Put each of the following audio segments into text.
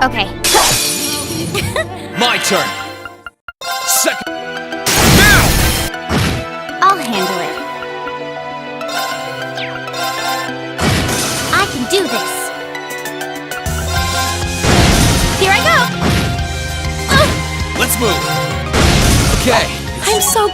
Okay. My turn. Second. Now! I'll handle it. I can do this. Here I go. Let's move. Okay. I'm so...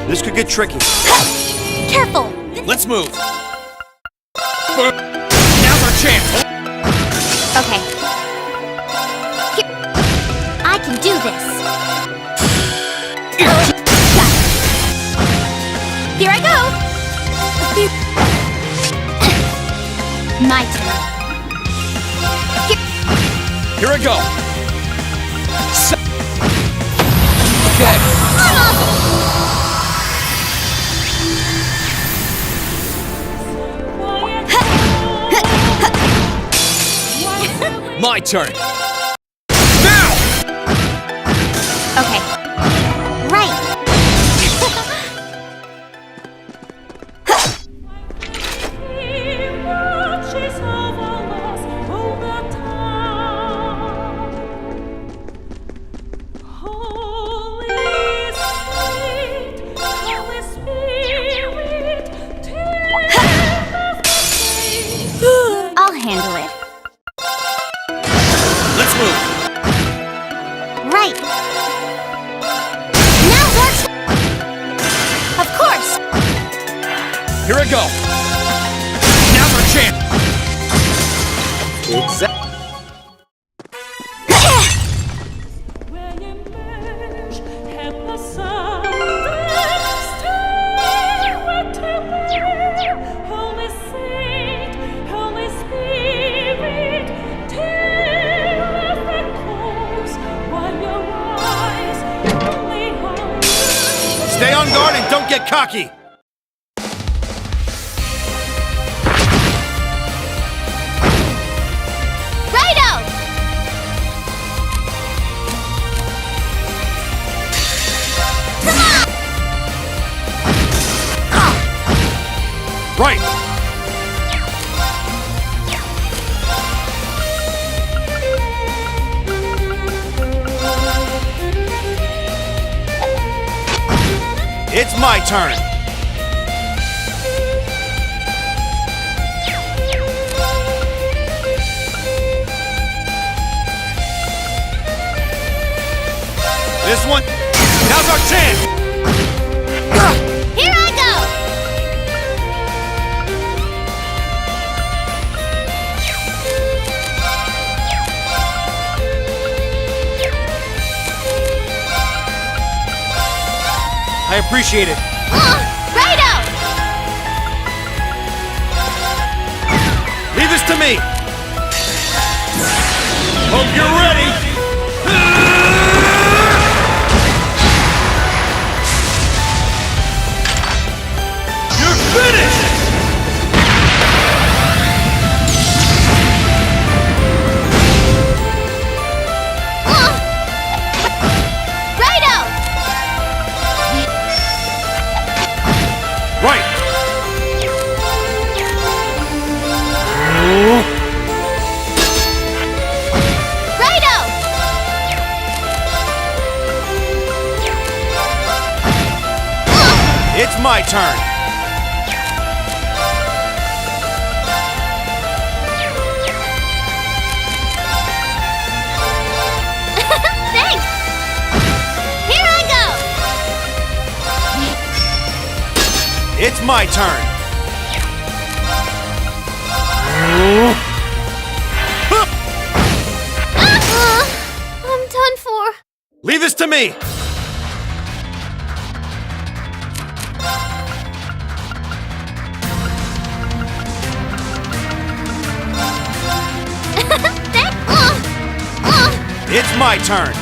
This could get tricky. Careful! Let's move. Now's our chance. Okay. I can do this. Here I go! My turn. Here I go. Okay. I'm off! My turn. Now! Okay. Right. I'll handle it. Let's move. Right. Now what's... Of course. Here I go. Now's our chance. Exactly. Stay on guard and don't get cocky. Righto! Come on! Right. It's my turn. This one. Now's our chance. Here I go! I appreciate it. Righto! Leave this to me. Hope you're ready! You're finished! Righto! Right! Righto! It's my turn! Thanks! Here I go! It's my turn! I'm done for. Leave this to me! It's my turn!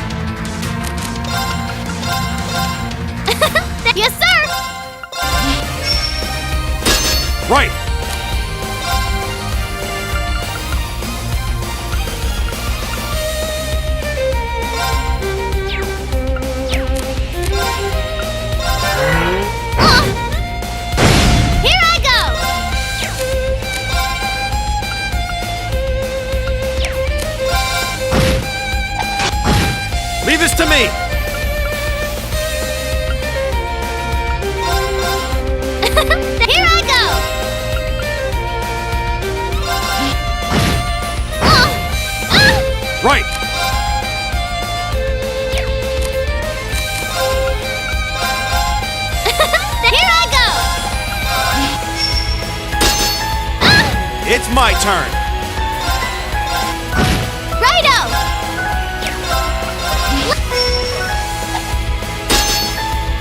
Yes, sir! Right! Here I go! Leave this to me! Here I go! Right! Here I go! It's my turn! Righto!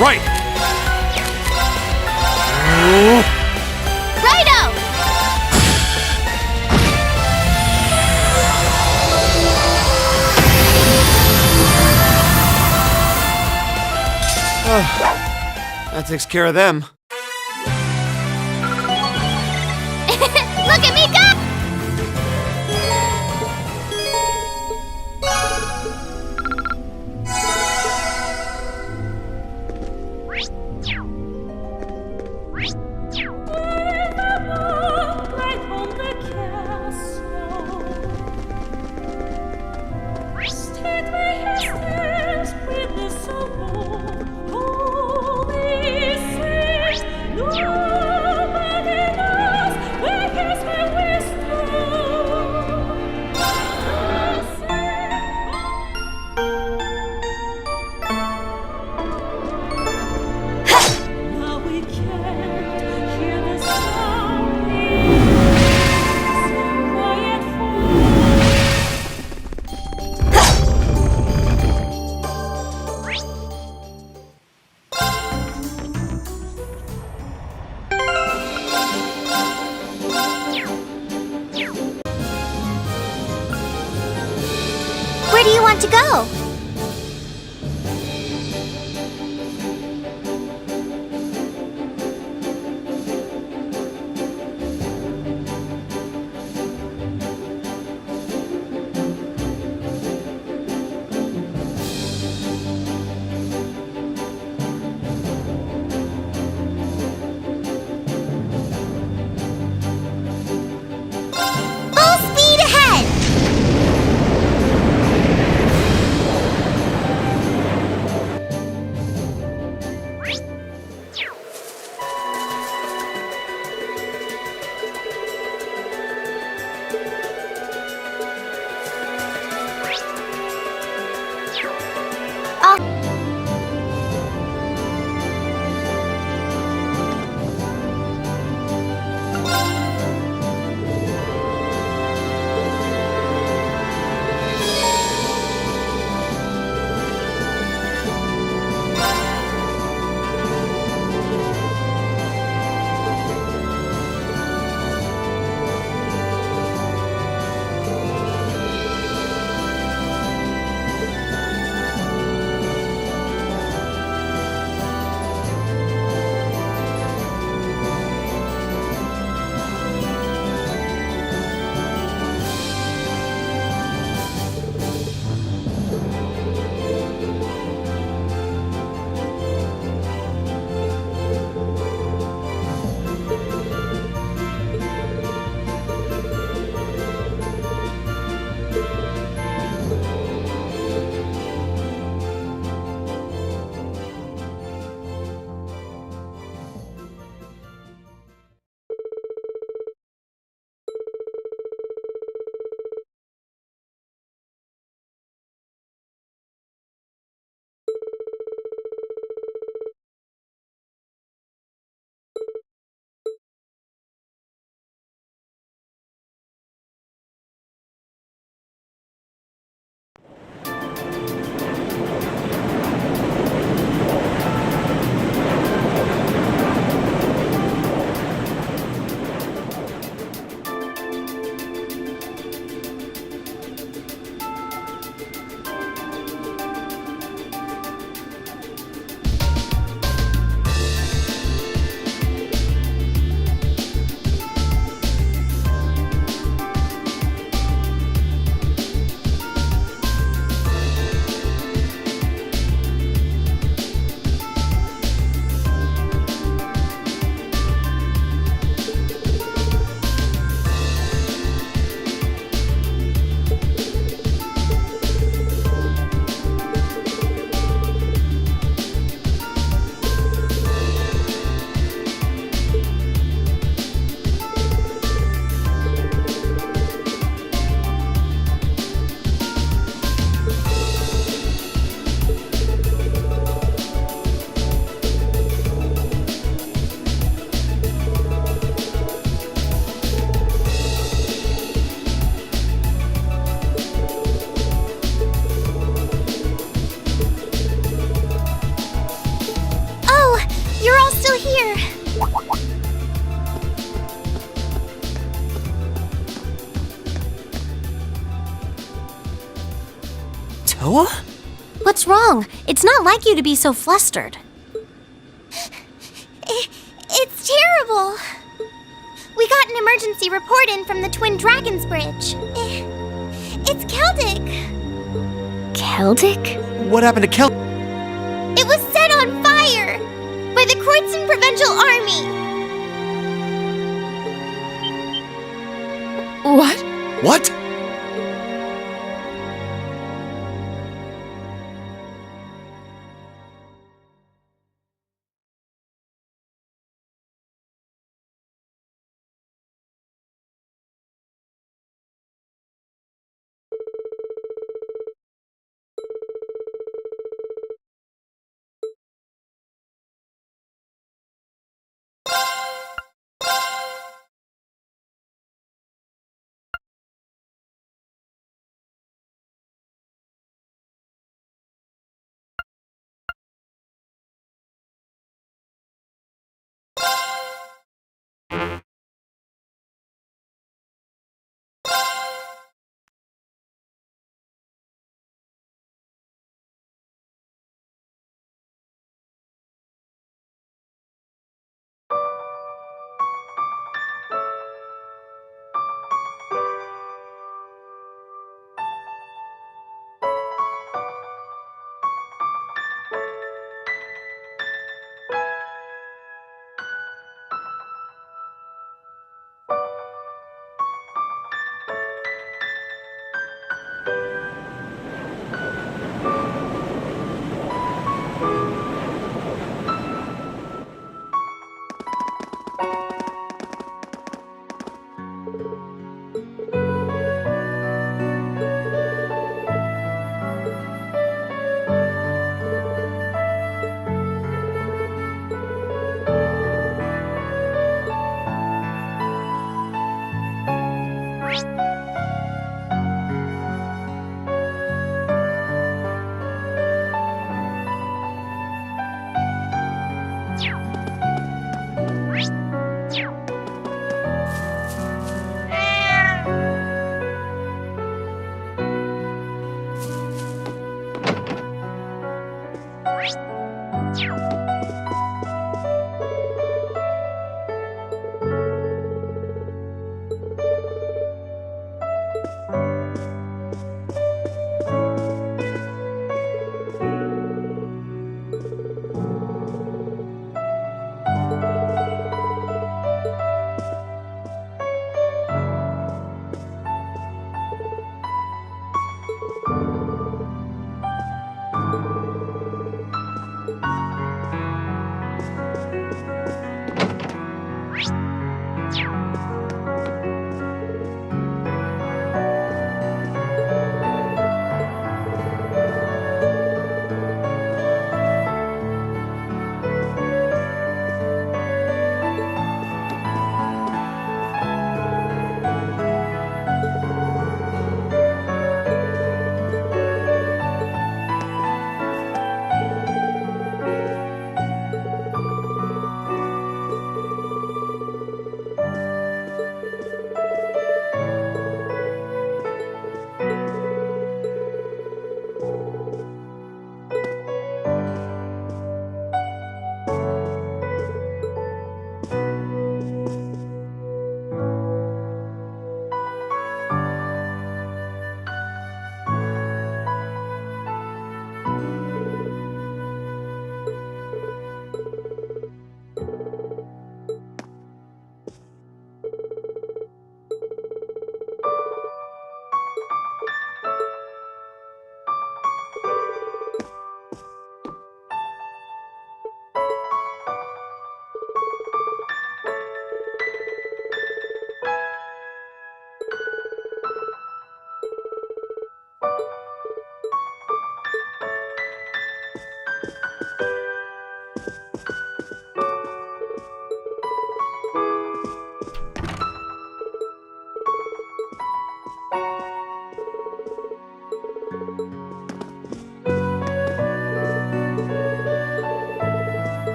Right! Righto! That takes care of them. Look at me go! Where do you want to go? Full speed ahead! Noah? What's wrong? It's not like you to be so flustered. It's terrible. We got an emergency report in from the Twin Dragons Bridge. It's Celtic. Celtic? What happened to Kel? It was set on fire by the Croydon Provincial Army. What? What?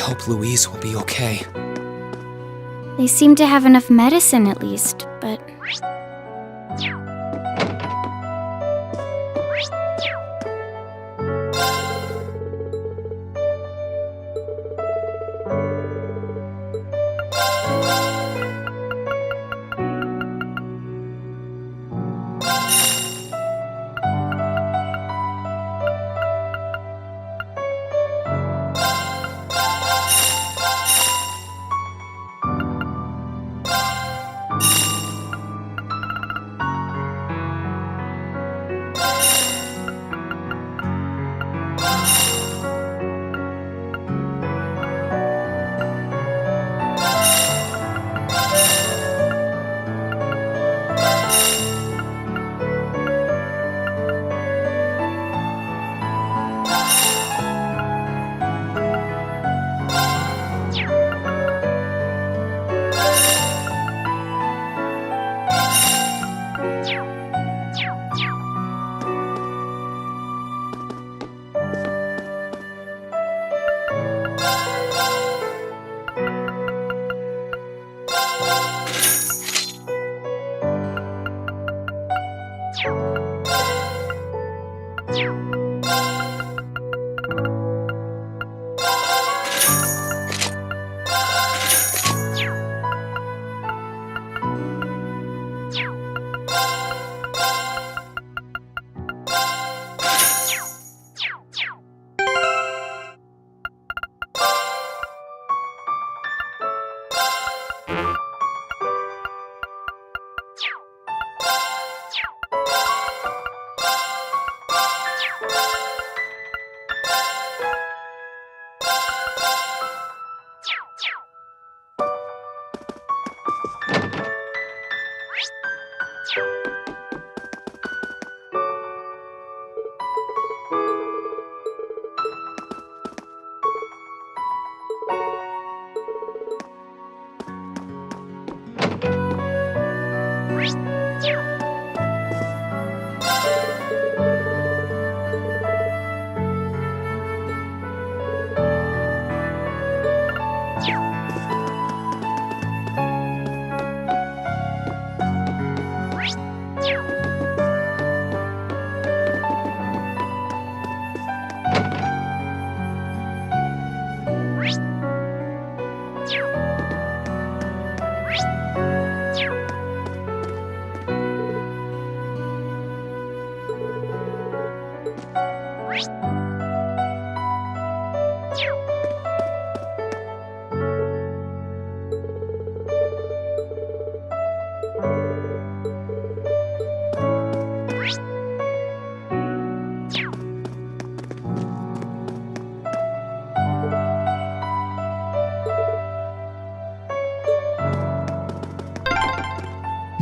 hope Louise will be okay. They seem to have enough medicine at least, but...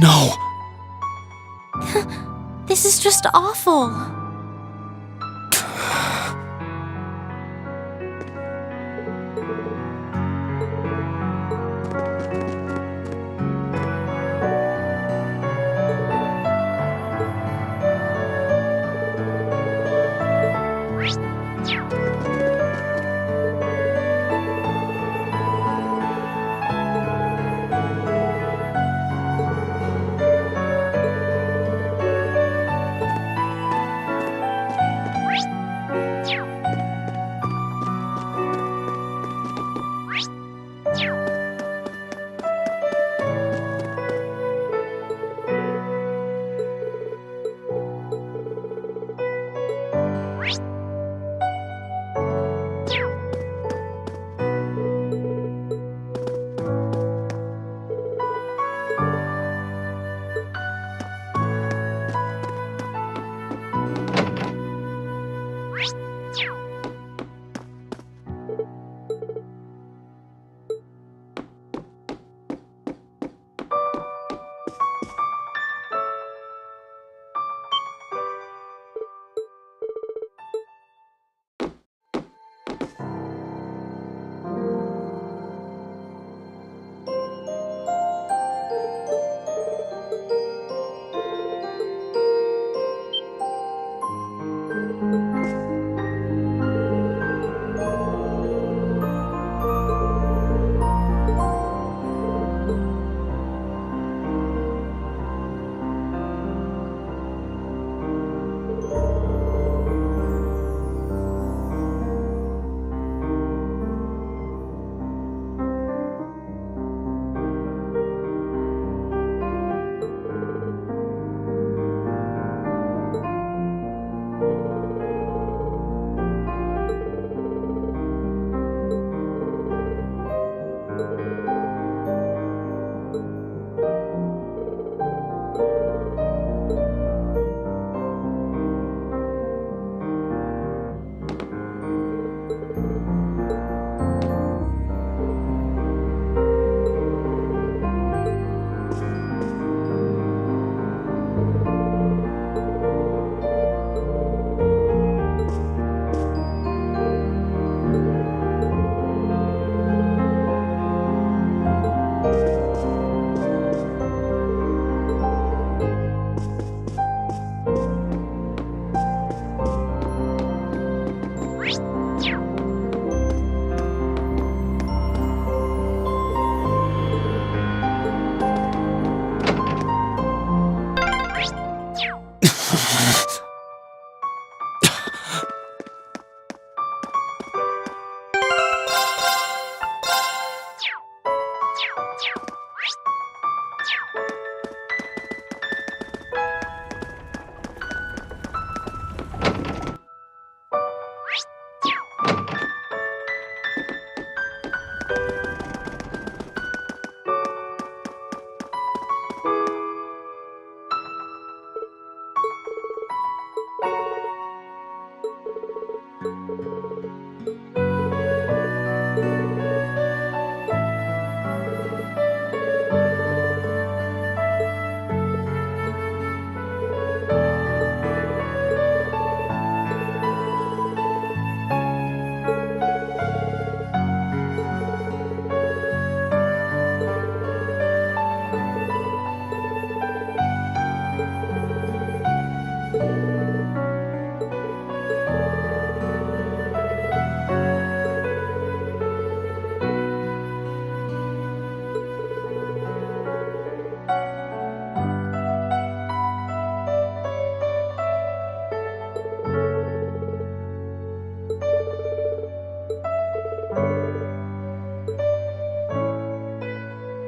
No! This is just awful.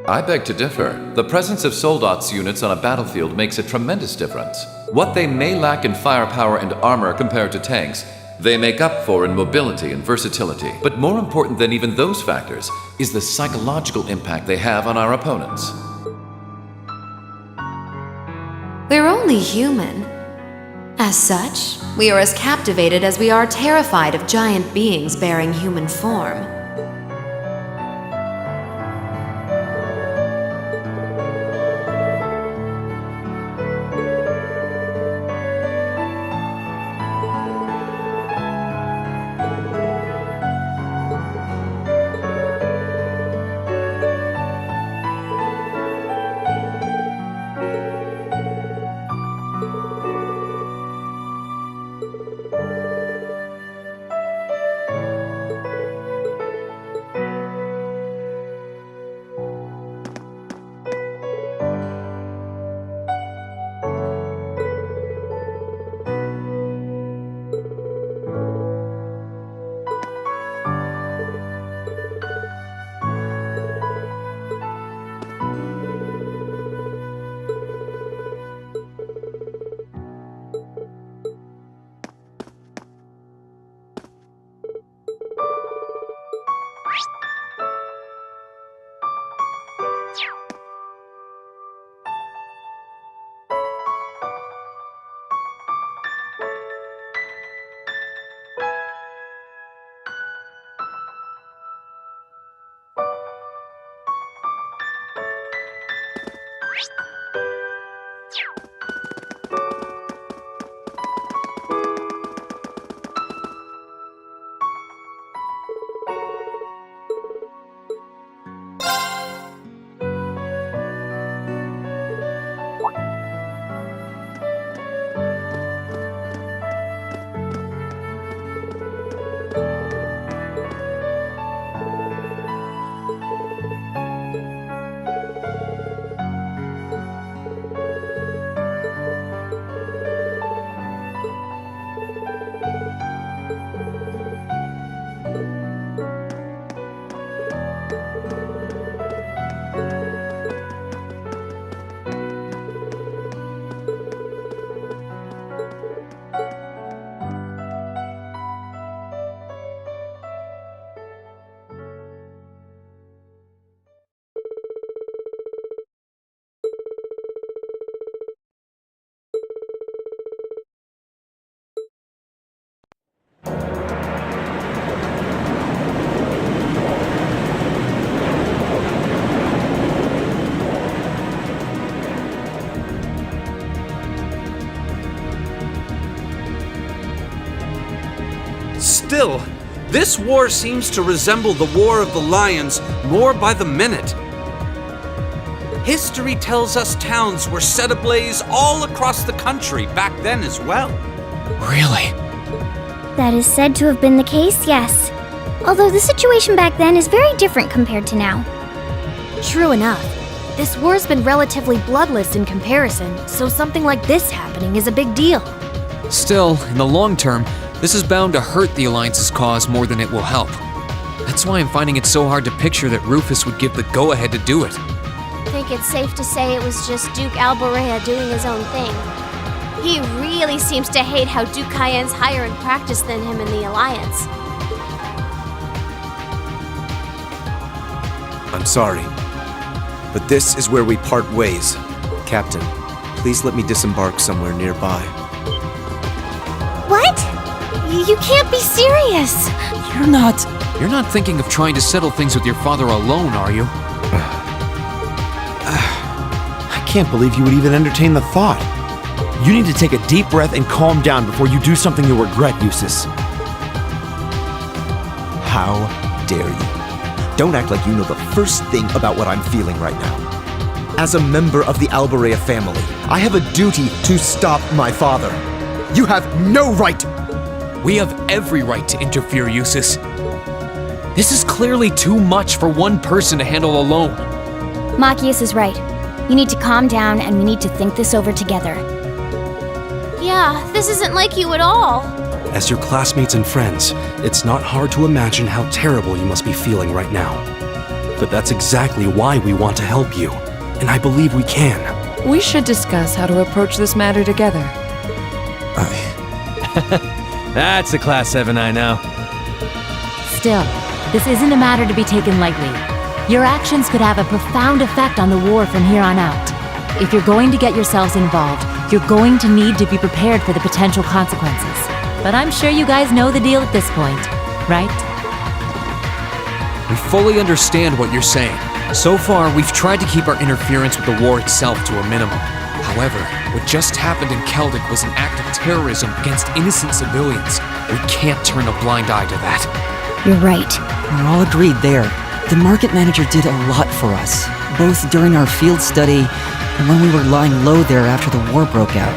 I beg to differ. The presence of Soldats units on a battlefield makes a tremendous difference. What they may lack in firepower and armor compared to tanks, they make up for in mobility and versatility. But more important than even those factors is the psychological impact they have on our opponents. We're only human. As such, we are as captivated as we are terrified of giant beings bearing human form. Still, this war seems to resemble the War of the Lions more by the minute. History tells us towns were set ablaze all across the country back then as well. Really? that is said to have been the case, yes. Although the situation back then is very different compared to now. True enough. This war's been relatively bloodless in comparison, so something like this happening is a big deal. Still, in the long term, this is bound to hurt the Alliance's cause more than it will help. That's why I'm finding it so hard to picture that Rufus would give the go-ahead to do it. I think it's safe to say it was just Duke Alborea doing his own thing. He really seems to hate how Duke Cayenne's higher in practice than him in the Alliance. I'm sorry. But this is where we part ways. Captain, please let me disembark somewhere nearby. What? You can't be serious. You're not... You're not thinking of trying to settle things with your father alone, are you? I can't believe you would even entertain the thought. You need to take a deep breath and calm down before you do something you'll regret, Eustace. How dare you? Don't act like you know the first thing about what I'm feeling right now. As a member of the Alborea family, I have a duty to stop my father. You have no right! We have every right to interfere, Eustace. This is clearly too much for one person to handle alone. Machias is right. You need to calm down and we need to think this over together. Yeah, this isn't like you at all. As your classmates and friends, it's not hard to imagine how terrible you must be feeling right now. But that's exactly why we want to help you, and I believe we can. We should discuss how to approach this matter together. That's a Class 7 I know. Still, this isn't a matter to be taken lightly. Your actions could have a profound effect on the war from here on out. If you're going to get yourselves involved, you're going to need to be prepared for the potential consequences. But I'm sure you guys know the deal at this point, right? We fully understand what you're saying. So far, we've tried to keep our interference with the war itself to a minimum. However, what just happened in Keldic was an act of terrorism against innocent civilians. We can't turn a blind eye to that. You're right. We're all agreed there. The market manager did a lot for us, both during our field study and when we were lying low there after the war broke out.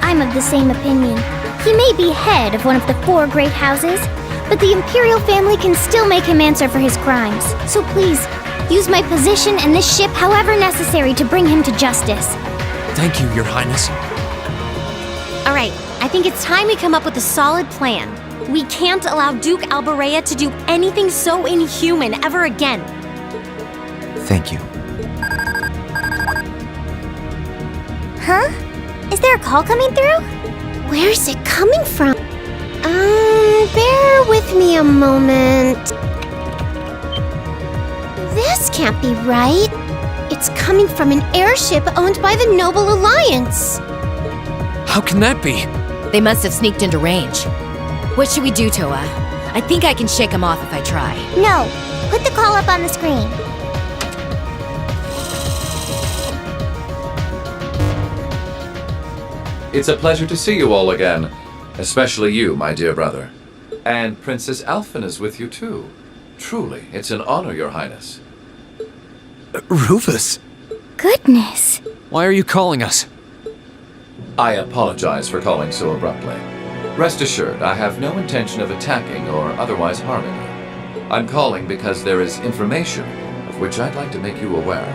I'm of the same opinion. He may be head of one of the 4 great houses, but the Imperial family can still make him answer for his crimes. So please, use my position and this ship however necessary to bring him to justice. Thank you, Your Highness. Alright, I think it's time we come up with a solid plan. We can't allow Duke Alborea to do anything so inhuman ever again. Thank you. Huh? Is there a call coming through? Where's it coming from? Bear with me a moment. This can't be right. It's coming from an airship owned by the Noble Alliance. How can that be? They must have sneaked into range. What should we do, Toa? I think I can shake them off if I try. No, put the call up on the screen. It's a pleasure to see you all again, especially you, my dear brother. And Princess Alphen is with you too. Truly, it's an honor, Your Highness. Rufus! Goodness. Why are you calling us? I apologize for calling so abruptly. Rest assured, I have no intention of attacking or otherwise harming you. I'm calling because there is information of which I'd like to make you aware.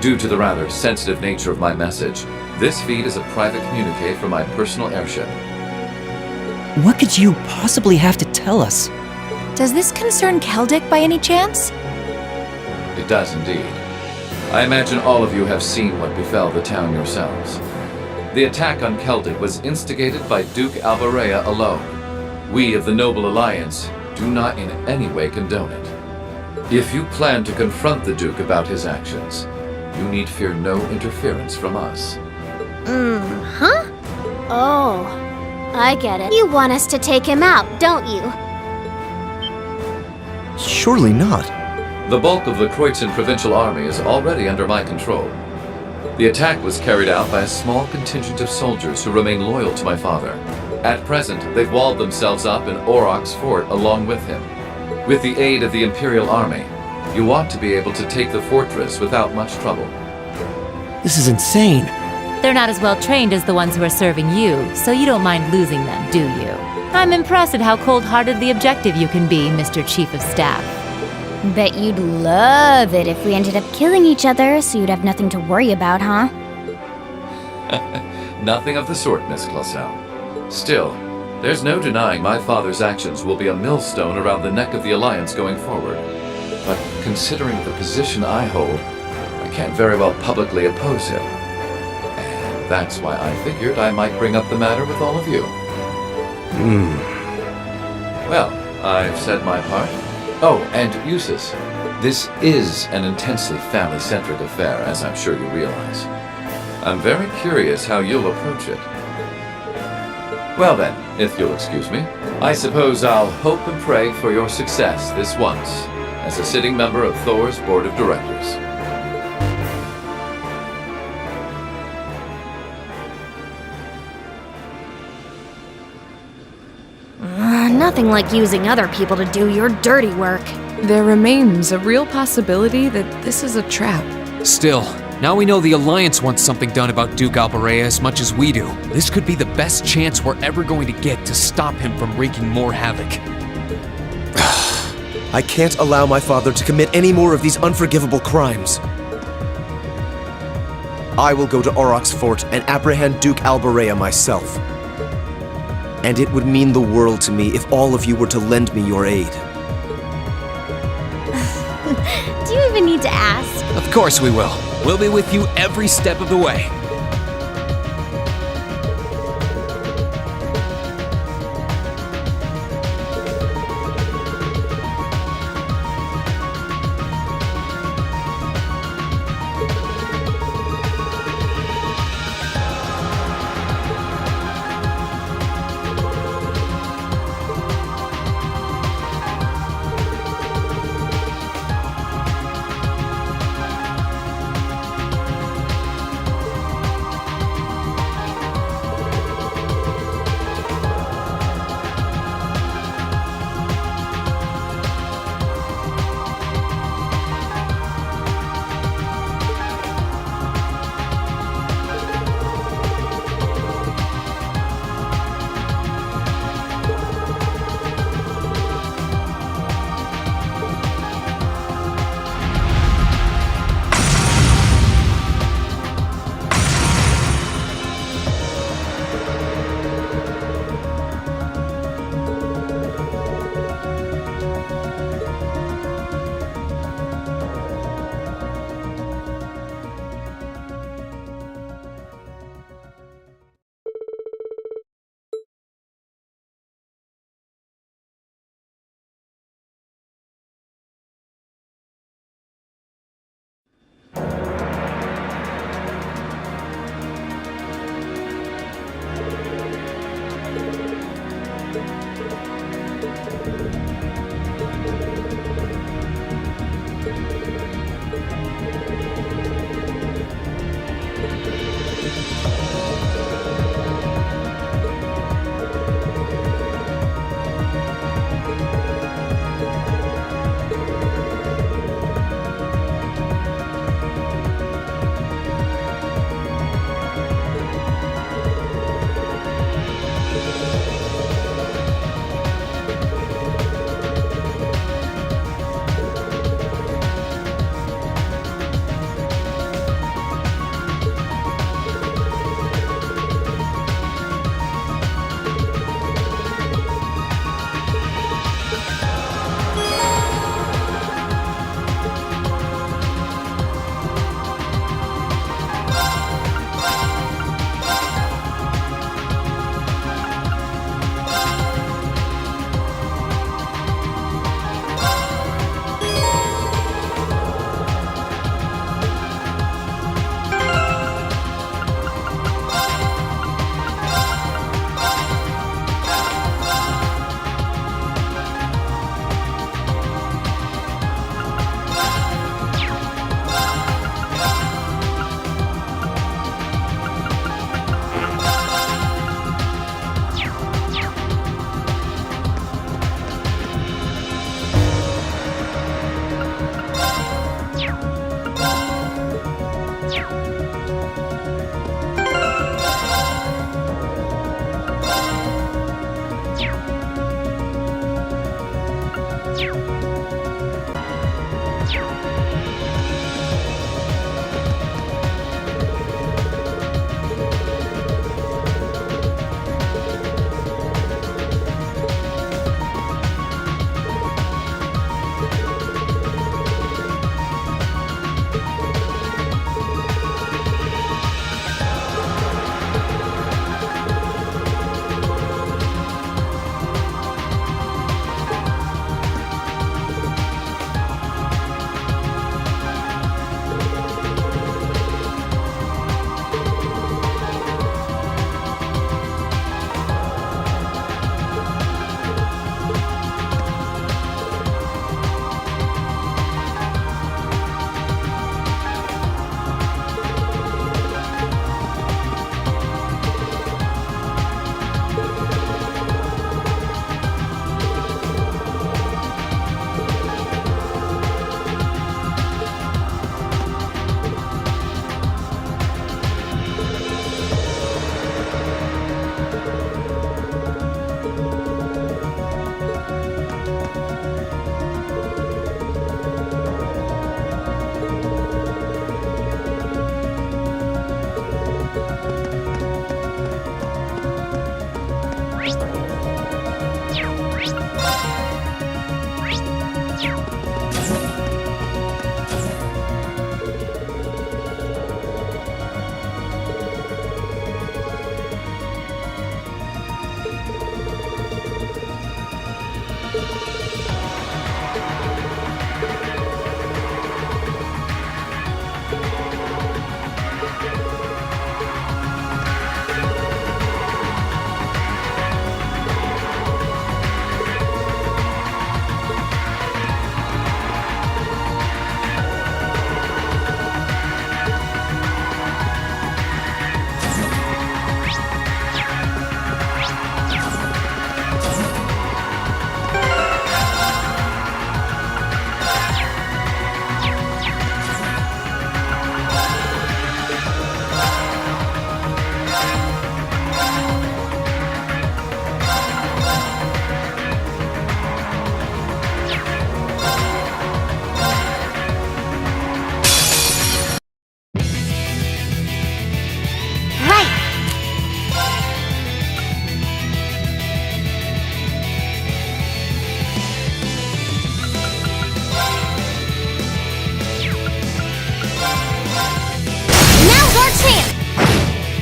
Due to the rather sensitive nature of my message, this feed is a private communique from my personal airship. What could you possibly have to tell us? Does this concern Keldic by any chance? It does indeed. I imagine all of you have seen what befell the town yourselves. The attack on Keldic was instigated by Duke Alborea alone. We of the Noble Alliance do not in any way condone it. If you plan to confront the Duke about his actions, you need fear no interference from us. Huh? Oh, I get it. You want us to take him out, don't you? Surely not. The bulk of the Kreutzen Provincial Army is already under my control. The attack was carried out by a small contingent of soldiers who remain loyal to my father. At present, they've walled themselves up in Aurochs Fort along with him. With the aid of the Imperial Army, you ought to be able to take the fortress without much trouble. This is insane. They're not as well trained as the ones who are serving you, so you don't mind losing them, do you? I'm impressed at how cold-heartedly objective you can be, Mr. Chief of Staff. Bet you'd love it if we ended up killing each other, so you'd have nothing to worry about, huh? Nothing of the sort, Miss Clausel. Still, there's no denying my father's actions will be a millstone around the neck of the Alliance going forward. But considering the position I hold, I can't very well publicly oppose him. And that's why I figured I might bring up the matter with all of you. Well, I've said my part. Oh, and Eustace, this is an intensely family-centric affair, as I'm sure you realize. I'm very curious how you'll approach it. Well then, if you'll excuse me, I suppose I'll hope and pray for your success this once, as a sitting member of Thor's Board of Directors. Nothing like using other people to do your dirty work. There remains a real possibility that this is a trap. Still, now we know the Alliance wants something done about Duke Alberea as much as we do. This could be the best chance we're ever going to get to stop him from wreaking more havoc. I can't allow my father to commit any more of these unforgivable crimes. I will go to Aurochs Fort and apprehend Duke Alberea myself. And it would mean the world to me if all of you were to lend me your aid. Do you even need to ask? Of course we will. We'll be with you every step of the way.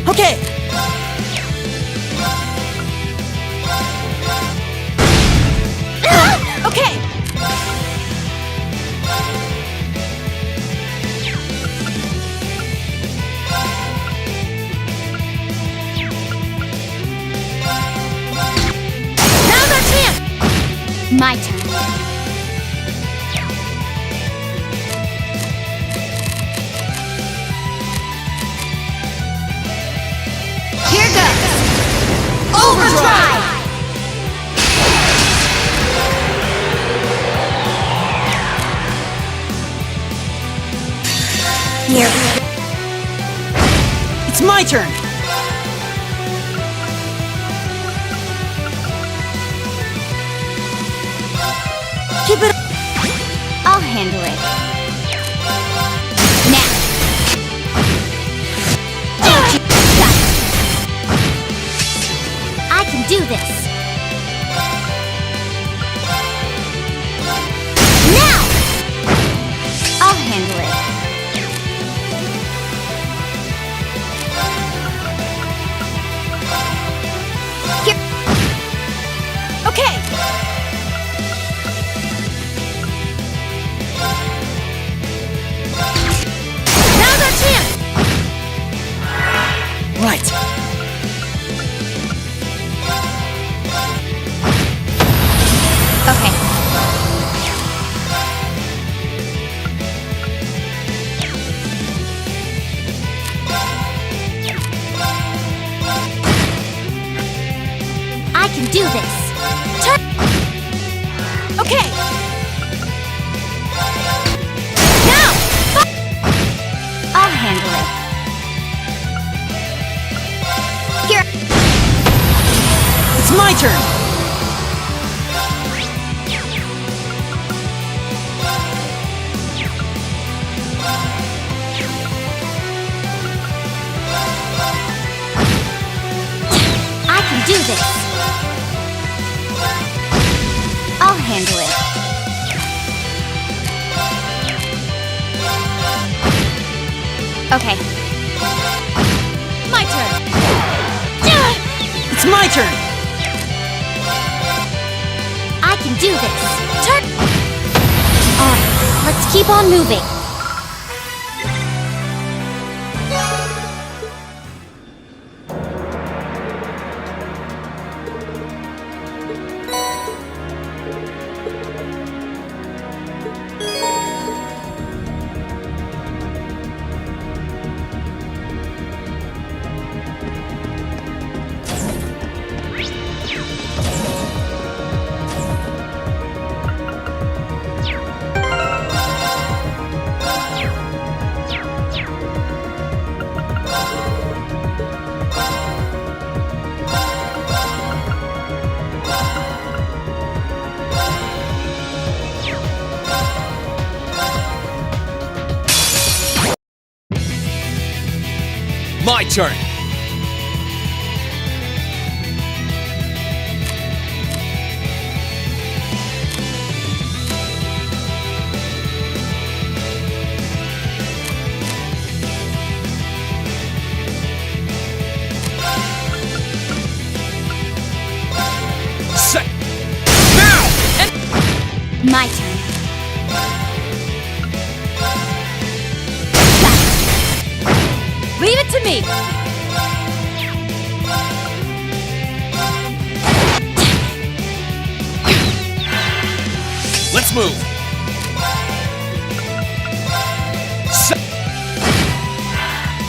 Okay! Okay! Now's our chance! My turn. Here goes! Overdrive! Here. It's my turn! Keep it. I'll handle it. Now. I can do this. Now! I'll handle it. Here. Okay! Now's our chance! Right. Okay. I can do this. Turn! Okay! Now! I'll handle it. Here. It's my turn! I can do this. I'll handle it. Okay. My turn! It's my turn! I can do this. Turn! Alright, let's keep on moving. My turn! My turn. Leave it to me! Let's move.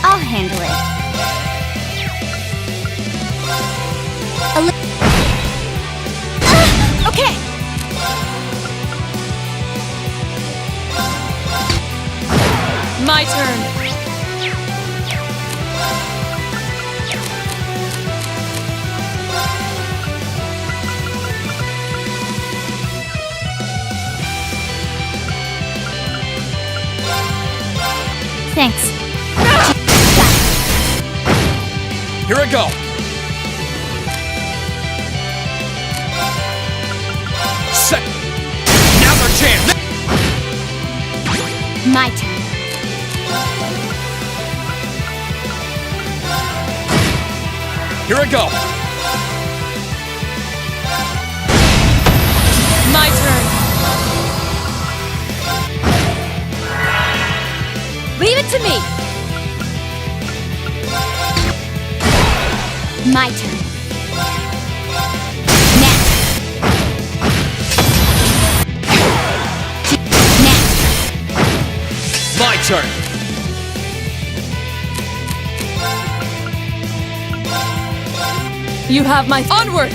I'll handle it. Okay! My turn. Thanks. Here I go. Set. Now's our chance. My turn. Here I go. My turn. Leave it to me! My turn. Now. Now. My turn. You have my onward.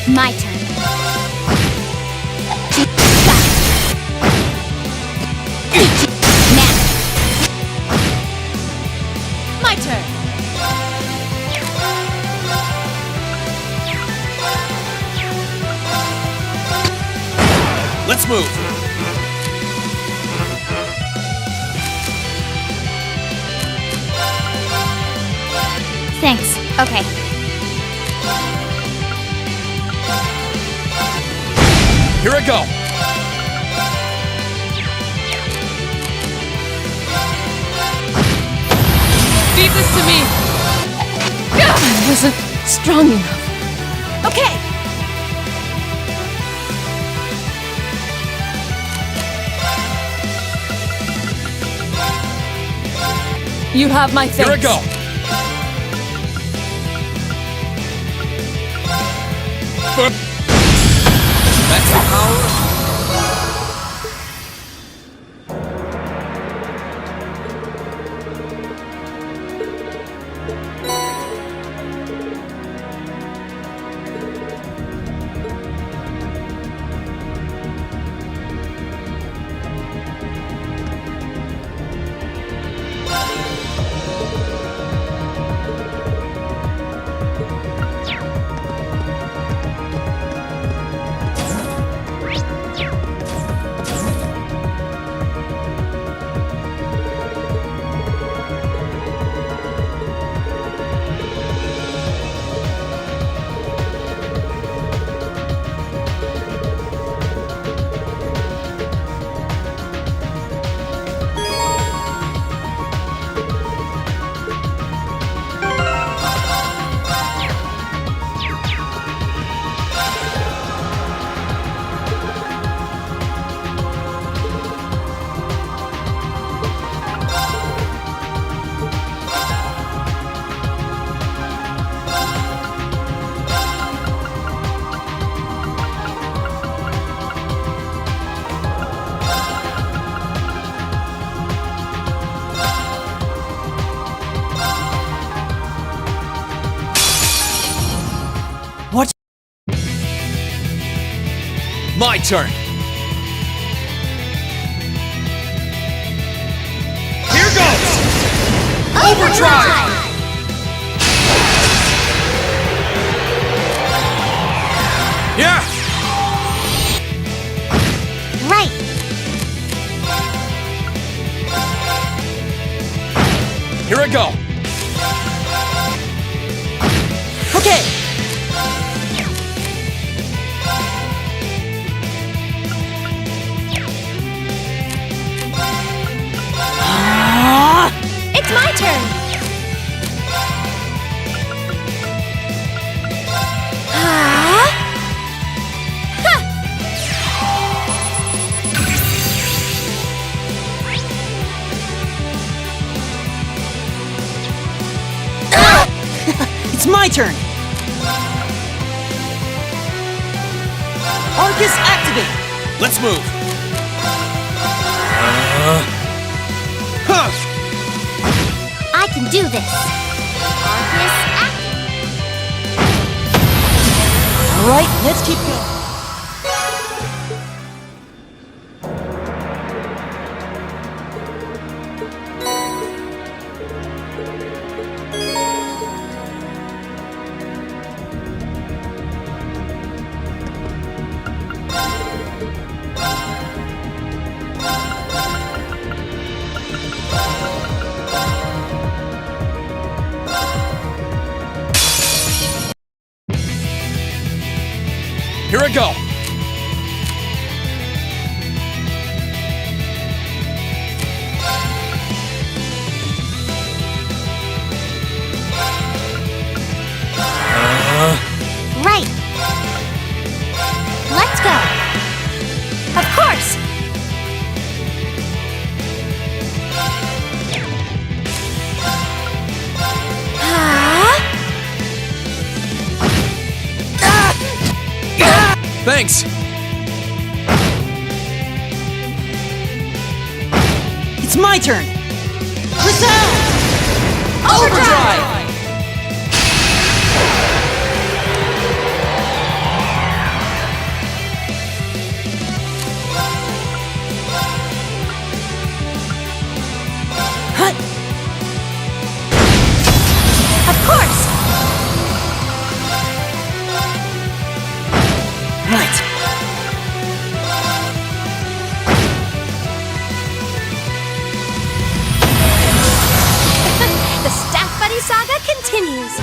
My turn. Now. My turn. Let's move. Thanks. Okay. Here I go. Leave this to me. I wasn't strong enough. Okay. You have my thanks. Here I go. That's the power. My turn. Here goes! Overdrive! Yeah! Right. Here I go. Okay. turn. It's my turn. Arcus activate. Let's move. I can do this. Arcus All right, let's keep going. Here I go. Right. Let's go. Of course. Thanks. It's my turn. Resound! Overdrive! Hut! Of course. Right. The Staff Buddy saga continues.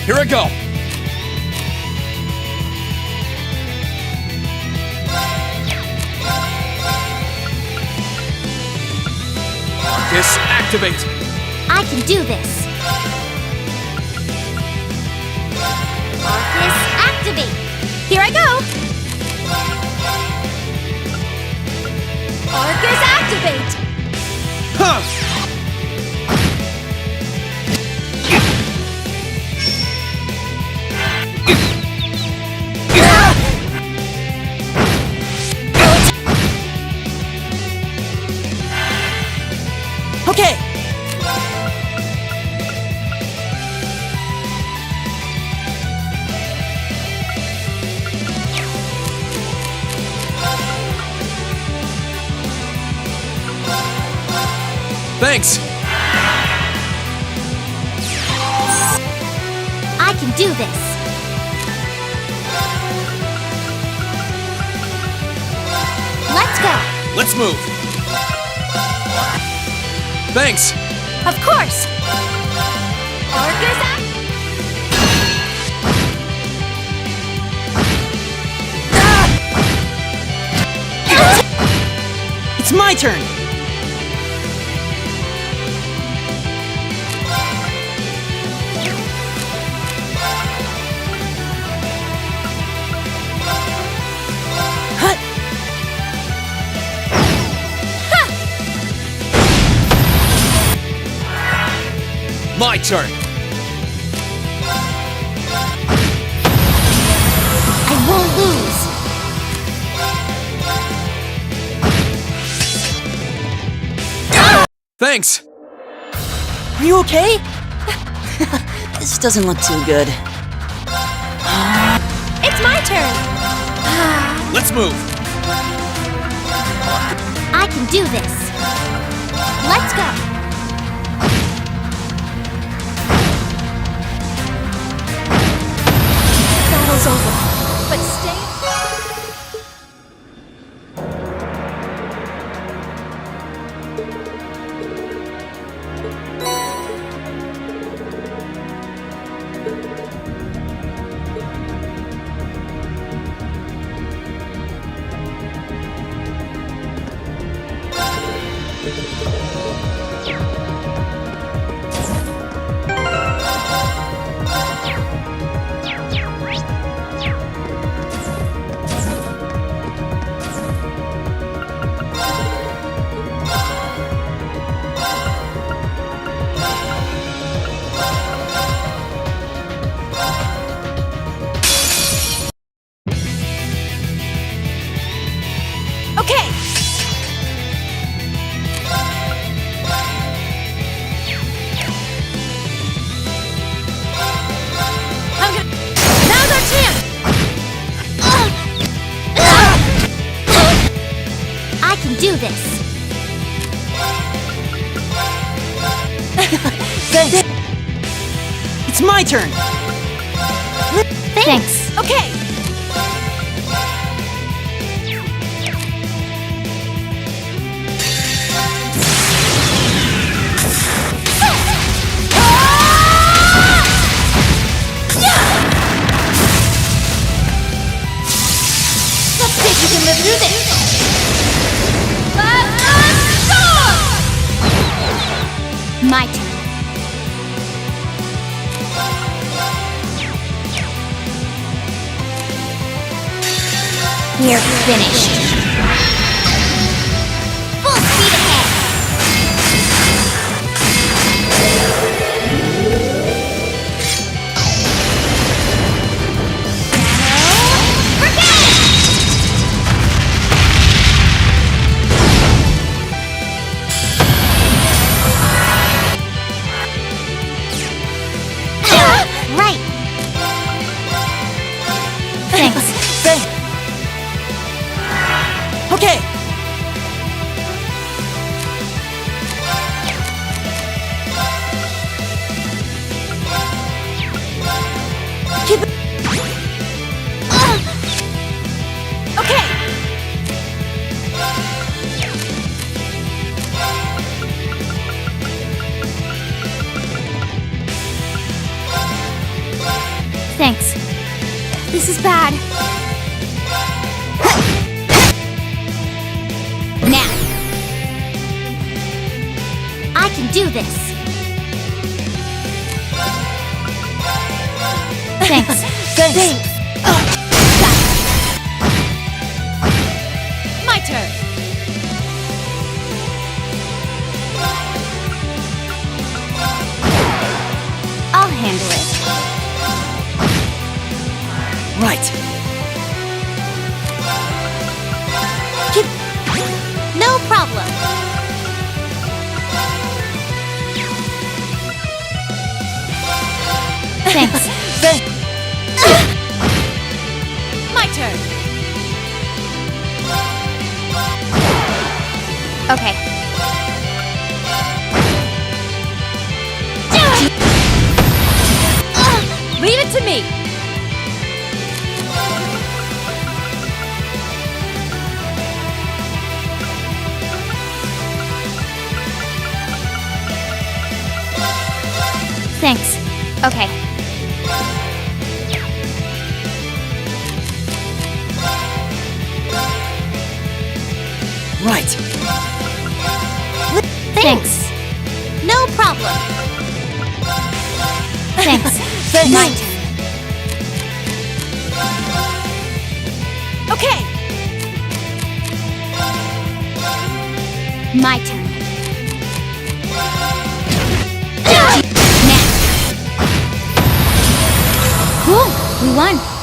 Here I go. Arcus activate. I can do this. Arcus activate. Here I go. Arcus activate. Huh! Okay. Thanks. I can do this. Let's go. Let's move. Thanks. Of course. Arcus It's my turn. I turn. I won't lose. Thanks. Are you okay? This doesn't look too good. It's my turn. Let's move. I can do this. Let's go. Battle's over. But stay. Okay. Now's our chance! I can do this. Thanks. It's my turn. Thanks. Okay. Let's see if you can live through this. My turn. We're finished. Full speed ahead. Right. Thanks. Thanks. Okay. Keep it. Okay. Thanks. This is bad. Now. I can do this. Thanks. Thanks. My turn. I'll handle it. Right. No problem. Thanks. My turn. Okay. Leave it to me. Thanks. Okay. Right. Thanks. No problem. Thanks. My turn. Okay. My turn. Now. won.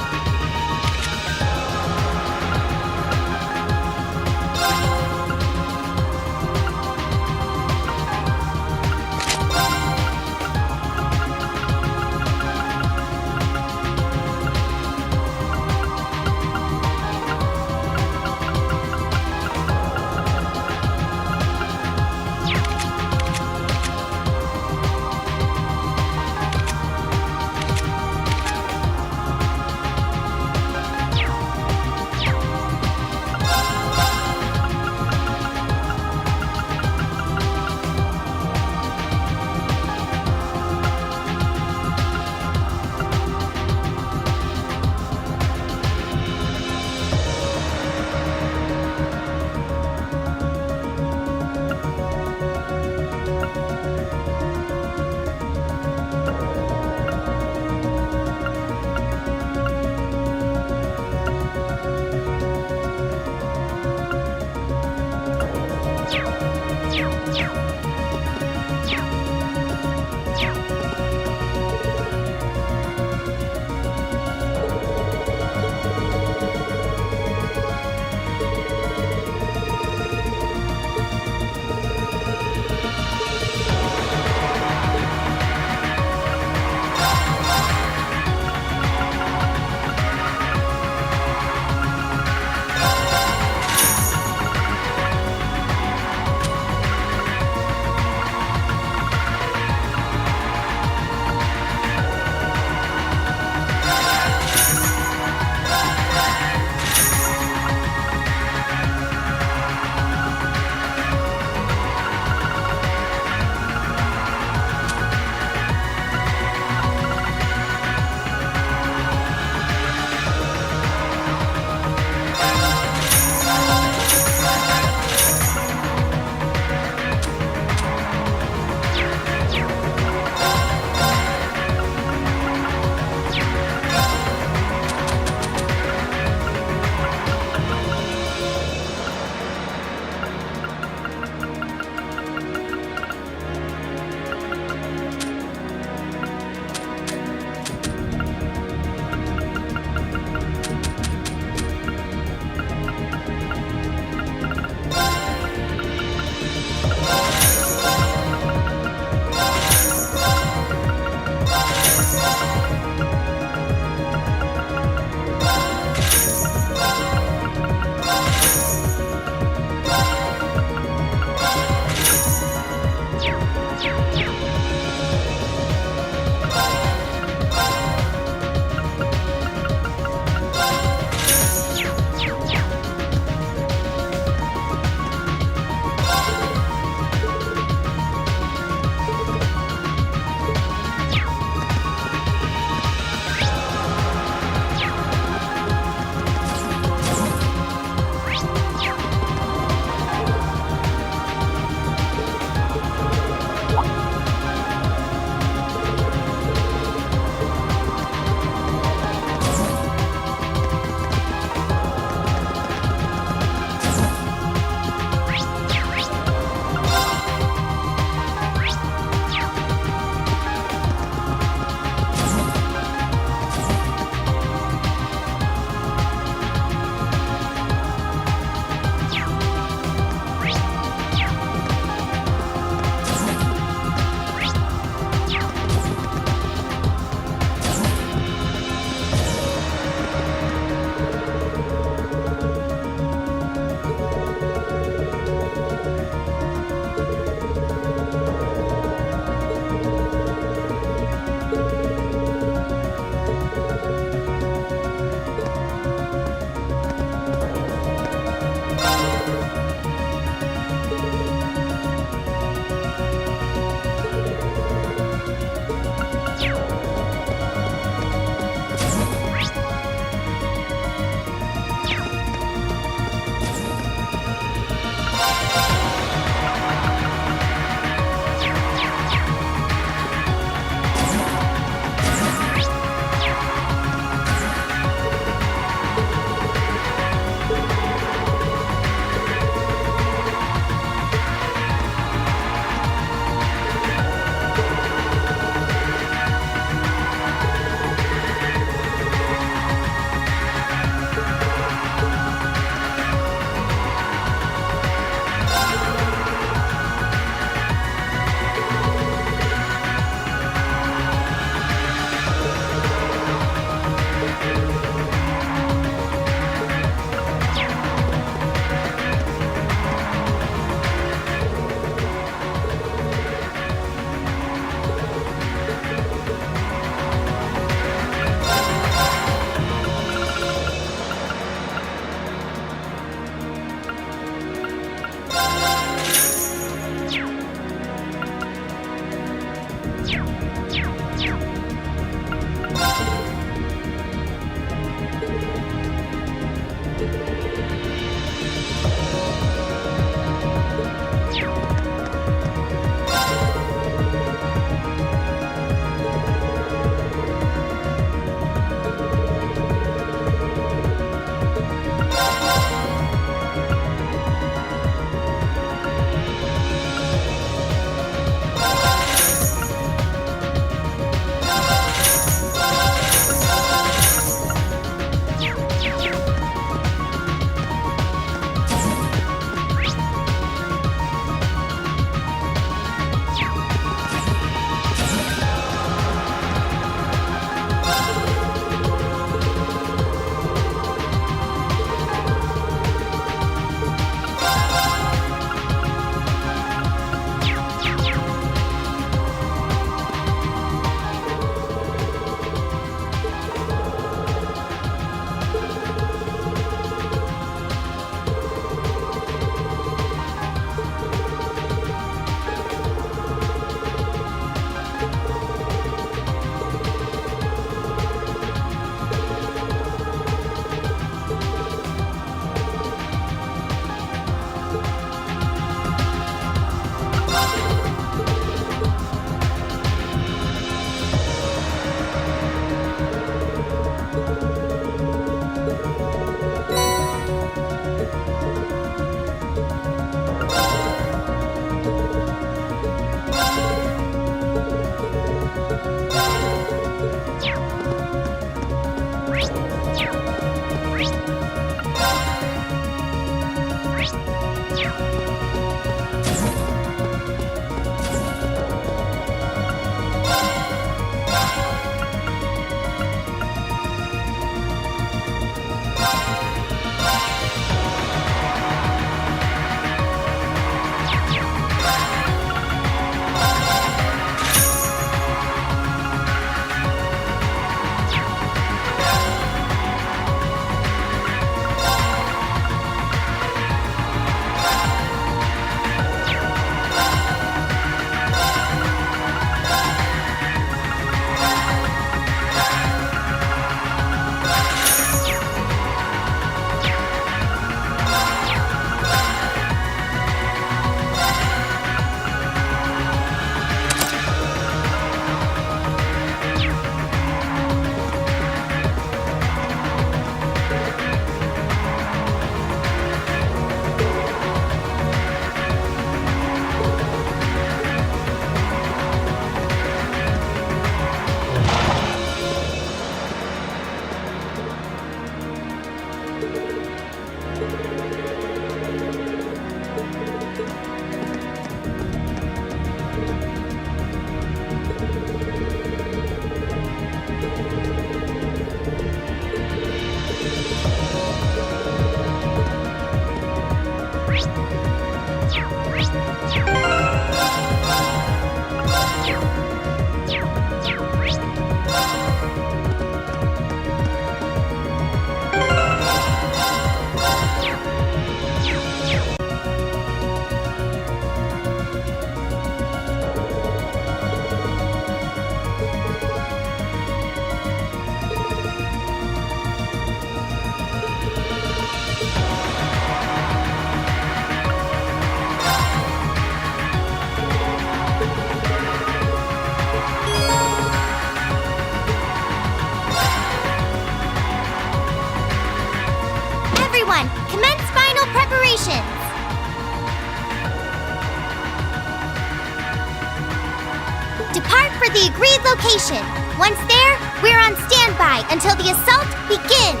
Depart for the agreed location. Once there, we're on standby until the assault begins.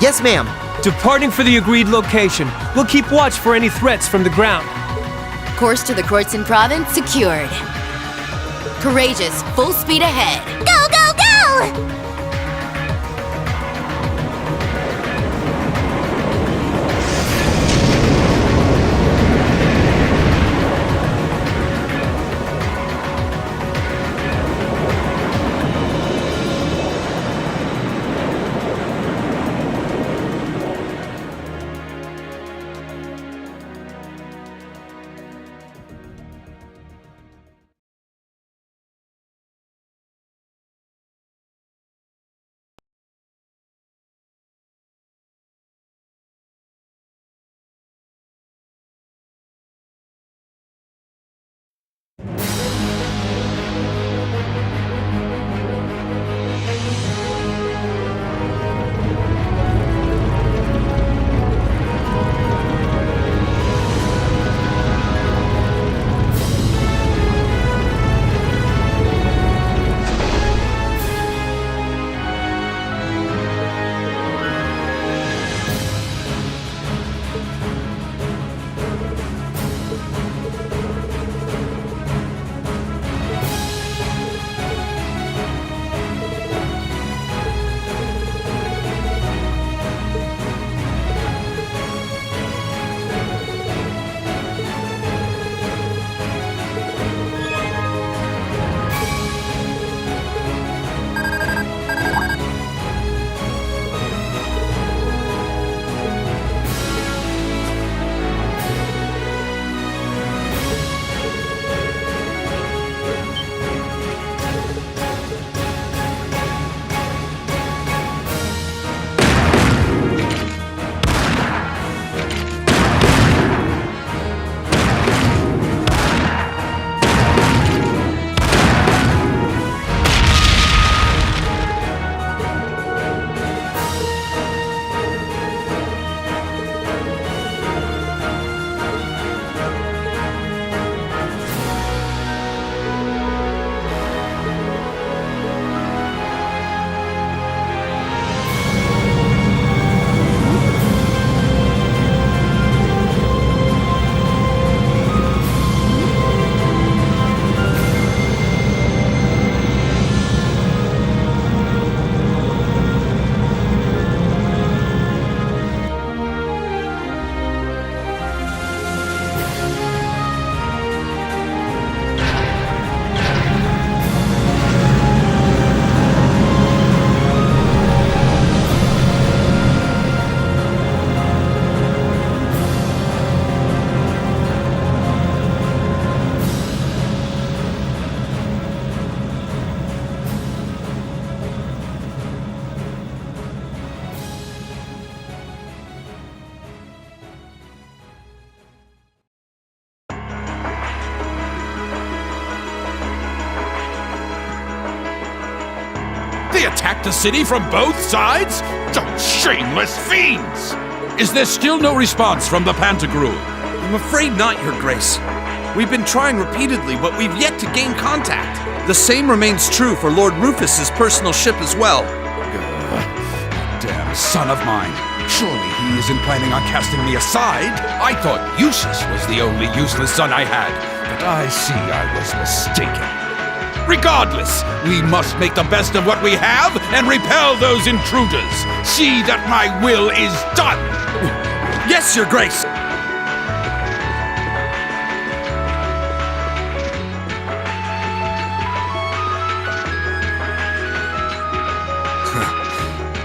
Yes, ma'am. Departing for the agreed location. We'll keep watch for any threats from the ground. Course to the Courtson province secured. Courageous, full speed ahead. Go, go, go! They attacked the city from both sides? Those shameless fiends! Is there still no response from the Pantagruel? I'm afraid not, Your Grace. We've been trying repeatedly, but we've yet to gain contact. The same remains true for Lord Rufus's personal ship as well. Damn son of mine. Surely he isn't planning on casting me aside. I thought Eustace was the only useless son I had, but I see I was mistaken. Regardless, we must make the best of what we have and repel those intruders. See that my will is done. Yes, Your Grace.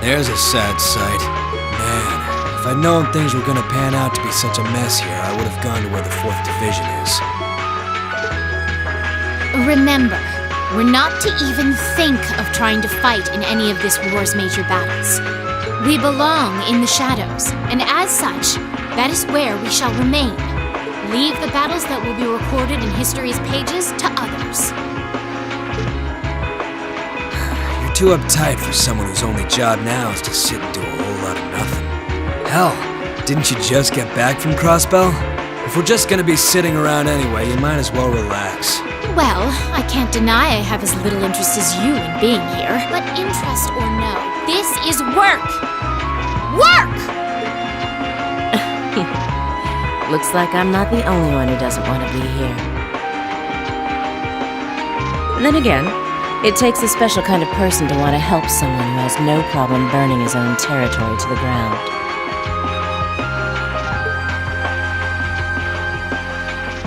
There's a sad sight. Man, if I'd known things were gonna pan out to be such a mess here, I would have gone to where the 4th Division is. Remember, we're not to even think of trying to fight in any of this war's major battles. We belong in the shadows, and as such, that is where we shall remain. Leave the battles that will be recorded in history's pages to others. You're too uptight for someone whose only job now is to sit and do a whole lot of nothing. Hell, didn't you just get back from Crossbell? If we're just gonna be sitting around anyway, you might as well relax. Well, I can't deny I have as little interest as you in being here. But interest or no, this is work! Work! Looks like I'm not the only one who doesn't want to be here. Then again, it takes a special kind of person to want to help someone who has no problem burning his own territory to the ground.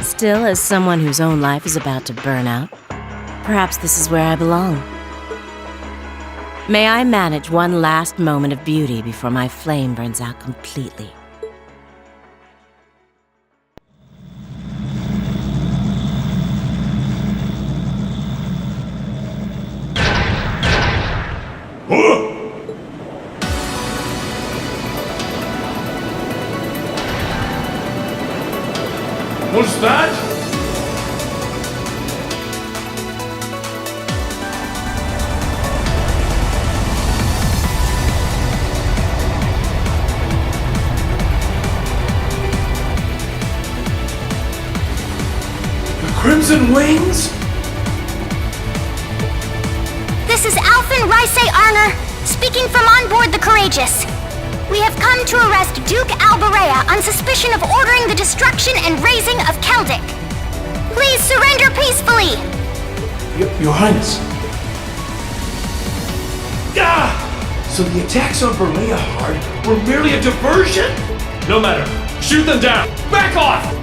Still, as someone whose own life is about to burn out, perhaps this is where I belong. May I manage one last moment of beauty before my flame burns out completely. What's that? The Crimson Wings? This is Alphen Rice Arner, speaking from on board the Courageous. We have come to arrest Duke Alberea on suspicion of ordering the destruction and razing of Keldic. Please surrender peacefully! Your Highness. Ah! So the attacks on Berleahard were merely a diversion? No matter. Shoot them down! Back off!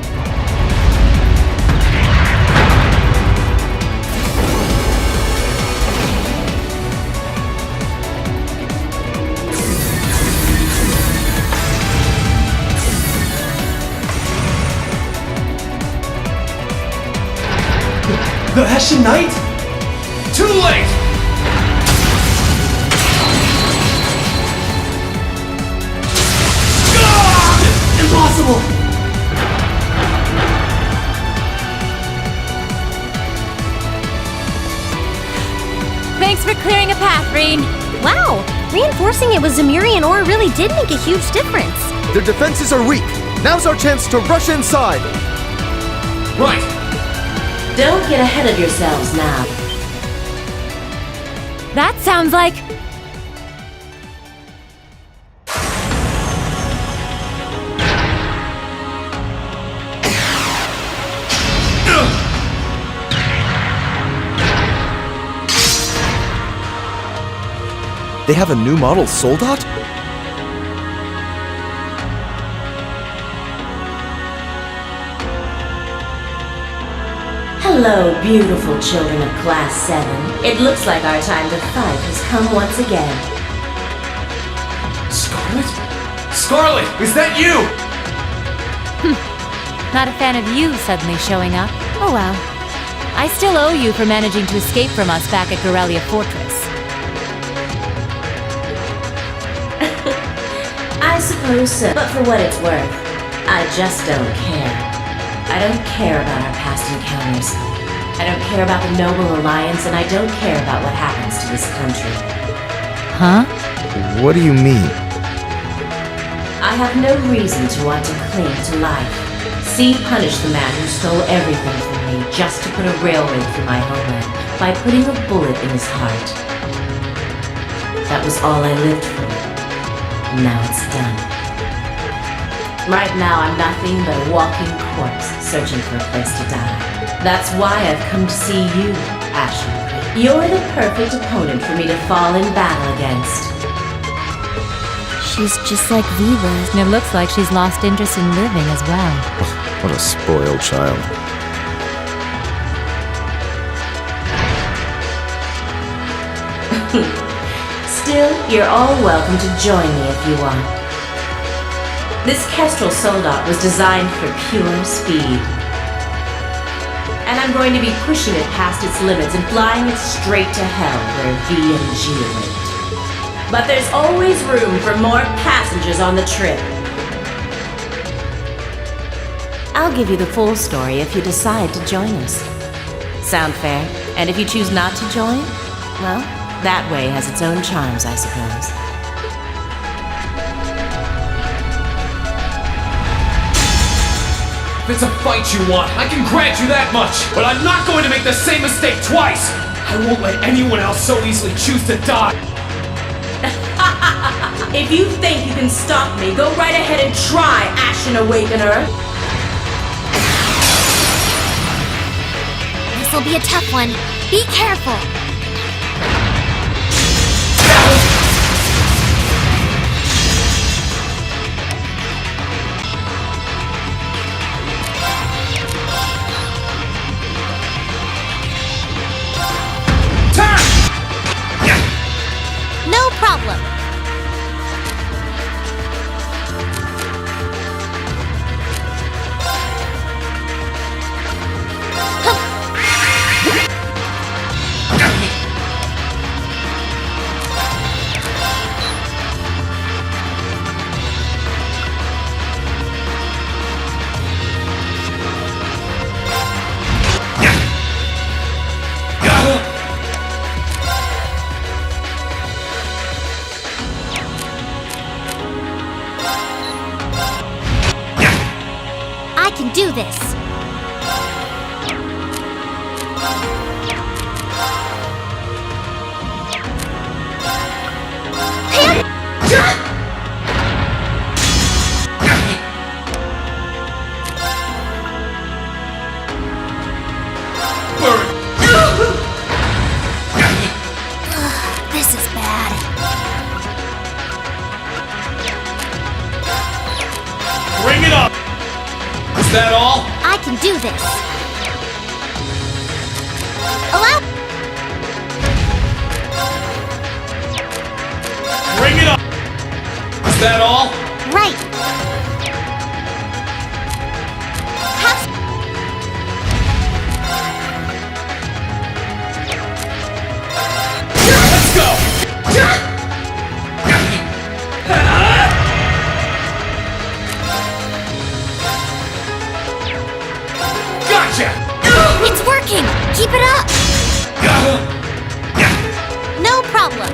The Hessian Knight? Too late! Ah! Impossible! Thanks for clearing a path, Reen. Wow! Reinforcing it with Zemurian ore really did make a huge difference. Their defenses are weak. Now's our chance to rush inside. Right. Don't get ahead of yourselves now. That sounds like... They have a new model Soldat? Hello, beautiful children of Class 7. It looks like our time to fight has come once again. Scarlet? Scarlet, is that you? Not a fan of you suddenly showing up. Oh well. I still owe you for managing to escape from us back at Gorelia Fortress. I suppose so, but for what it's worth, I just don't care. I don't care about our past encounters. I don't care about the Noble Alliance, and I don't care about what happens to this country. Huh? What do you mean? I have no reason to want to cling to life. See punish the man who stole everything from me just to put a railway through my homeland by putting a bullet in his heart. That was all I lived for. Now it's done. Right now, I'm nothing but a walking corpse searching for a place to die. That's why I've come to see you, Ashley. You're the perfect opponent for me to fall in battle against. She's just like Viva. And it looks like she's lost interest in living as well. What a spoiled child. Still, you're all welcome to join me if you want. This Kestrel Soldat was designed for pure speed. And I'm going to be pushing it past its limits and flying it straight to hell where V and G wait. But there's always room for more passengers on the trip. I'll give you the full story if you decide to join us. Sound fair? And if you choose not to join, well, that way has its own charms, I suppose. If it's a fight you want, I can grant you that much. But I'm not going to make the same mistake twice. I won't let anyone else so easily choose to die. If you think you can stop me, go right ahead and try, Ashen Awakener. This'll be a tough one. Be careful. No problem. I can do this. This is bad. Bring it up! Is that all? I can do this. Allow. Bring it up! Is that all? Right. Have. Let's go! Gotcha! It's working! Keep it up! No problem.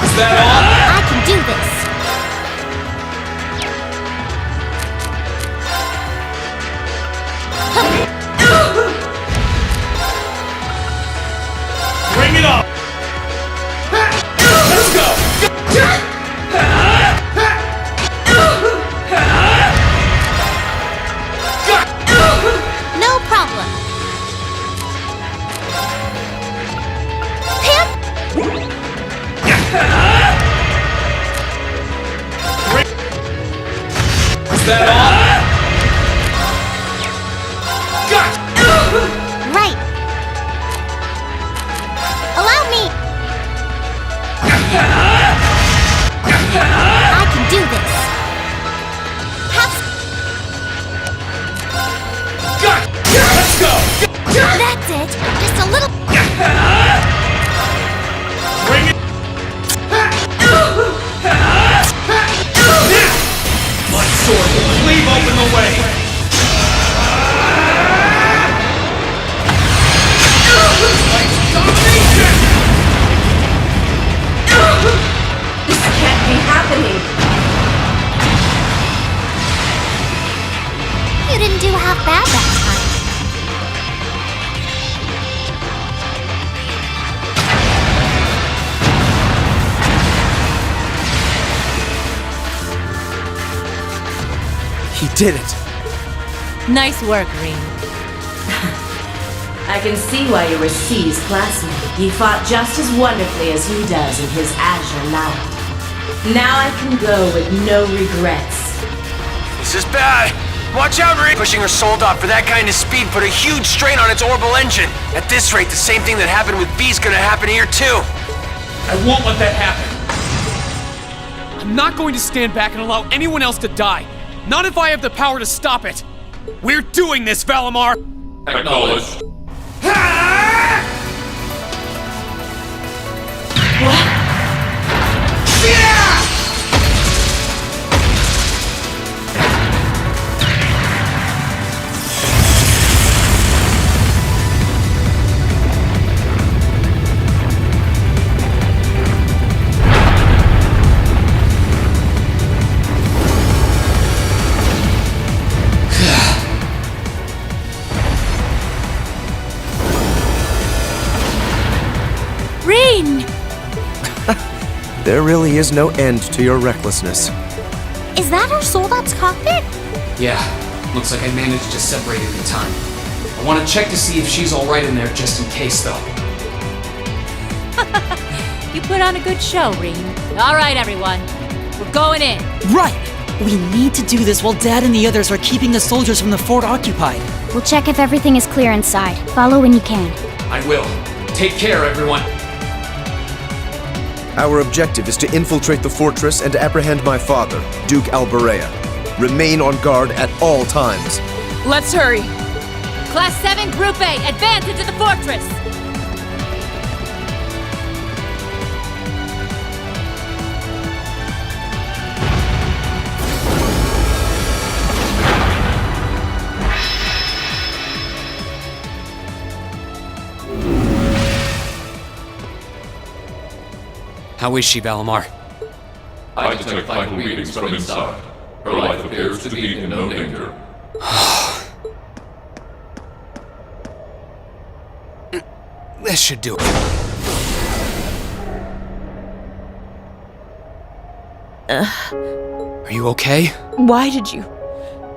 Is that all? I can do this. Bring it up! Let's go! No problem. Is that all? Gotcha! Right. Allow me. I can do this. Have. Gotcha! Let's go! That's it. Just a little. Bring it! My sword will cleave open the way! Domination! This can't be happening. You didn't do half bad that time. He did it! Nice work, Ring. I can see why you were C's classmate. He fought just as wonderfully as he does in his Azure Light. Now I can go with no regrets. This is bad. Watch out, Ring! Pushing her Soldot for that kind of speed put a huge strain on its orbital engine. At this rate, the same thing that happened with V's gonna happen here too. I won't let that happen. I'm not going to stand back and allow anyone else to die. Not if I have the power to stop it. We're doing this, Valimar! Acknowledged. There really is no end to your recklessness. Is that our Soldat's cockpit? Yeah, looks like I managed to separate it in time. I want to check to see if she's alright in there just in case, though. You put on a good show, Rean. All right, everyone. We're going in. Right! We need to do this while Dad and the others are keeping the soldiers from the fort occupied. We'll check if everything is clear inside. Follow when you can. I will. Take care, everyone. Our objective is to infiltrate the fortress and apprehend my father, Duke Alberea. Remain on guard at all times. Let's hurry. Class 7, Group A, advance into the fortress! How is she, Valimar? I detect vital readings from inside. Her life appears to be in no danger. This should do it. Are you okay? Why did you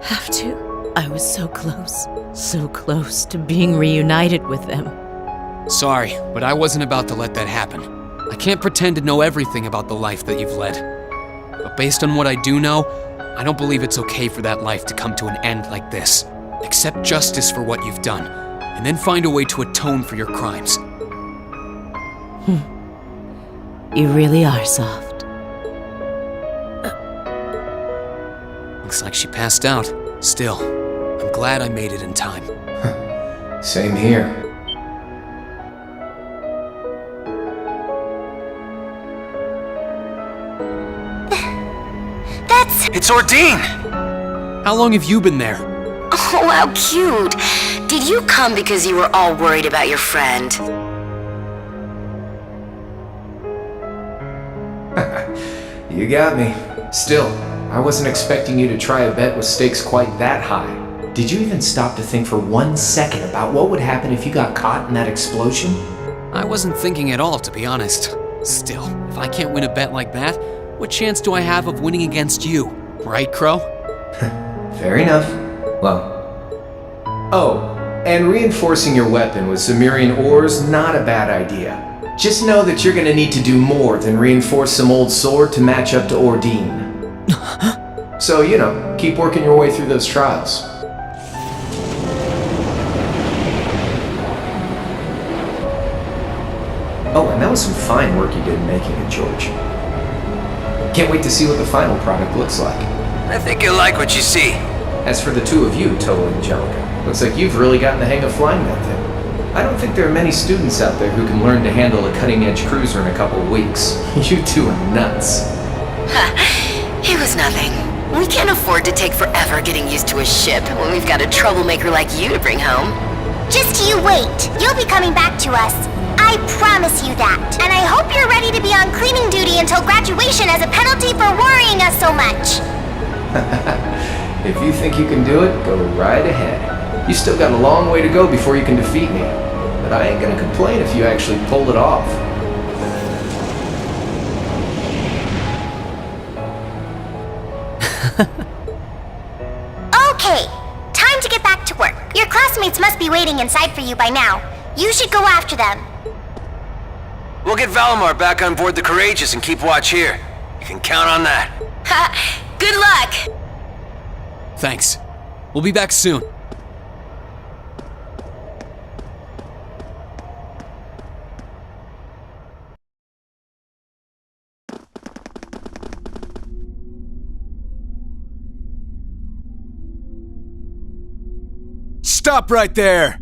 have to? I was so close to being reunited with them. Sorry, but I wasn't about to let that happen. I can't pretend to know everything about the life that you've led. But based on what I do know, I don't believe it's okay for that life to come to an end like this. Accept justice for what you've done, and then find a way to atone for your crimes. You really are soft. Looks like she passed out. Still, I'm glad I made it in time. Same here. It's Ordine! How long have you been there? Oh, how cute. Did you come because you were all worried about your friend? You got me. Still, I wasn't expecting you to try a bet with stakes quite that high. Did you even stop to think for 1 second about what would happen if you got caught in that explosion? I wasn't thinking at all, to be honest. Still, if I can't win a bet like that, what chance do I have of winning against you? Right, Crow? Fair enough. Well. Oh, and reinforcing your weapon with Zemirian ores, not a bad idea. Just know that you're gonna need to do more than reinforce some old sword to match up to Ordine. So, keep working your way through those trials. Oh, and that was some fine work you did in making it, George. Can't wait to see what the final product looks like. I think you'll like what you see. As for the two of you, Toa and Angelica, looks like you've really gotten the hang of flying that thing. I don't think there are many students out there who can learn to handle a cutting-edge cruiser in a couple of weeks. You two are nuts. It was nothing. We can't afford to take forever getting used to a ship when we've got a troublemaker like you to bring home. Just you wait. You'll be coming back to us. I promise you that. And I hope you're ready to be on cleaning duty until graduation as a penalty for worrying us so much. If you think you can do it, go right ahead. You still got a long way to go before you can defeat me. But I ain't gonna complain if you actually pull it off. Okay, time to get back to work. Your classmates must be waiting inside for you by now. You should go after them. We'll get Valimar back on board the Courageous and keep watch here. You can count on that. Good luck! Thanks. We'll be back soon. Stop right there!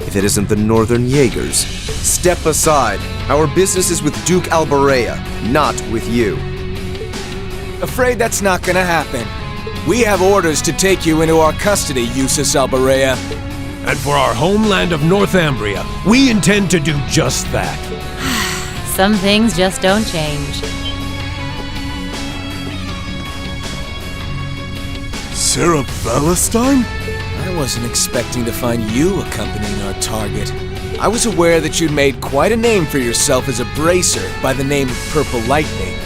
If it isn't the Northern Jaegers. Step aside. Our business is with Duke Alberea, not with you. Afraid that's not gonna happen. We have orders to take you into our custody, Jusis Alberea. And for our homeland of Northumbria, we intend to do just that. Some things just don't change. Sarah Valentine? I wasn't expecting to find you accompanying our target. I was aware that you'd made quite a name for yourself as a bracer by the name of Purple Lightning.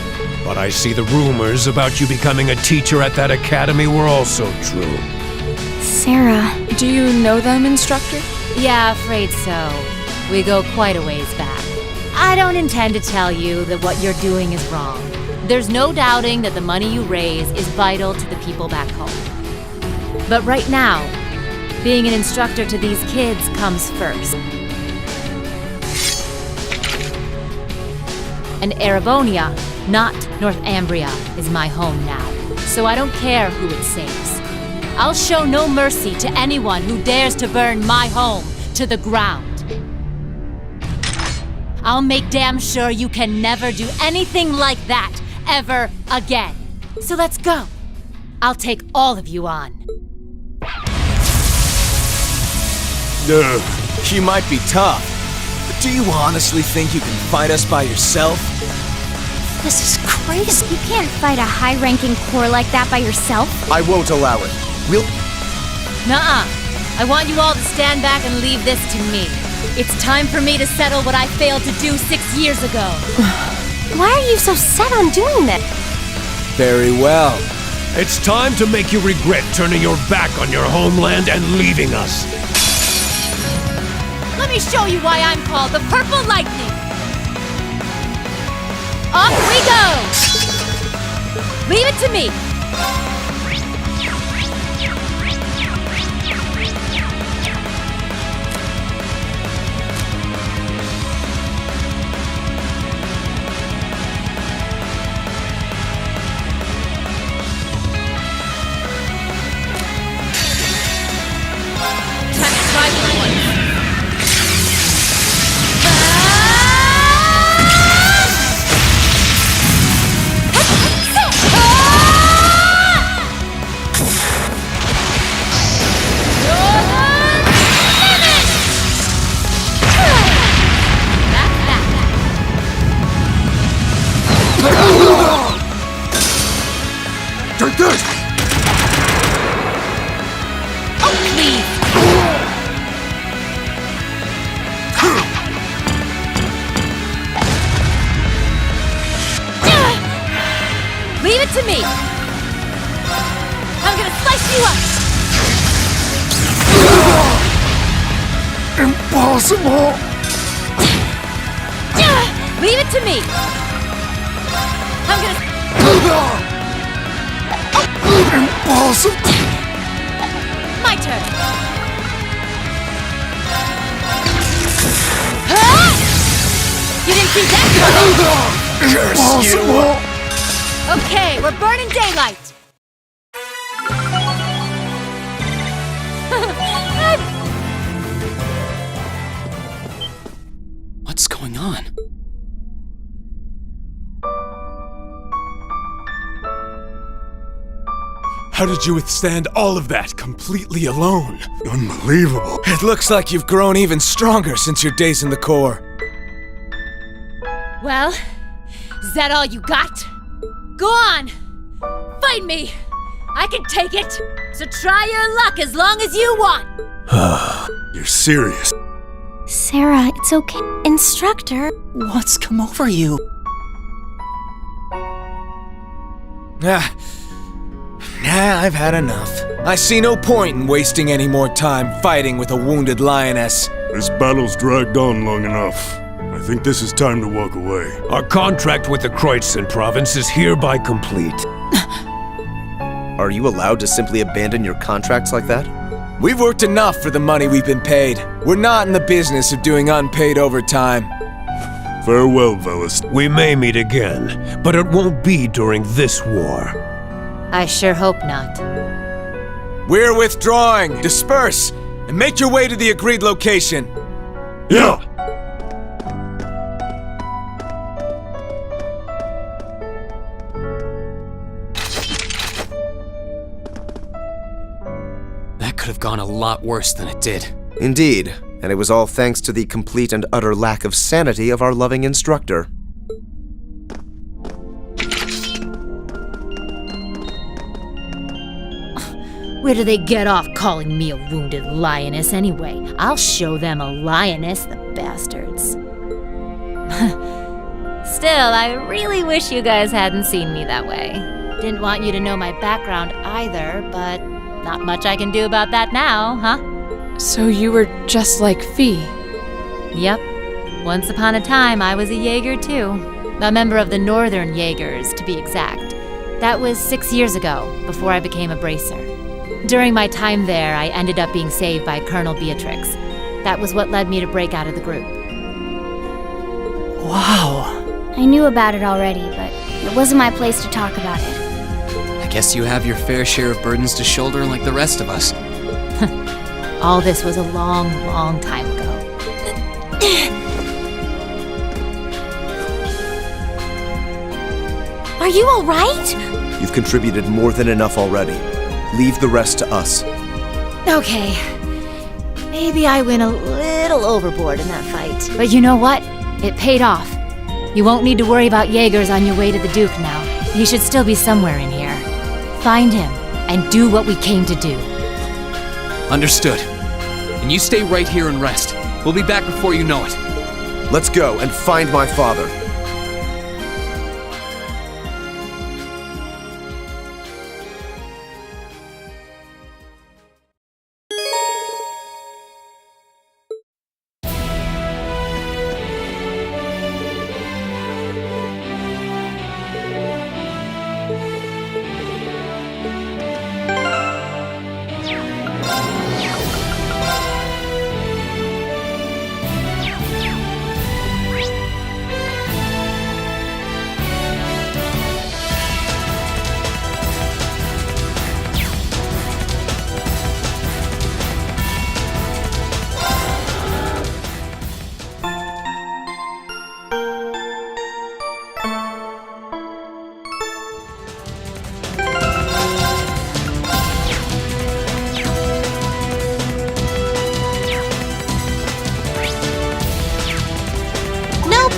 But I see the rumors about you becoming a teacher at that academy were also true. Sarah. Do you know them, Instructor? Yeah, afraid so. We go quite a ways back. I don't intend to tell you that what you're doing is wrong. There's no doubting that the money you raise is vital to the people back home. But right now, being an instructor to these kids comes first. And Erebonia, not Northumbria, is my home now. So I don't care who it saves. I'll show no mercy to anyone who dares to burn my home to the ground. I'll make damn sure you can never do anything like that ever again. So let's go. I'll take all of you on. You might be tough, but do you honestly think you can fight us by yourself? This is crazy. You can't fight a high-ranking corps like that by yourself. I won't allow it. We'll... Nuh-uh. I want you all to stand back and leave this to me. It's time for me to settle what I failed to do 6 years ago. Why are you so set on doing this? Very well. It's time to make you regret turning your back on your homeland and leaving us. Let me show you why I'm called the Purple Lightning. Off we go! Leave it to me. Take this! Oh, please! Leave it to me! I'm gonna slice you up! Impossible! Leave it to me! I'm gonna... Impossible! My turn! You didn't see that coming! Impossible! Okay, we're burning daylight! What's going on? How did you withstand all of that completely alone? Unbelievable. It looks like you've grown even stronger since your days in the Corps. Well, is that all you got? Go on! Fight me! I can take it! So try your luck as long as you want! You're serious? Sarah, it's okay. Instructor. What's come over you? I've had enough. I see no point in wasting any more time fighting with a wounded lioness. This battle's dragged on long enough. I think this is time to walk away. Our contract with the Kreutzen province is hereby complete. Are you allowed to simply abandon your contracts like that? We've worked enough for the money we've been paid. We're not in the business of doing unpaid overtime. Farewell, Veles. We may meet again, but it won't be during this war. I sure hope not. We're withdrawing. Disperse and make your way to the agreed location. Yeah! That could have gone a lot worse than it did. Indeed, and it was all thanks to the complete and utter lack of sanity of our loving instructor. Where do they get off calling me a wounded lioness anyway? I'll show them a lioness, the bastards. Still, I really wish you guys hadn't seen me that way. Didn't want you to know my background either, but not much I can do about that now, huh? So you were just like Fee? Yep. Once upon a time, I was a Jaeger too. A member of the Northern Jaegers, to be exact. That was 6 years ago, before I became a bracer. During my time there, I ended up being saved by Colonel Beatrix. That was what led me to break out of the group. Wow. I knew about it already, but it wasn't my place to talk about it. I guess you have your fair share of burdens to shoulder like the rest of us. All this was a long, long time ago. Are you all right? You've contributed more than enough already. Leave the rest to us. Okay. Maybe I went a little overboard in that fight. But you know what? It paid off. You won't need to worry about Jaegers on your way to the Duke now. He should still be somewhere in here. Find him, and do what we came to do. Understood. And you stay right here and rest. We'll be back before you know it. Let's go and find my father.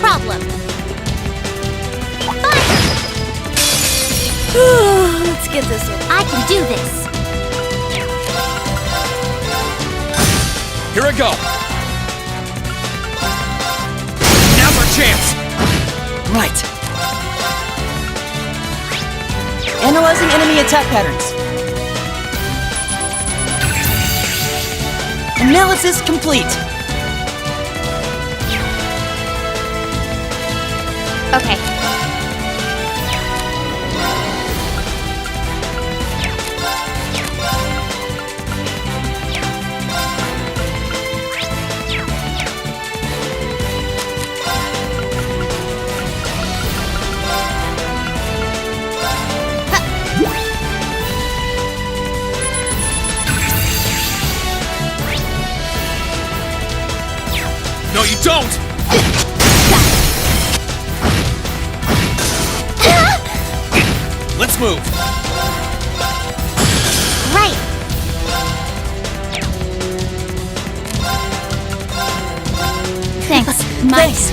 Problem. Let's get this over. I can do this. Here I go! Now's our chance! Right. Analyzing enemy attack patterns. Analysis complete. Okay. No, you don't! Let's move! Right! Thanks. Nice.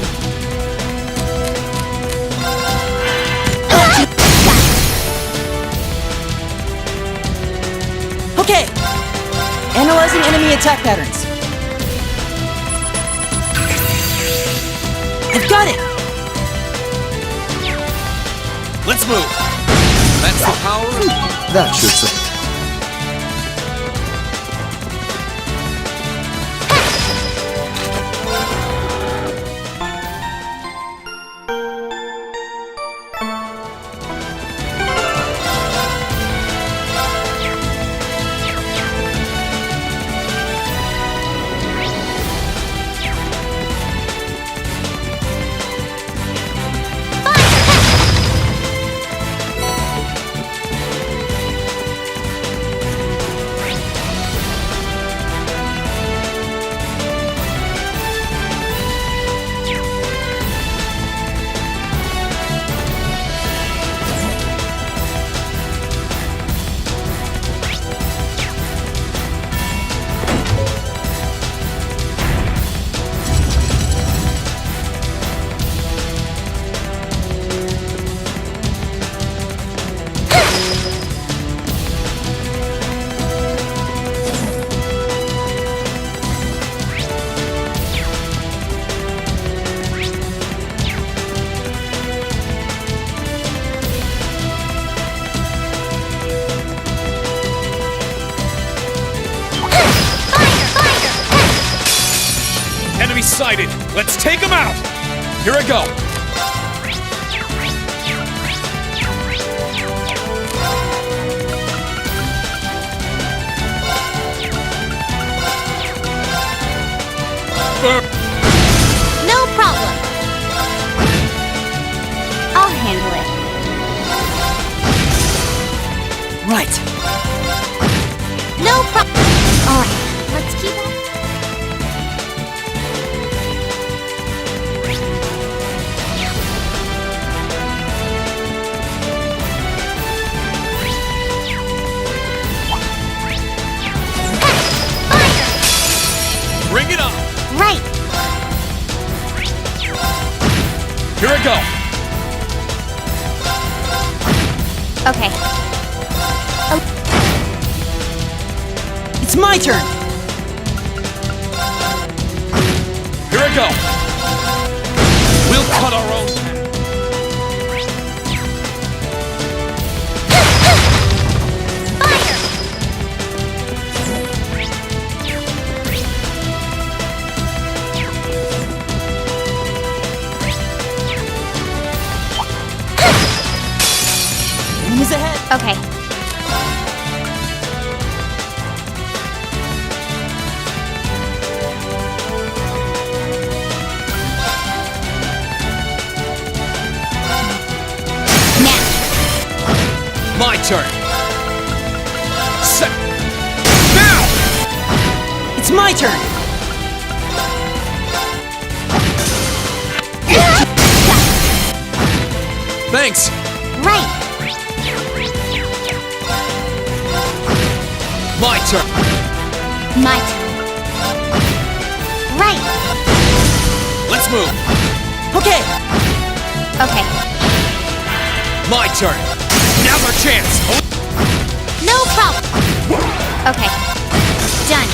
Okay. Analyzing enemy attack patterns. I've got it! Let's move! That's the power? That should suffice. excited. Let's take them out. Here I go. No problem. I'll handle it. Right. No problem. Alright, let's keep it. Bring it on. Right. Here I go. Okay. It's my turn. Here I go. We'll cut our own. Enemies ahead. Okay. My turn. Set. Now! It's my turn. Thanks. Right. My turn. My turn. Right. Let's move. Okay. Okay. My turn. Now's our chance. No problem. Okay. Done.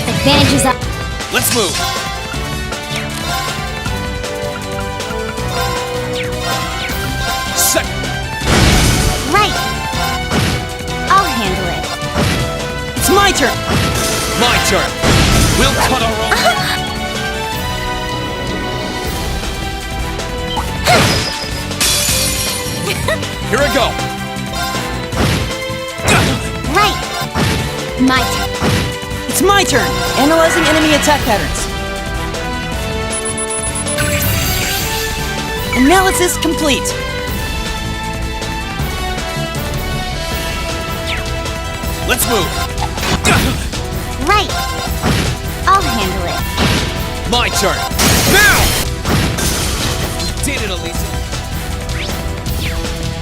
Advantage is up. Let's move. Set. Right. I'll handle it. It's my turn. My turn. We'll cut our own. Here I go. Right. My turn. It's my turn. Analyzing enemy attack patterns. Analysis complete. Let's move. Right. I'll handle it. My turn. Now! You did it, Elisa.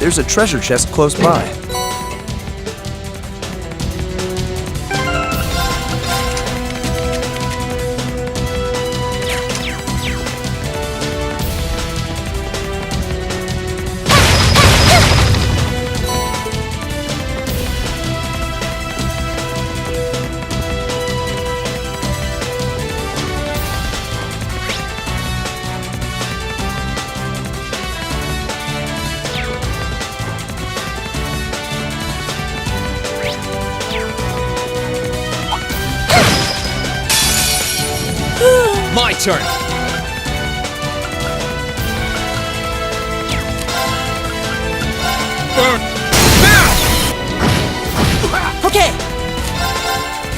There's a treasure chest close by. My turn! Okay!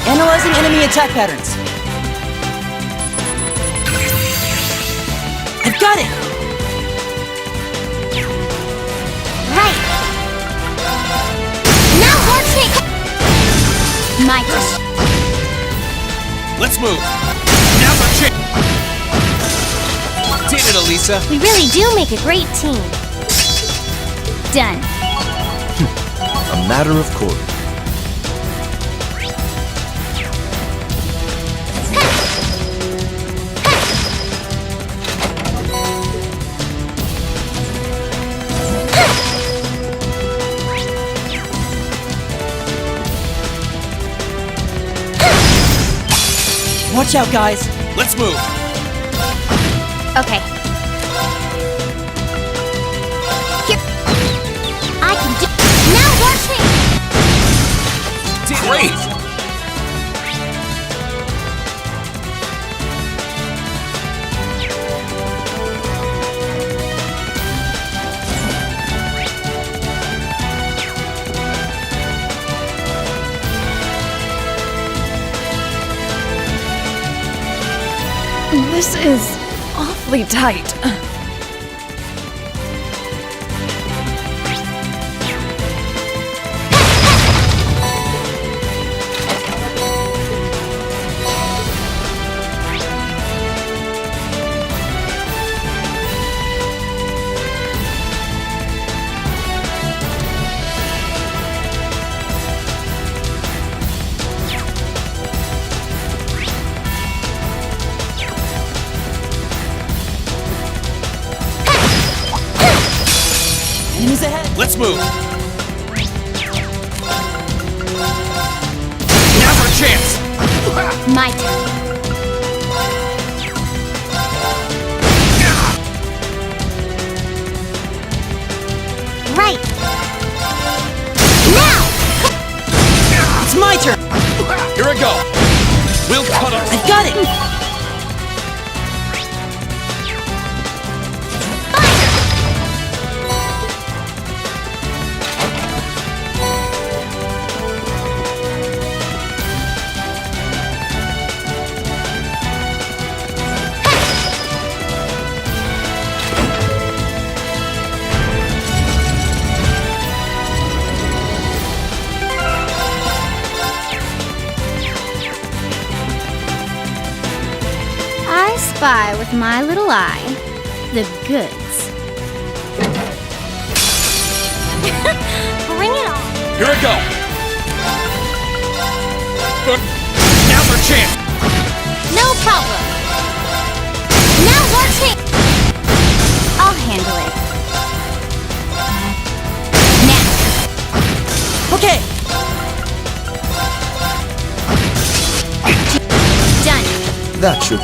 Analyzing enemy attack patterns. I've got it! Right! Now watch me! My turn. Let's move! Now's our chance! Did it, Elisa! We really do make a great team. Done. A matter of course. Watch out, guys! Let's move! Okay. Here. I can do. Now watch me! Great! This is awfully tight. Enemies ahead! Let's move! Now's our chance! My turn. Right. Now! It's my turn! Here I go! We'll cut off! I've got it! I spy with my little eye the goods. Bring it on. Here I go! Now's our chance! No problem. Now watch me. I'll handle it. Now. Okay! Done. That should.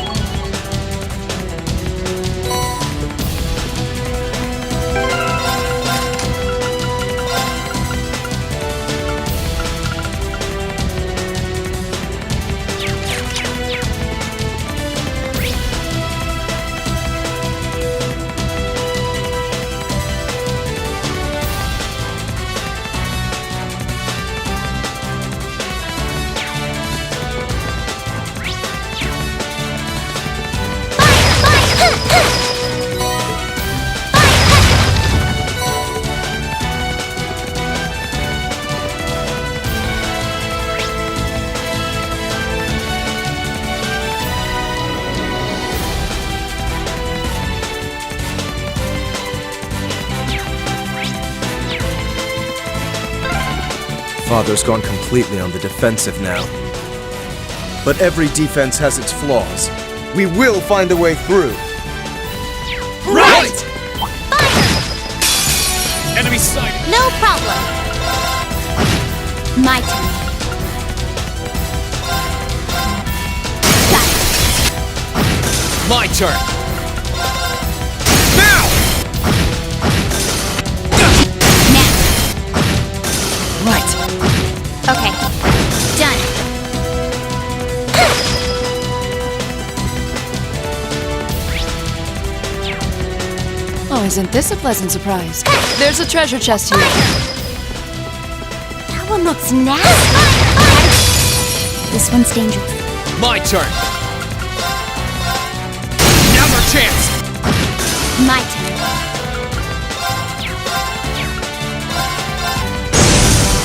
Father's gone completely on the defensive now. But every defense has its flaws. We will find a way through. Right! Enemy sighted! No problem. My turn. My turn! Now! Right. Okay. Done. Oh, isn't this a pleasant surprise? There's a treasure chest here. That one looks nasty. This one's dangerous. My turn! Now's our chance! My turn.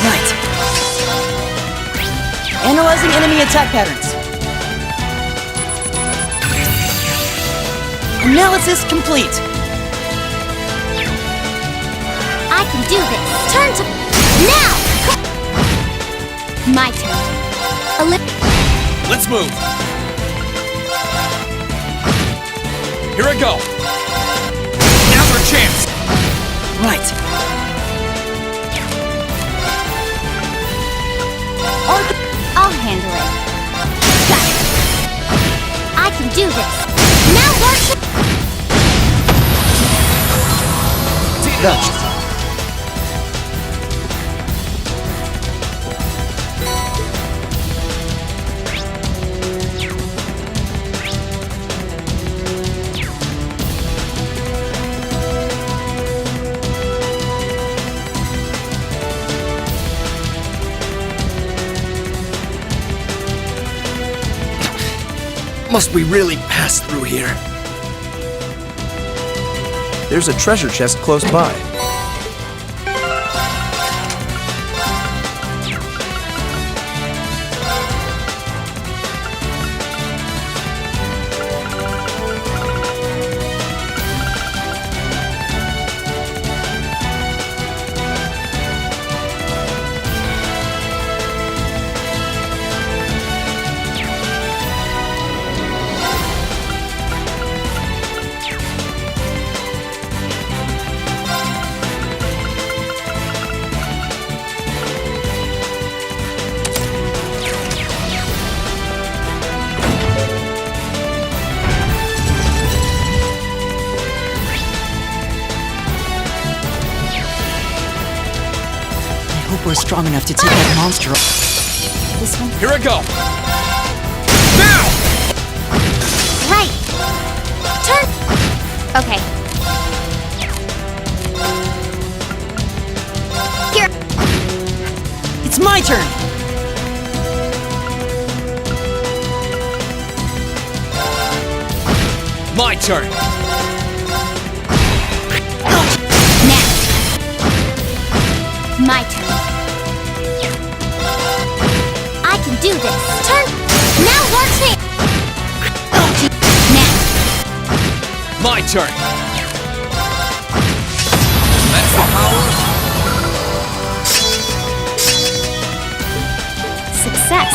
Right. Analyzing enemy attack patterns. Analysis complete. I can do this. Turn to... Now! My turn. Let's move! Here I go! Now's our chance! Right. I'll handle it. Got it. I can do this. Now watch it. Gotcha. Must we really pass through here? There's a treasure chest close by. We're strong enough to take that monster. This one? Here I go! Now! Right. Turn. Okay. Here. It's my turn. My turn! Next. My turn. I can do this. Turn. Now watch me. Next. My turn! That's the power! Success.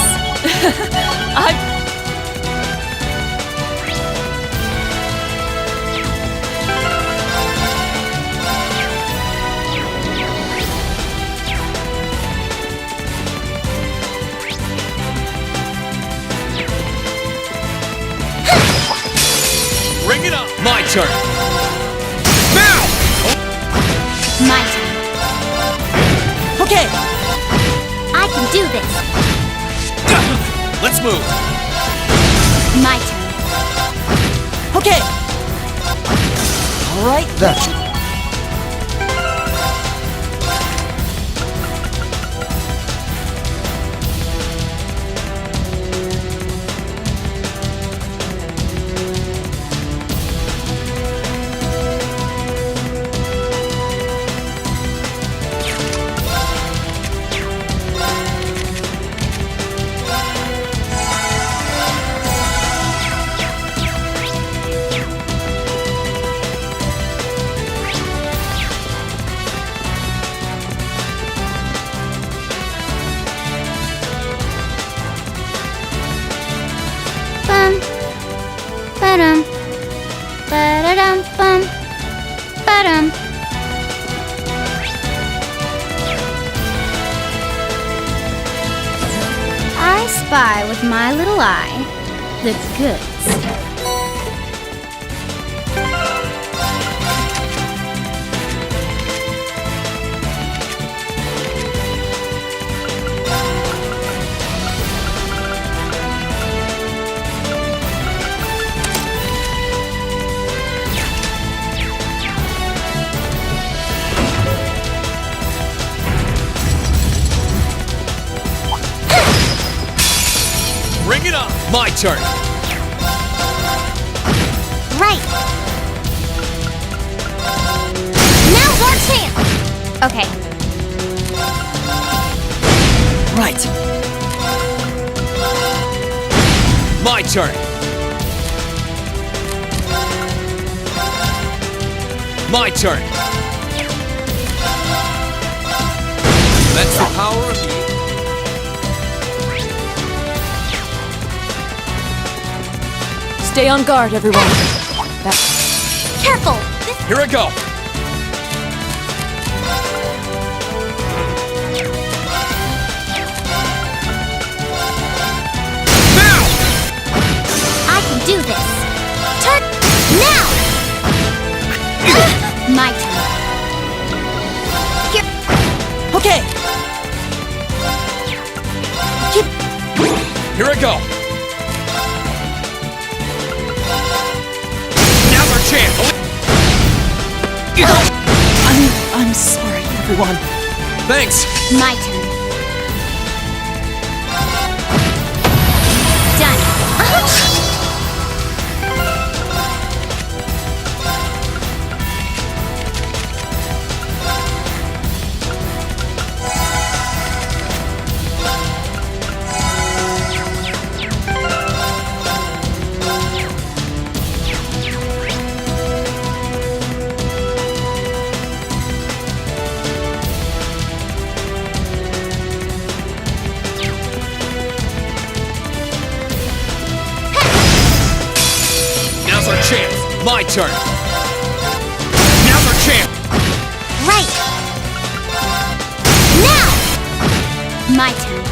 Bring it up! My turn! Now! My turn. Okay. I can do this. Let's move! My turn. Okay. All right. That's spy with my little eye the goods. Bring it on! My turn! Right! Now's our chance! Okay. Right. My turn! My turn! That's the power of the... Stay on guard, everyone. Careful! Here I go! Now! I can do this! Turn now! My turn. Here. Okay. Here I go! Now's our chance! I'm sorry, everyone. Thanks! My turn. Done. Now's our chance! My turn! Now's our chance! Right. Now! My turn.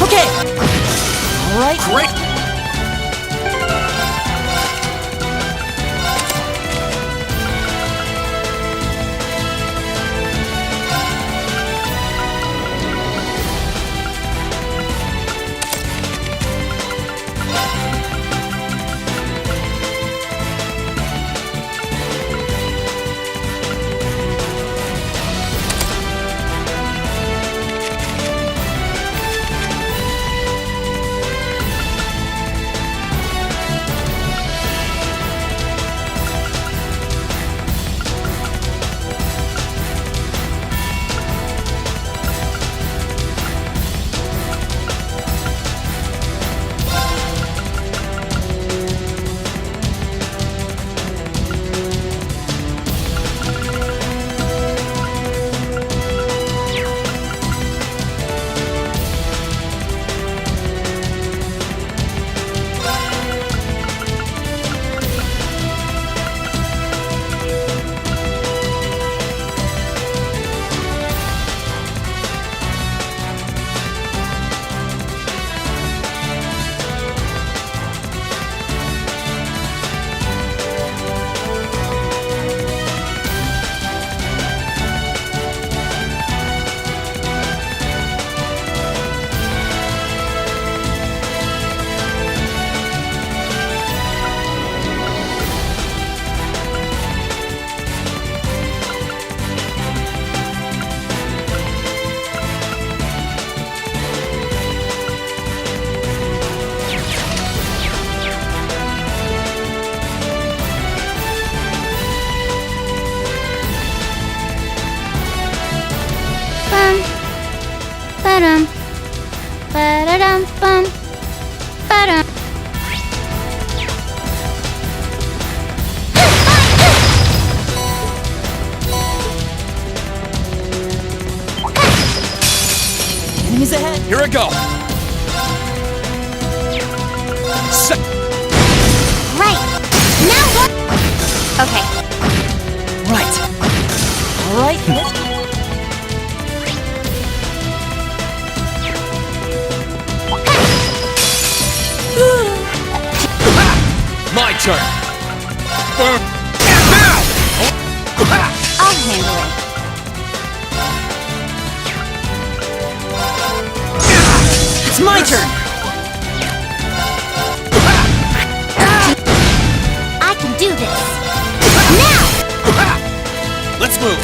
Okay. All right. Great! Ba-dum. Ba-da-dum bum. Ba-dum. Enemies ahead. Here I go. Set. Right. Now what? Okay. Right. All right. turn. I'll handle it. It's my turn! I can do this. Now! Let's move.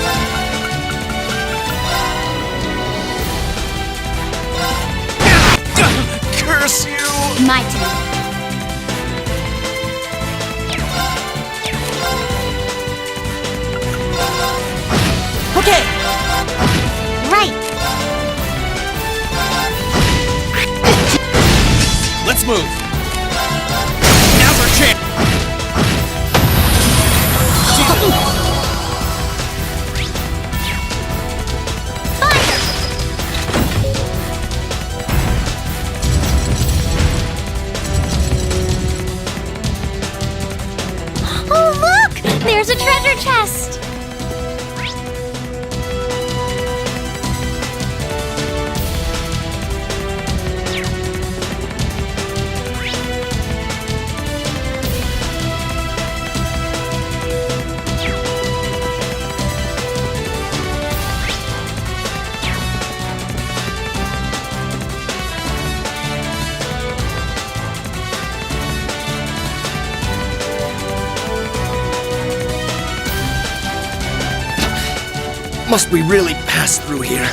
Curse you! My turn. Okay! Right. Let's move. Now's our chance. Oh, look! There's a treasure chest! Must we really pass through here?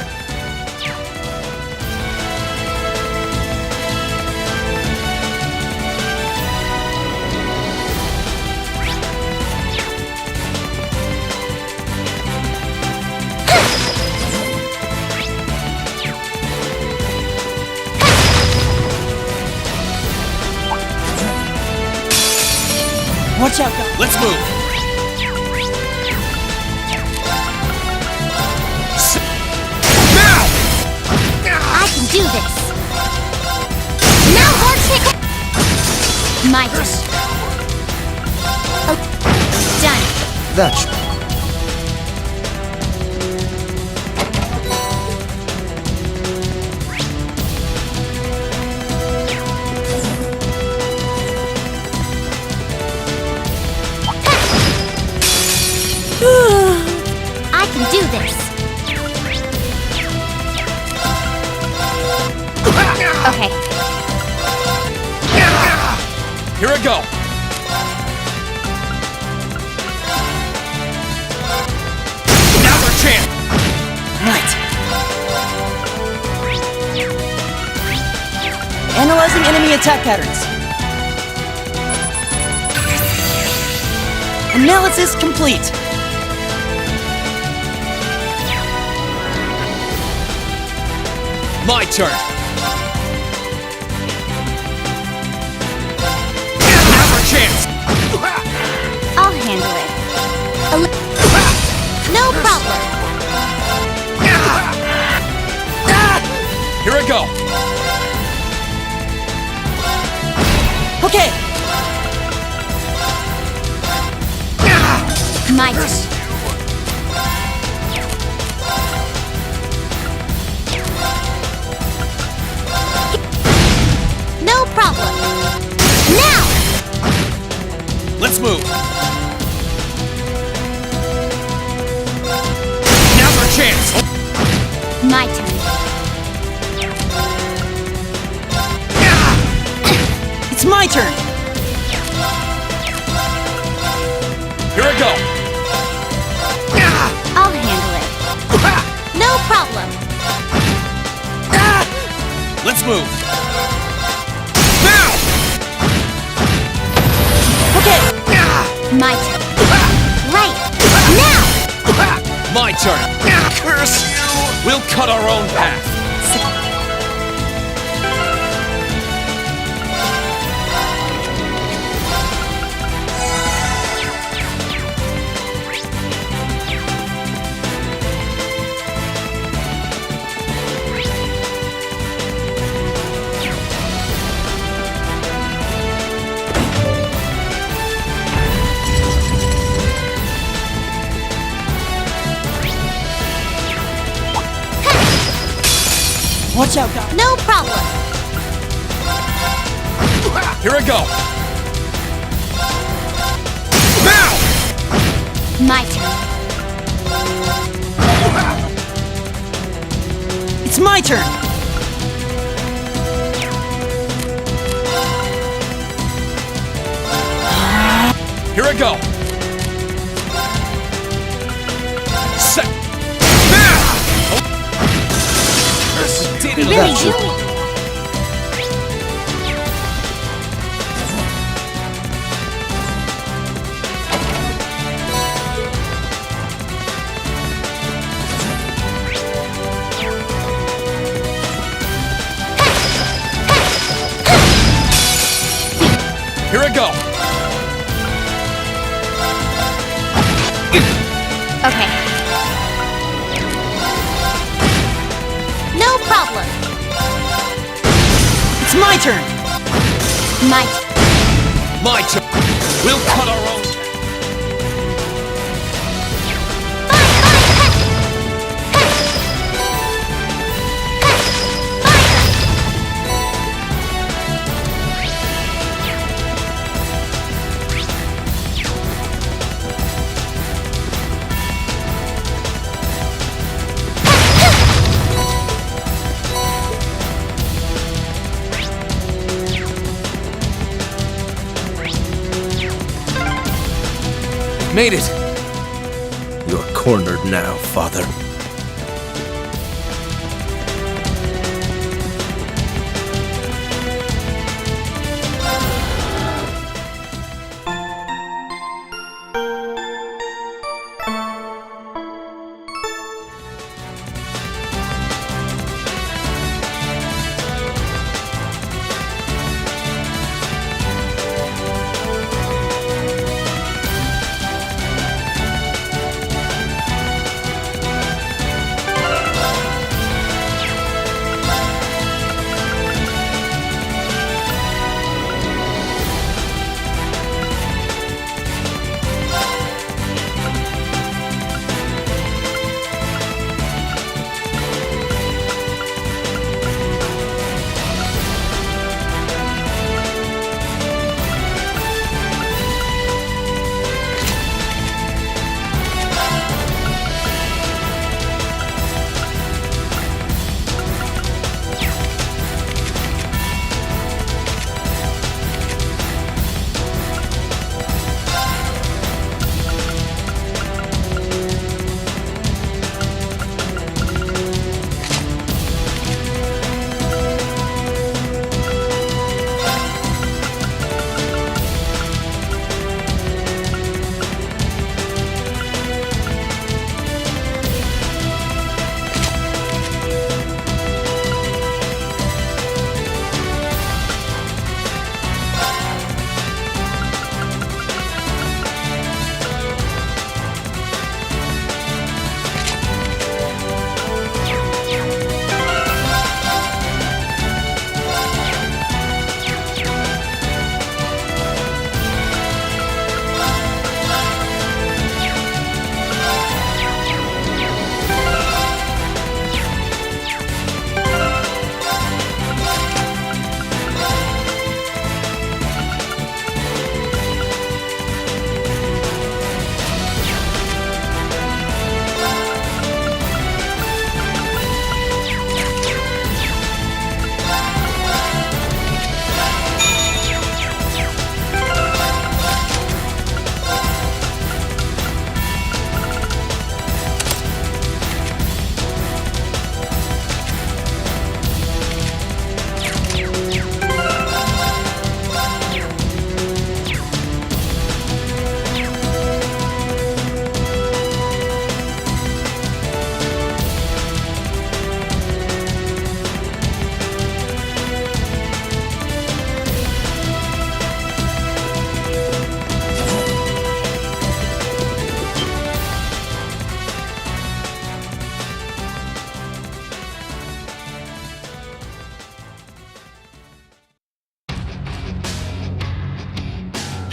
Watch out, guys. Let's move. I can do this. Now let's take my turn. Oh, done. That's... I can do this. Okay. Here I go. Now's our chance. Right. Analyzing enemy attack patterns. Analysis complete. My turn. Now's our chance. I'll handle it. No problem. Here I go. Okay. My turn. No problem. Now! Let's move. Now's our chance. My turn. It's my turn. Here I go. I'll handle it. No problem. Let's move. Okay. My turn. Right. Now! My turn. Curse you! We'll cut our own path. Watch out, guys. No problem. Here I go. My turn. It's my turn! Here I go. Set. We really do. Here I go. Okay. No problem. It's my turn! My turn. My turn. We'll cut our own. Made it! You're cornered now, Father.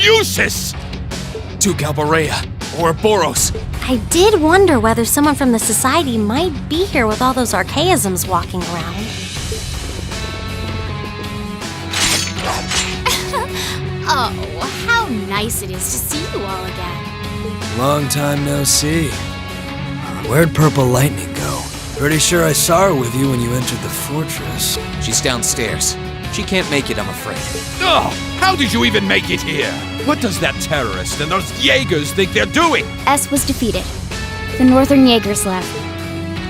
Useless! Duke Alborea, Ouroboros. I did wonder whether someone from the Society might be here with all those archaisms walking around. Oh, how nice it is to see you all again. Long time no see. Where'd Purple Lightning go? Pretty sure I saw her with you when you entered the fortress. She's downstairs. She can't make it, I'm afraid. Oh, how did you even make it here? What does that terrorist and those Jaegers think they're doing? S was defeated. The Northern Jaegers left.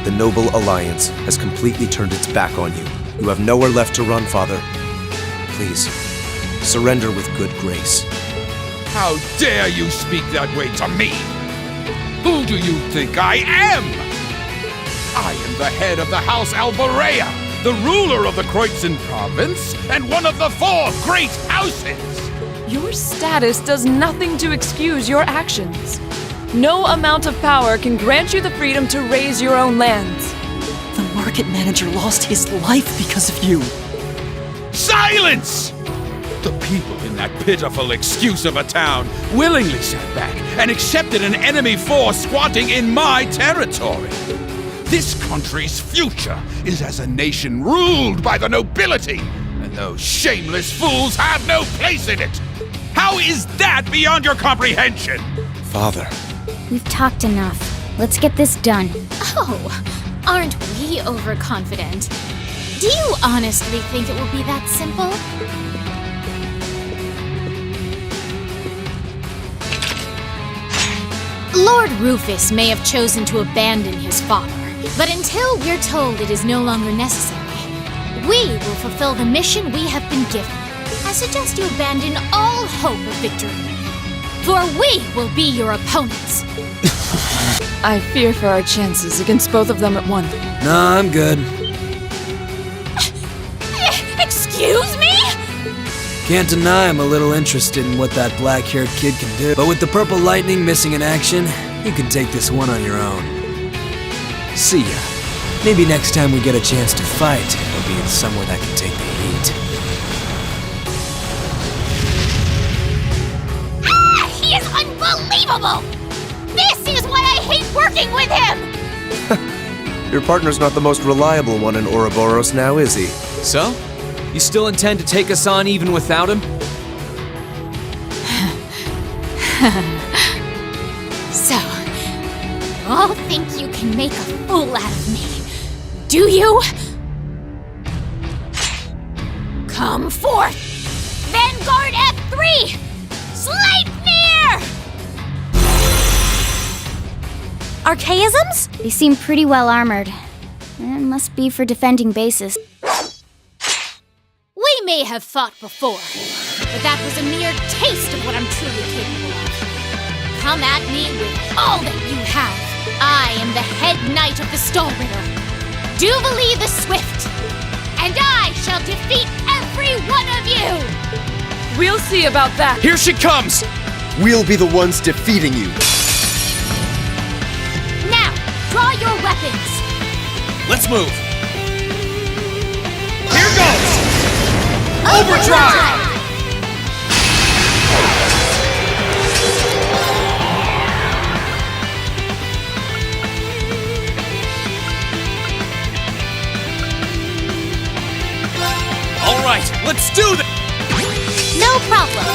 The Noble Alliance has completely turned its back on you. You have nowhere left to run, Father. Please, surrender with good grace. How dare you speak that way to me? Who do you think I am? I am the head of the House Albarea, the ruler of the Kreutzen province, and one of the 4 great houses! Your status does nothing to excuse your actions. No amount of power can grant you the freedom to raise your own lands. The market manager lost his life because of you. Silence! The people in that pitiful excuse of a town willingly sat back and accepted an enemy force squatting in my territory. This country's future is as a nation ruled by the nobility, and those shameless fools have no place in it. How is that beyond your comprehension? Father. We've talked enough. Let's get this done. Oh, aren't we overconfident? Do you honestly think it will be that simple? Lord Rufus may have chosen to abandon his father, but until we're told it is no longer necessary, we will fulfill the mission we have been given. I suggest you abandon all hope of victory, for we will be your opponents. I fear for our chances against both of them at once. Nah, I'm good. Excuse me? Can't deny I'm a little interested in what that black-haired kid can do. But with the Purple Lightning missing in action, you can take this one on your own. See ya. Maybe next time we get a chance to fight, it'll be in somewhere that can take the heat. He is unbelievable! This is why I hate working with him! Your partner's not the most reliable one in Ouroboros now, is he? So? You still intend to take us on even without him? So, you all think you can make a fool out of me, do you? Come forth! Vanguard F3! Sleipnir! Archaisms? They seem pretty well armored. It must be for defending bases. We may have fought before, but that was a mere taste of what I'm truly capable of. Come at me with all that you have. I am the head knight of the Stallritter, Duvalie the Swift, and I shall defeat every one of you! We'll see about that. Here she comes! We'll be the ones defeating you. Now, draw your weapons! Let's move! Here goes! Overdrive! All right, let's do this! No problem.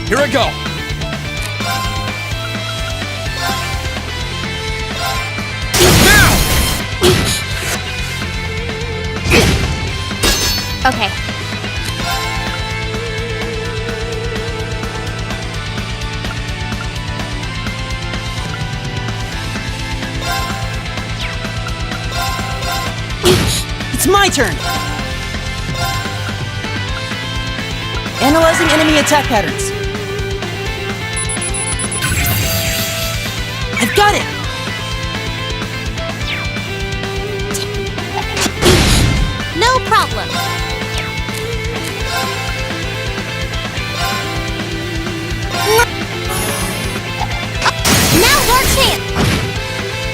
Here I go! Okay. It's my turn! Analyzing enemy attack patterns. I've got it! No problem. Now our chance!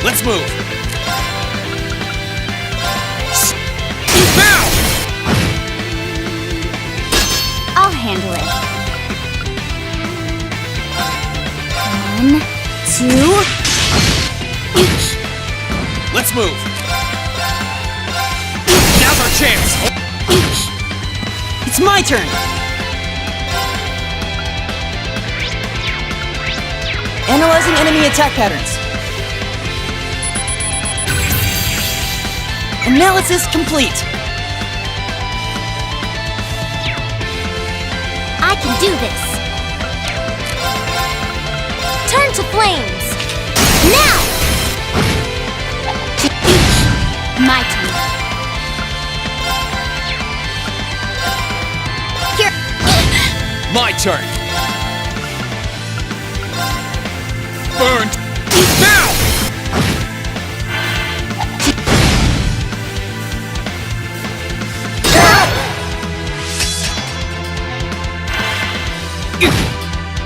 Let's move! I'll handle it. 1, 2... Let's move! It's my turn! Analyzing enemy attack patterns. Analysis complete. I can do this. Turn to flames. Now! My turn. Here. My turn. Burned. Now!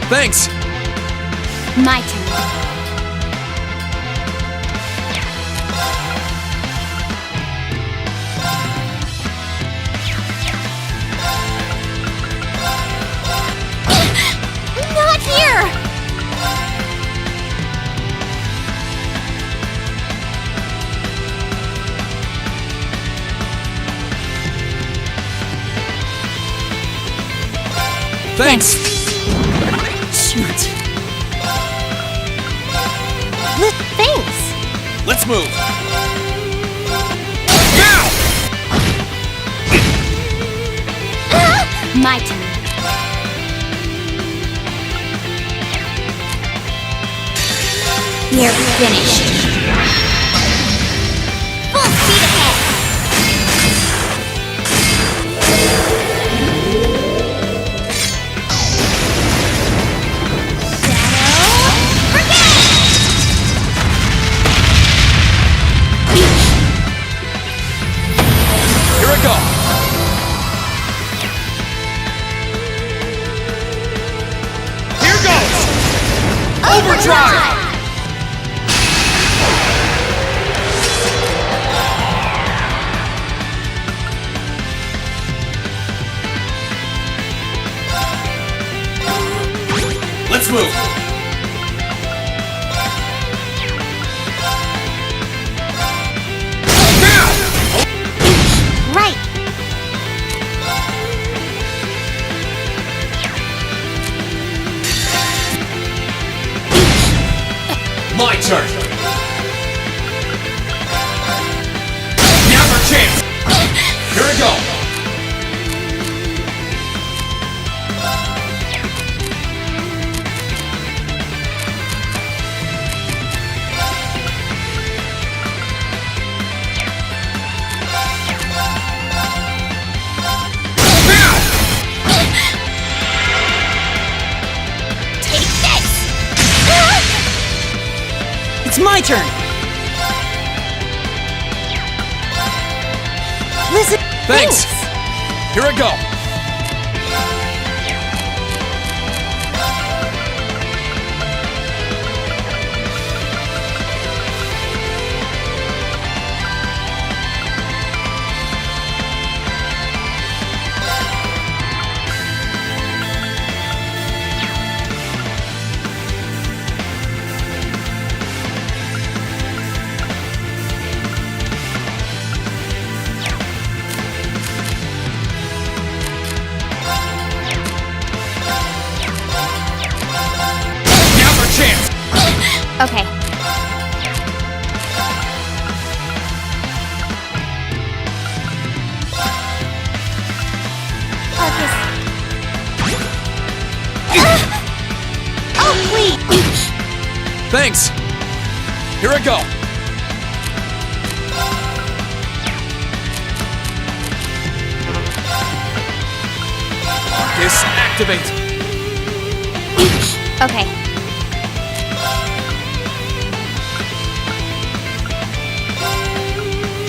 Thanks. My turn. Not here! Thanks. Shoot. Thanks. Let's move. Now! My turn. You're finished. Full speed ahead. Here I go. Here goes. Overdrive. Let's move. Right. My turn. Now's our chance. Here we go. It's my turn! Listen! Thanks. Here I go. Okay. Arcus. Oh, please! Thanks. Here I go. Disactivate. Okay.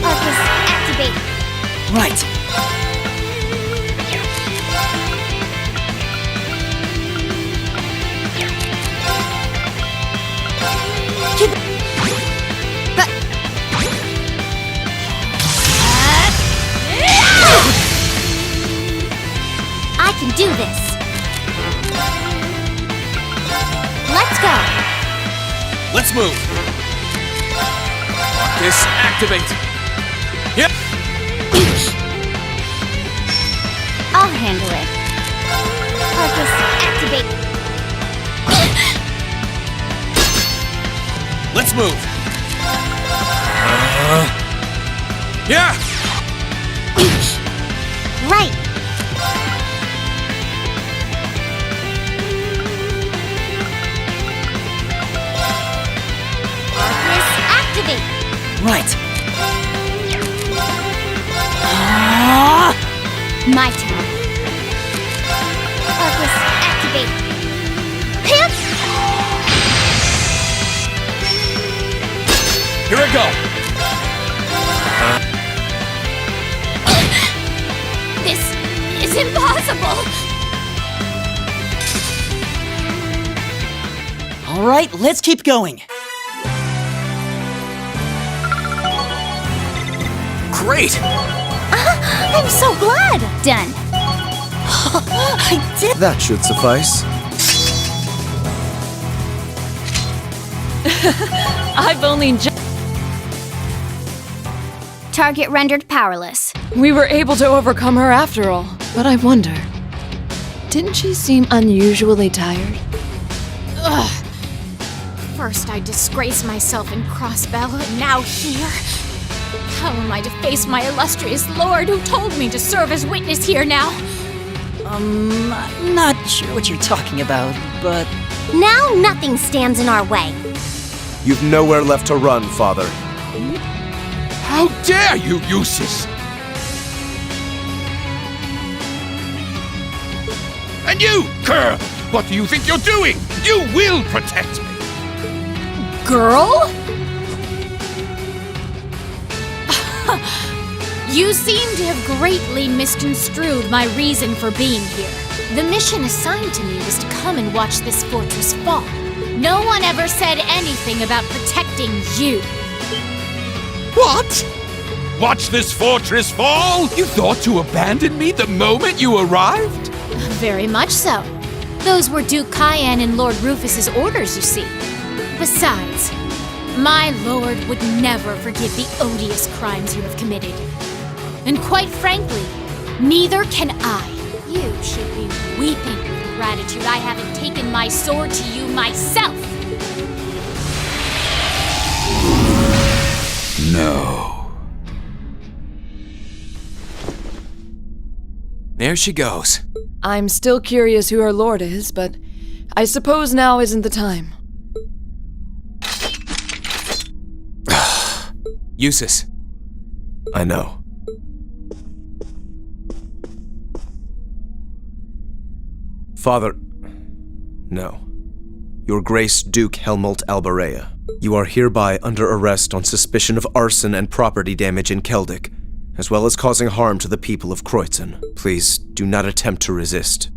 Arcus, activate. Right. I can do this. Let's go. Let's move. Disactivate. Yep. handle it. Arcus, activate. Let's move. Yeah! Right. Arcus, activate. Right. My turn. Arcus, activate. Pip! Here I go. This is impossible! All right, let's keep going. Great! I'm so glad! Done. I did. That should suffice. I've only just. Target rendered powerless. We were able to overcome her after all. But I wonder, didn't she seem unusually tired? Ugh. First I disgrace myself in Crossbell, and now here. How am I to face my illustrious lord who told me to serve as witness here now? I'm not sure what you're talking about, but... Now nothing stands in our way. You've nowhere left to run, Father. How dare you, Eustace! And you, Kerr! What do you think you're doing? You will protect me! Girl? You seem to have greatly misconstrued my reason for being here. The mission assigned to me was to come and watch this fortress fall. No one ever said anything about protecting you. What? Watch this fortress fall? You thought to abandon me the moment you arrived? Very much so. Those were Duke Cayenne and Lord Rufus's orders, you see. Besides, my lord would never forgive the odious crimes you have committed. And quite frankly, neither can I. You should be weeping with gratitude I haven't taken my sword to you myself. No. There she goes. I'm still curious who her lord is, but I suppose now isn't the time. Eustace. I know. Father... No. Your Grace Duke Helmut Albarea. You are hereby under arrest on suspicion of arson and property damage in Keldic, as well as causing harm to the people of Kreutzen. Please, do not attempt to resist.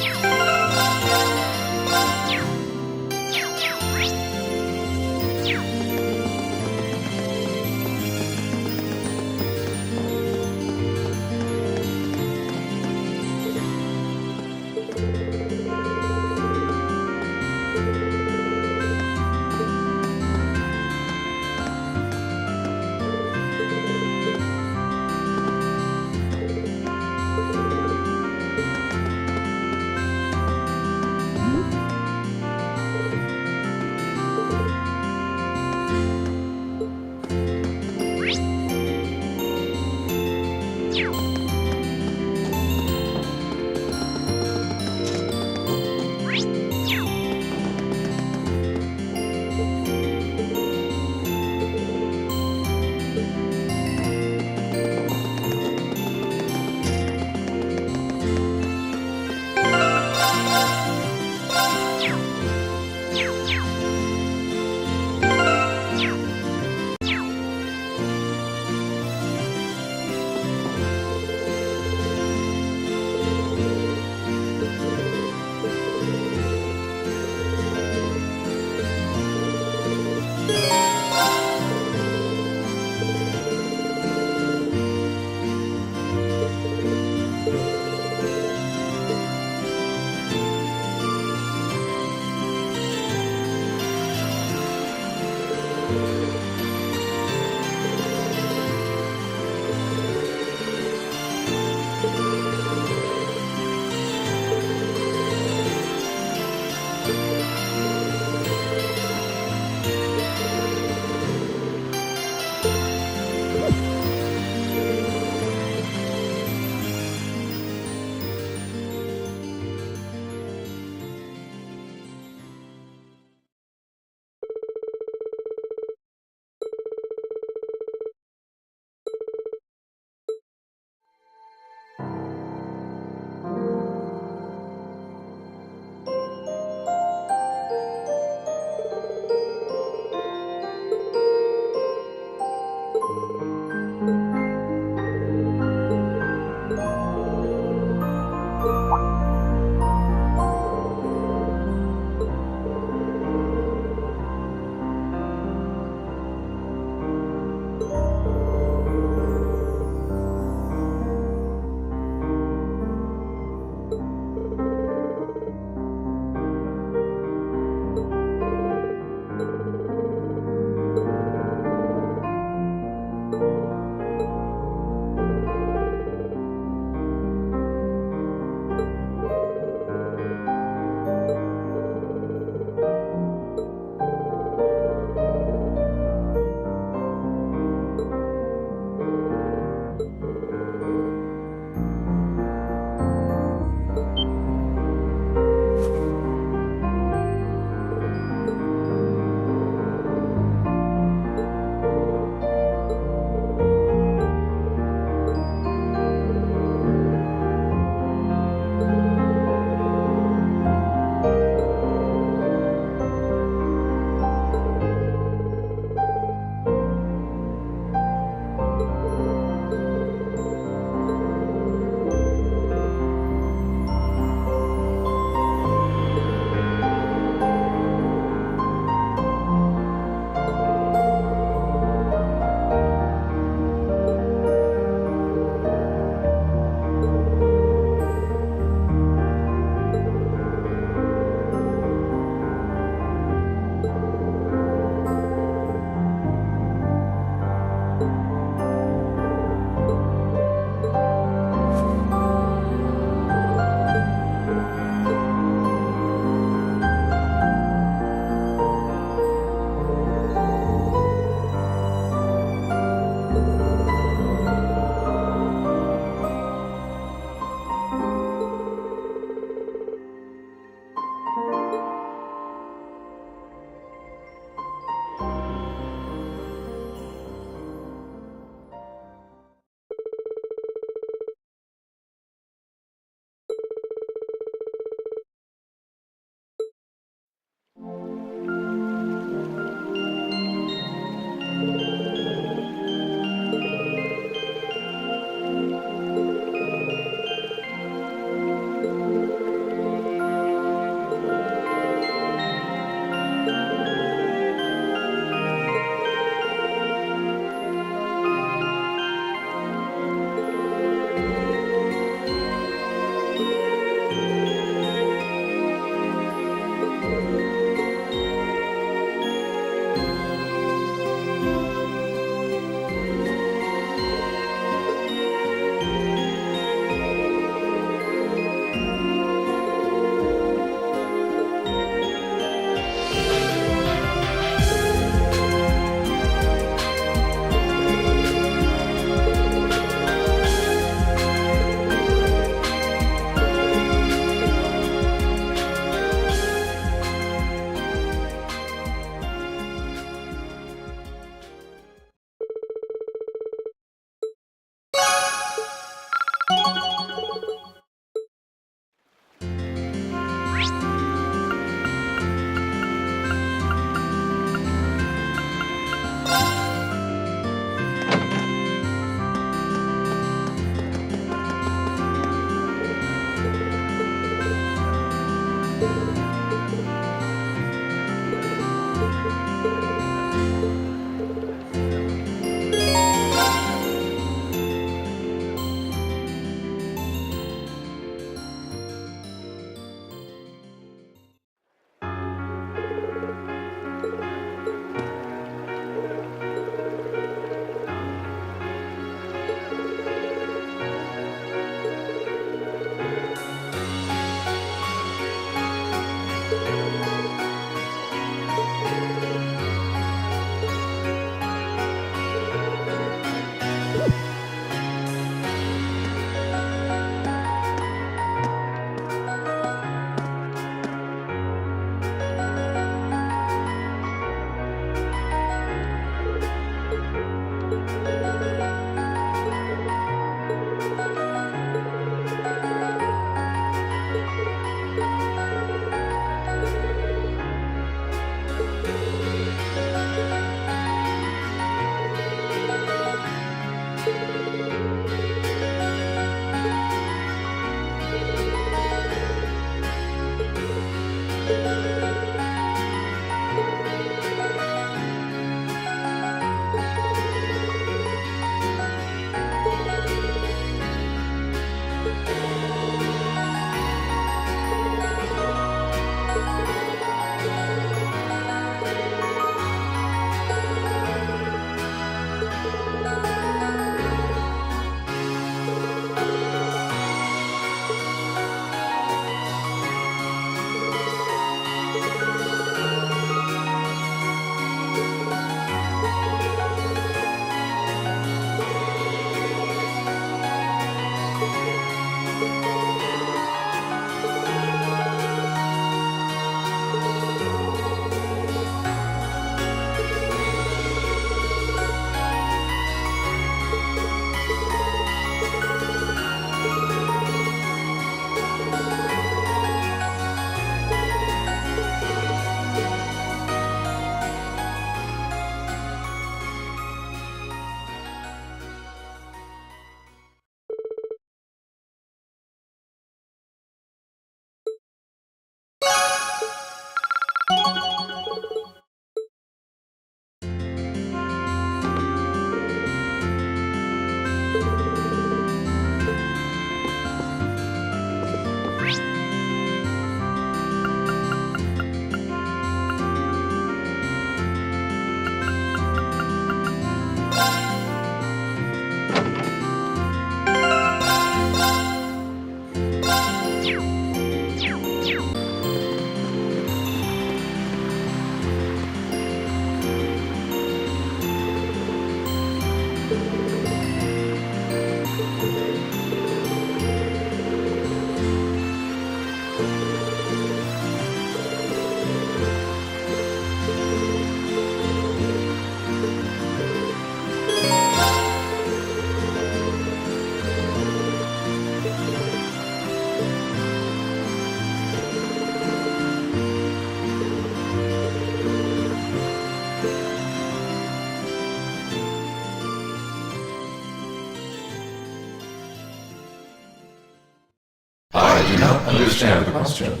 I do not understand the question.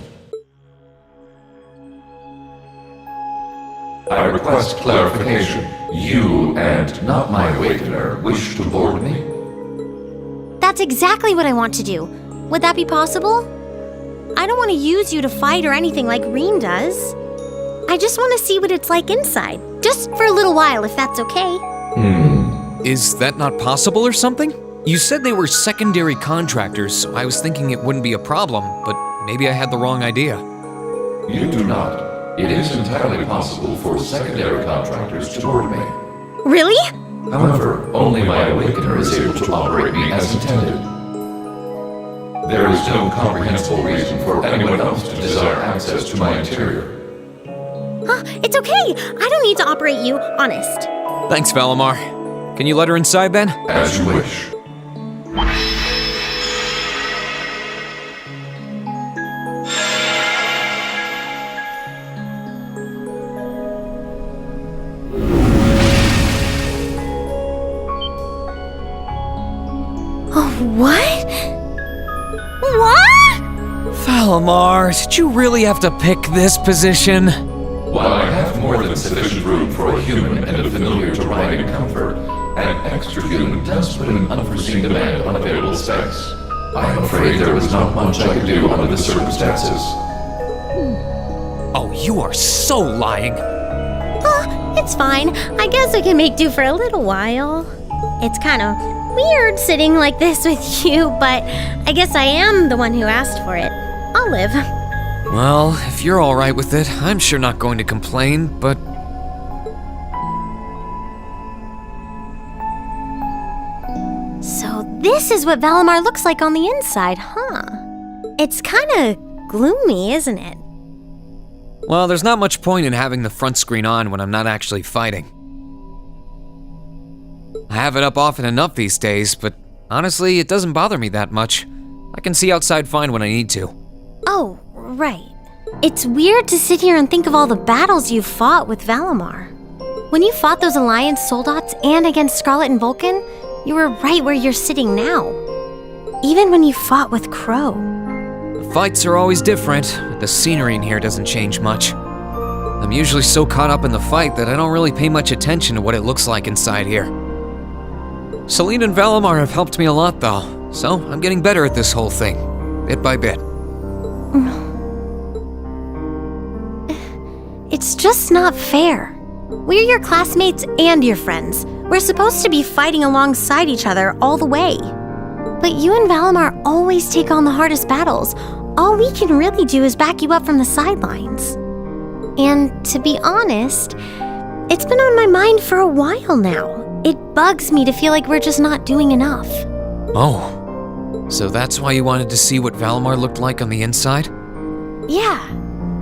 I request clarification. You and not my awakener wish to board me? That's exactly what I want to do. Would that be possible? I don't want to use you to fight or anything like Reen does. I just want to see what it's like inside. Just for a little while, if that's okay. Is that not possible or something? You said they were secondary contractors, so I was thinking it wouldn't be a problem, but maybe I had the wrong idea. You do not. It is entirely possible for secondary contractors to board me. Really? However, only my awakener is able to operate me as intended. There is no comprehensible reason for anyone else to desire access to my interior. Huh, it's okay. I don't need to operate you, honest. Thanks, Valimar. Can you let her inside then? As you wish. What? What? Valimar, did you really have to pick this position? While I have more than sufficient room for a human and a familiar to ride in comfort, an extra human does put an unforeseen demand on available space. I am afraid there was not much I could do under the circumstances. Oh, you are so lying. It's fine. I guess I can make do for a little while. It's kind of weird sitting like this with you, but I guess I am the one who asked for it. I'll live. Well, if you're alright with it, I'm sure not going to complain, but... So this is what Valimar looks like on the inside, huh? It's kind of gloomy, isn't it? Well, there's not much point in having the front screen on when I'm not actually fighting. I have it up often enough these days, but honestly, it doesn't bother me that much. I can see outside fine when I need to. Oh, right. It's weird to sit here and think of all the battles you've fought with Valimar. When you fought those Alliance soldats and against Scarlet and Vulcan, you were right where you're sitting now. Even when you fought with Crow. The fights are always different, but the scenery in here doesn't change much. I'm usually so caught up in the fight that I don't really pay much attention to what it looks like inside here. Selene and Valimar have helped me a lot though, so I'm getting better at this whole thing, bit by bit. It's just not fair. We're your classmates and your friends. We're supposed to be fighting alongside each other all the way. But you and Valimar always take on the hardest battles. All we can really do is back you up from the sidelines. And to be honest, it's been on my mind for a while now. It bugs me to feel like we're just not doing enough. Oh, so that's why you wanted to see what Valimar looked like on the inside? Yeah.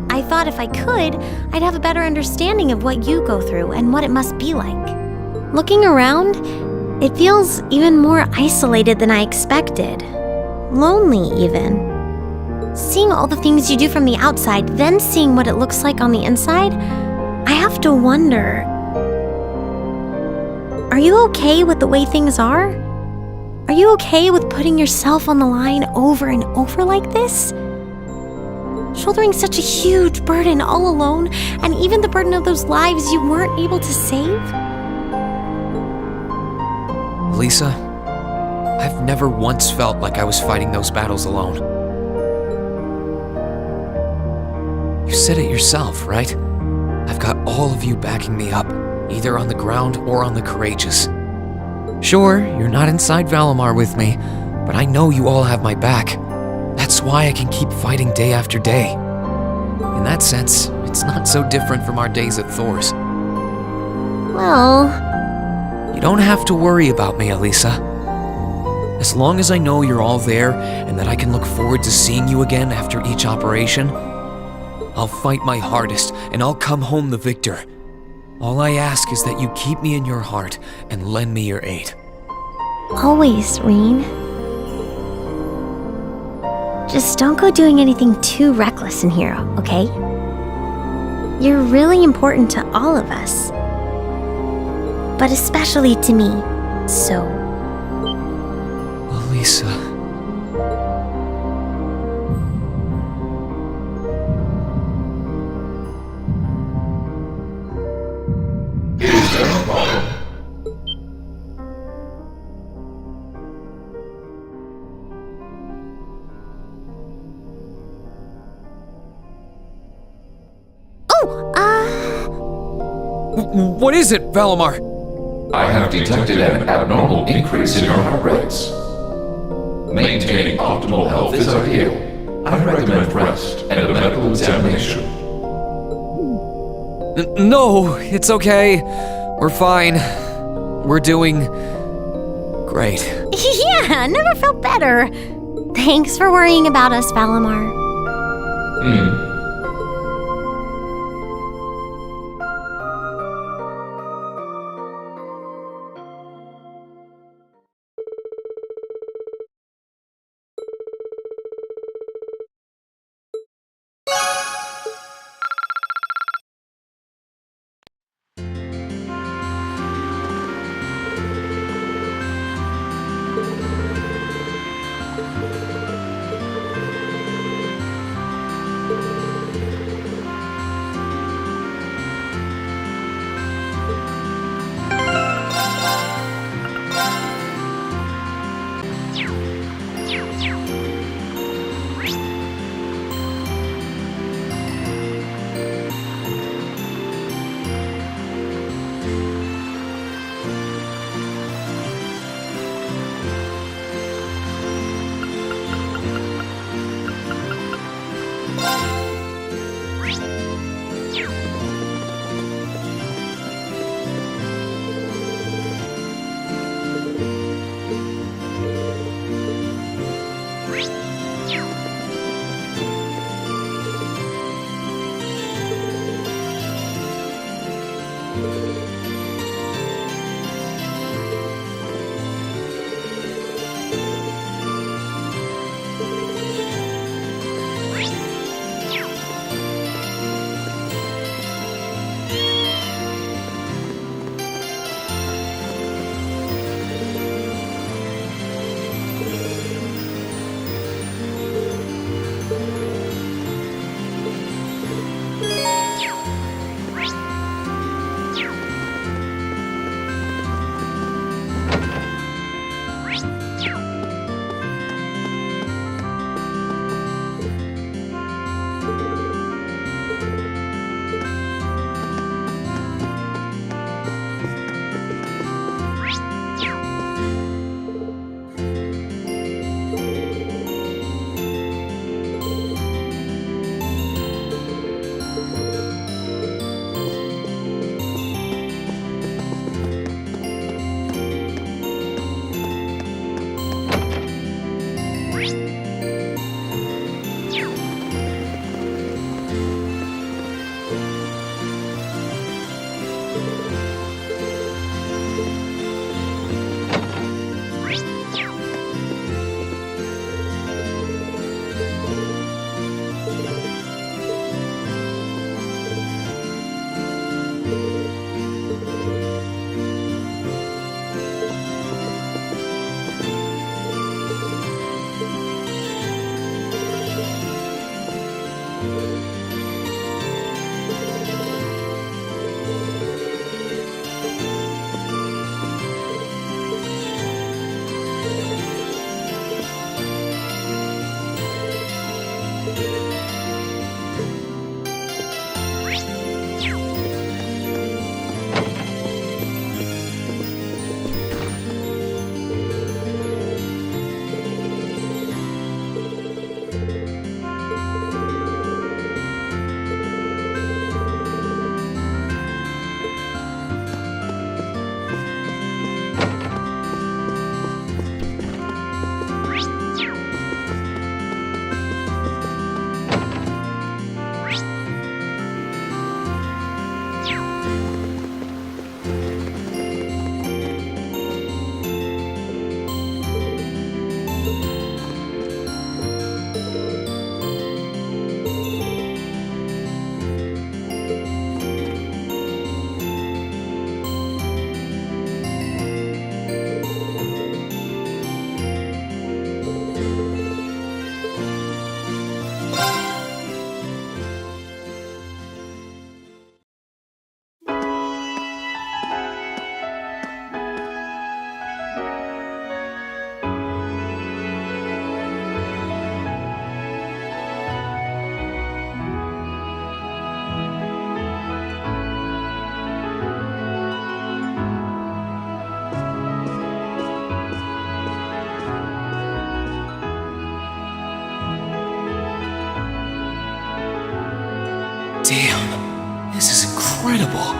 I thought if I could, I'd have a better understanding of what you go through and what it must be like. Looking around, it feels even more isolated than I expected. Lonely, even. Seeing all the things you do from the outside, then seeing what it looks like on the inside, I have to wonder... Are you okay with the way things are? Are you okay with putting yourself on the line over and over like this? Shouldering such a huge burden all alone, and even the burden of those lives you weren't able to save? Lisa, I've never once felt like I was fighting those battles alone. You said it yourself, right? I've got all of you backing me up, either on the ground or on the Courageous. Sure, you're not inside Valimar with me, but I know you all have my back. That's why I can keep fighting day after day. In that sense, it's not so different from our days at Thor's. Well... You don't have to worry about me, Elisa. As long as I know you're all there and that I can look forward to seeing you again after each operation, I'll fight my hardest and I'll come home the victor. All I ask is that you keep me in your heart and lend me your aid. Always, Rean. Just don't go doing anything too reckless in here, okay? You're really important to all of us. But especially to me, so... Elisa... Is there a problem? What is it, Valimar? I have detected an abnormal increase in your heart rates. Maintaining optimal health is ideal. I recommend rest and a medical examination. No, it's okay. We're fine. We're doing... great. Yeah, never felt better. Thanks for worrying about us, Valimar. incredible.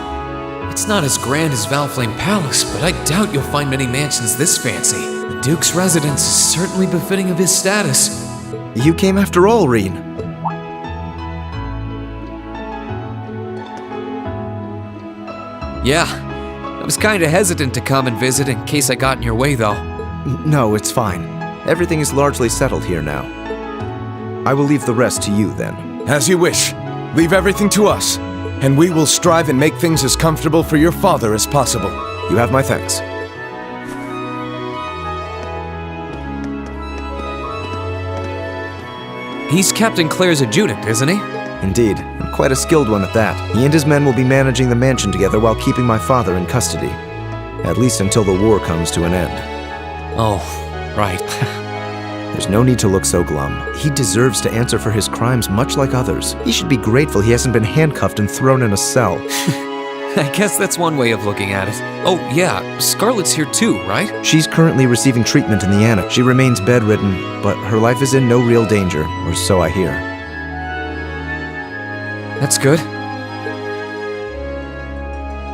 It's not as grand as Valflame Palace, but I doubt you'll find many mansions this fancy. The Duke's residence is certainly befitting of his status. You came after all, Reen. Yeah, I was kinda hesitant to come and visit in case I got in your way, though. No, it's fine. Everything is largely settled here now. I will leave the rest to you, then. As you wish. Leave everything to us, and we will strive and make things as comfortable for your father as possible. You have my thanks. He's Captain Claire's adjutant, isn't he? Indeed, and quite a skilled one at that. He and his men will be managing the mansion together while keeping my father in custody. At least until the war comes to an end. Oh, right. There's no need to look so glum. He deserves to answer for his crimes much like others. He should be grateful he hasn't been handcuffed and thrown in a cell. I guess that's one way of looking at it. Oh, yeah, Scarlet's here too, right? She's currently receiving treatment in the annex. She remains bedridden, but her life is in no real danger, or so I hear. That's good.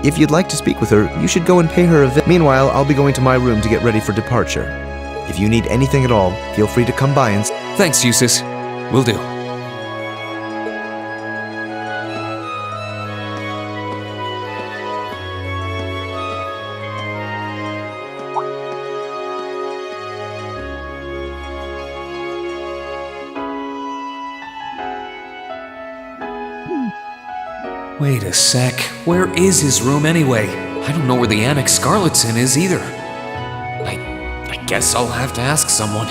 If you'd like to speak with her, you should go and pay her a visit. Meanwhile, I'll be going to my room to get ready for departure. If you need anything at all, feel free to come by and... Thanks, Eustace. Will do. Wait a sec. Where is his room anyway? I don't know where the annex Scarlet's in is either. I guess I'll have to ask someone.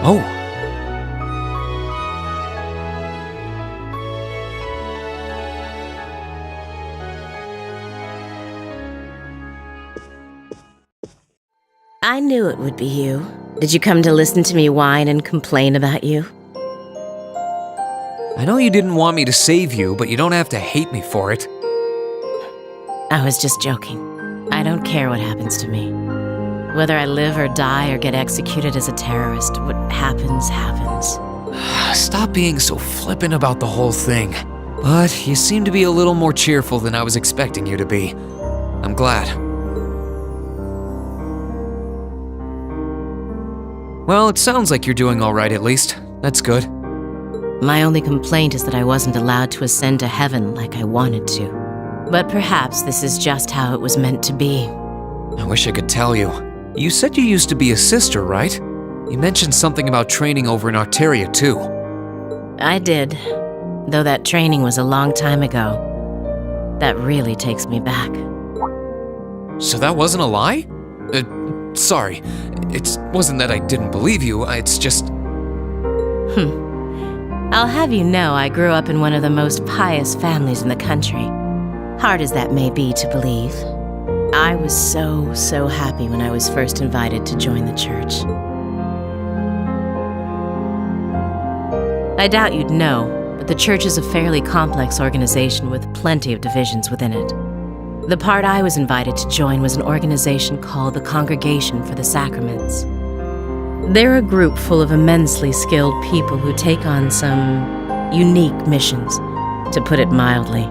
Oh. I knew it would be you. Did you come to listen to me whine and complain about you? I know you didn't want me to save you, but you don't have to hate me for it. I was just joking. I don't care what happens to me. Whether I live or die or get executed as a terrorist, what happens, happens. Stop being so flippant about the whole thing. But you seem to be a little more cheerful than I was expecting you to be. I'm glad. Well, it sounds like you're doing all right at least. That's good. My only complaint is that I wasn't allowed to ascend to heaven like I wanted to. But perhaps this is just how it was meant to be. I wish I could tell you. You said you used to be a sister, right? You mentioned something about training over in Arteria, too. I did, though that training was a long time ago. That really takes me back. So that wasn't a lie? Sorry. It wasn't that I didn't believe you, it's just... I'll have you know I grew up in one of the most pious families in the country. Hard as that may be to believe. I was so happy when I was first invited to join the church. I doubt you'd know, but the church is a fairly complex organization with plenty of divisions within it. The part I was invited to join was an organization called the Congregation for the Sacraments. They're a group full of immensely skilled people who take on some unique missions, to put it mildly.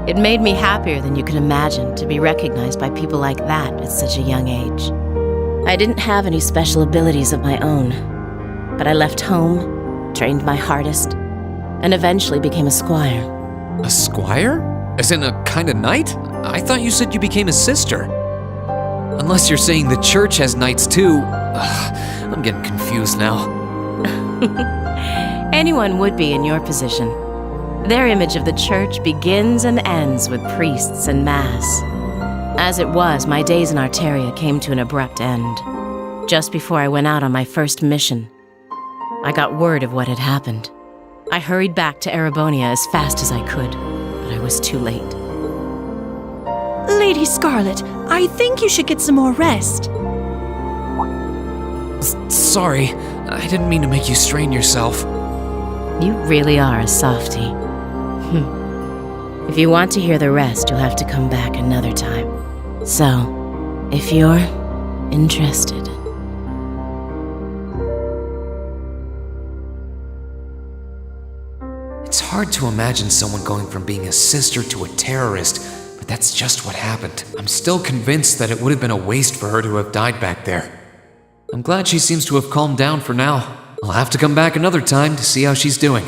It made me happier than you could imagine to be recognized by people like that at such a young age. I didn't have any special abilities of my own, but I left home, trained my hardest, and eventually became a squire. A squire? As in a kind of knight? I thought you said you became a sister. Unless you're saying the church has knights too. I'm getting confused now. Anyone would be in your position. Their image of the church begins and ends with priests and mass. As it was, my days in Arteria came to an abrupt end. Just before I went out on my first mission, I got word of what had happened. I hurried back to Erebonia as fast as I could, but I was too late. Lady Scarlet, I think you should get some more rest. Sorry, I didn't mean to make you strain yourself. You really are a softie. If you want to hear the rest, you'll have to come back another time. So, if you're interested. It's hard to imagine someone going from being a sister to a terrorist, but that's just what happened. I'm still convinced that it would have been a waste for her to have died back there. I'm glad she seems to have calmed down for now. I'll have to come back another time to see how she's doing.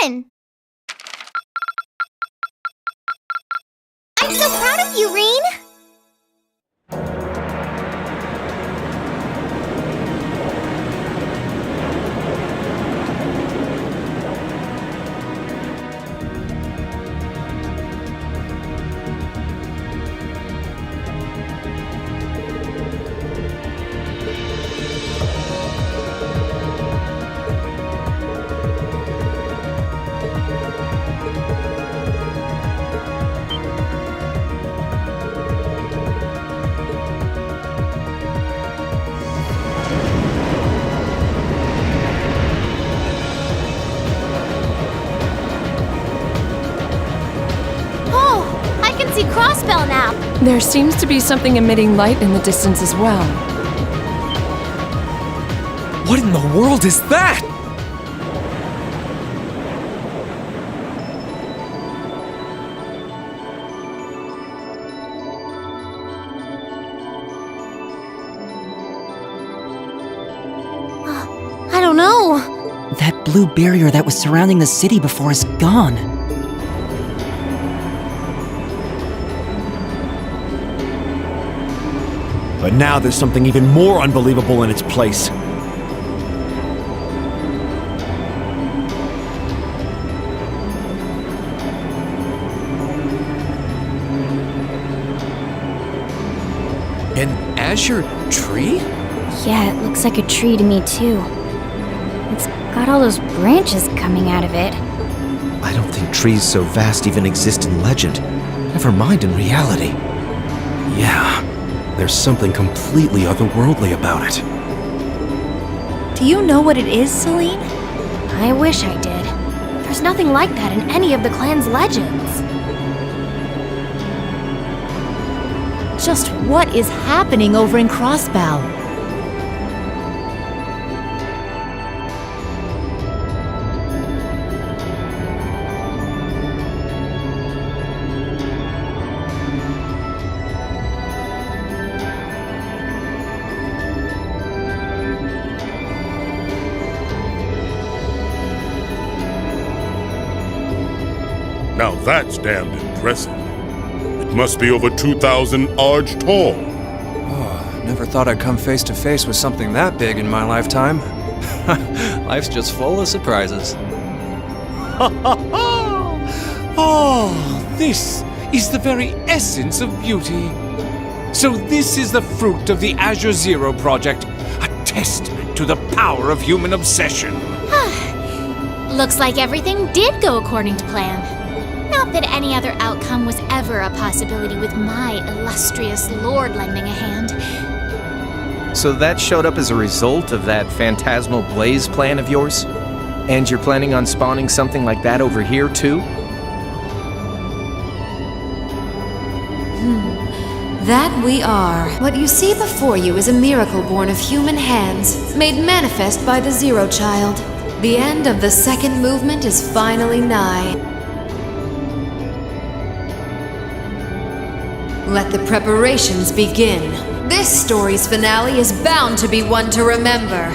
done! I'm so proud of you, Rean! See Crossbell now. There seems to be something emitting light in the distance as well. What in the world is that? I don't know. That blue barrier that was surrounding the city before is gone. But now there's something even more unbelievable in its place. An azure tree? Yeah, it looks like a tree to me too. It's got all those branches coming out of it. I don't think trees so vast even exist in legend. Never mind in reality. Yeah, there's something completely otherworldly about it. Do you know what it is, Celine? I wish I did. There's nothing like that in any of the clan's legends. Just what is happening over in Crossbell? Now that's damned impressive. It must be over 2,000 arj tall. Oh, never thought I'd come face to face with something that big in my lifetime. Life's just full of surprises. Oh, this is the very essence of beauty. So this is the fruit of the Azure Zero project, a testament to the power of human obsession. Looks like everything did go according to plan. Not that any other outcome was ever a possibility with my illustrious lord lending a hand. So that showed up as a result of that phantasmal blaze plan of yours? And you're planning on spawning something like that over here too? That we are. What you see before you is a miracle born of human hands, made manifest by the Zero Child. The end of the second movement is finally nigh. Let the preparations begin. This story's finale is bound to be one to remember.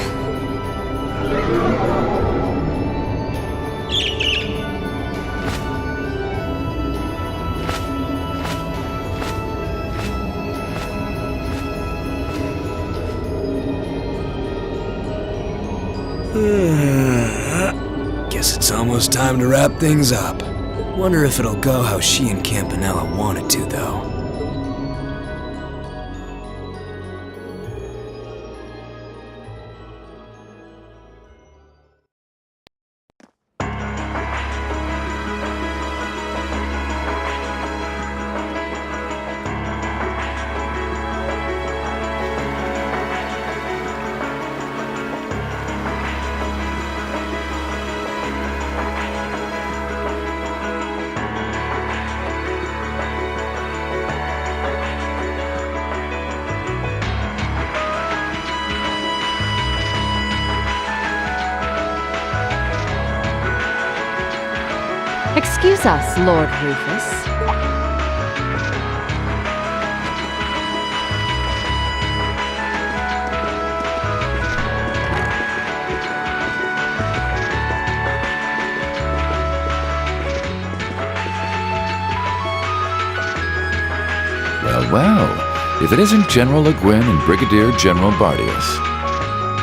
Guess it's almost time to wrap things up. Wonder if it'll go how she and Campanella want it to, though. Excuse us, Lord Rufus. Well, if it isn't General Le Guin and Brigadier General Bardius.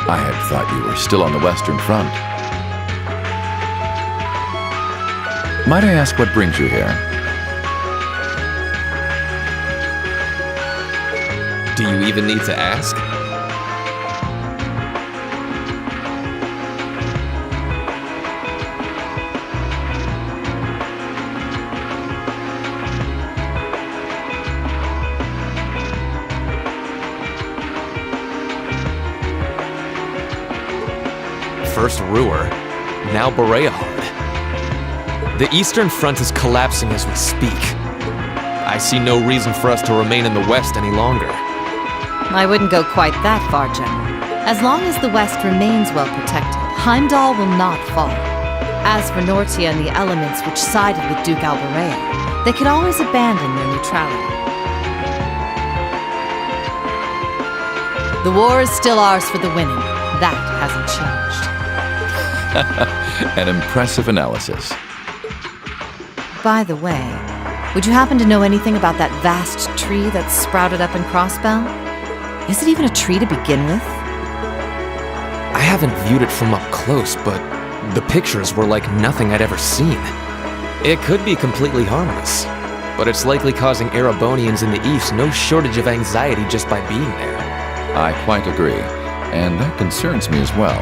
I had thought you were still on the Western Front. Might I ask what brings you here? Do you even need to ask? First Ruhr, now Boreahard. The Eastern Front is collapsing as we speak. I see no reason for us to remain in the West any longer. I wouldn't go quite that far, General. As long as the West remains well protected, Heimdall will not fall. As for Nortia and the elements which sided with Duke Alberea, they could always abandon their neutrality. The war is still ours for the winning. That hasn't changed. An impressive analysis. By the way, would you happen to know anything about that vast tree that's sprouted up in Crossbell? Is it even a tree to begin with? I haven't viewed it from up close, but the pictures were like nothing I'd ever seen. It could be completely harmless, but it's likely causing Erebonians in the East no shortage of anxiety just by being there. I quite agree, and that concerns me as well.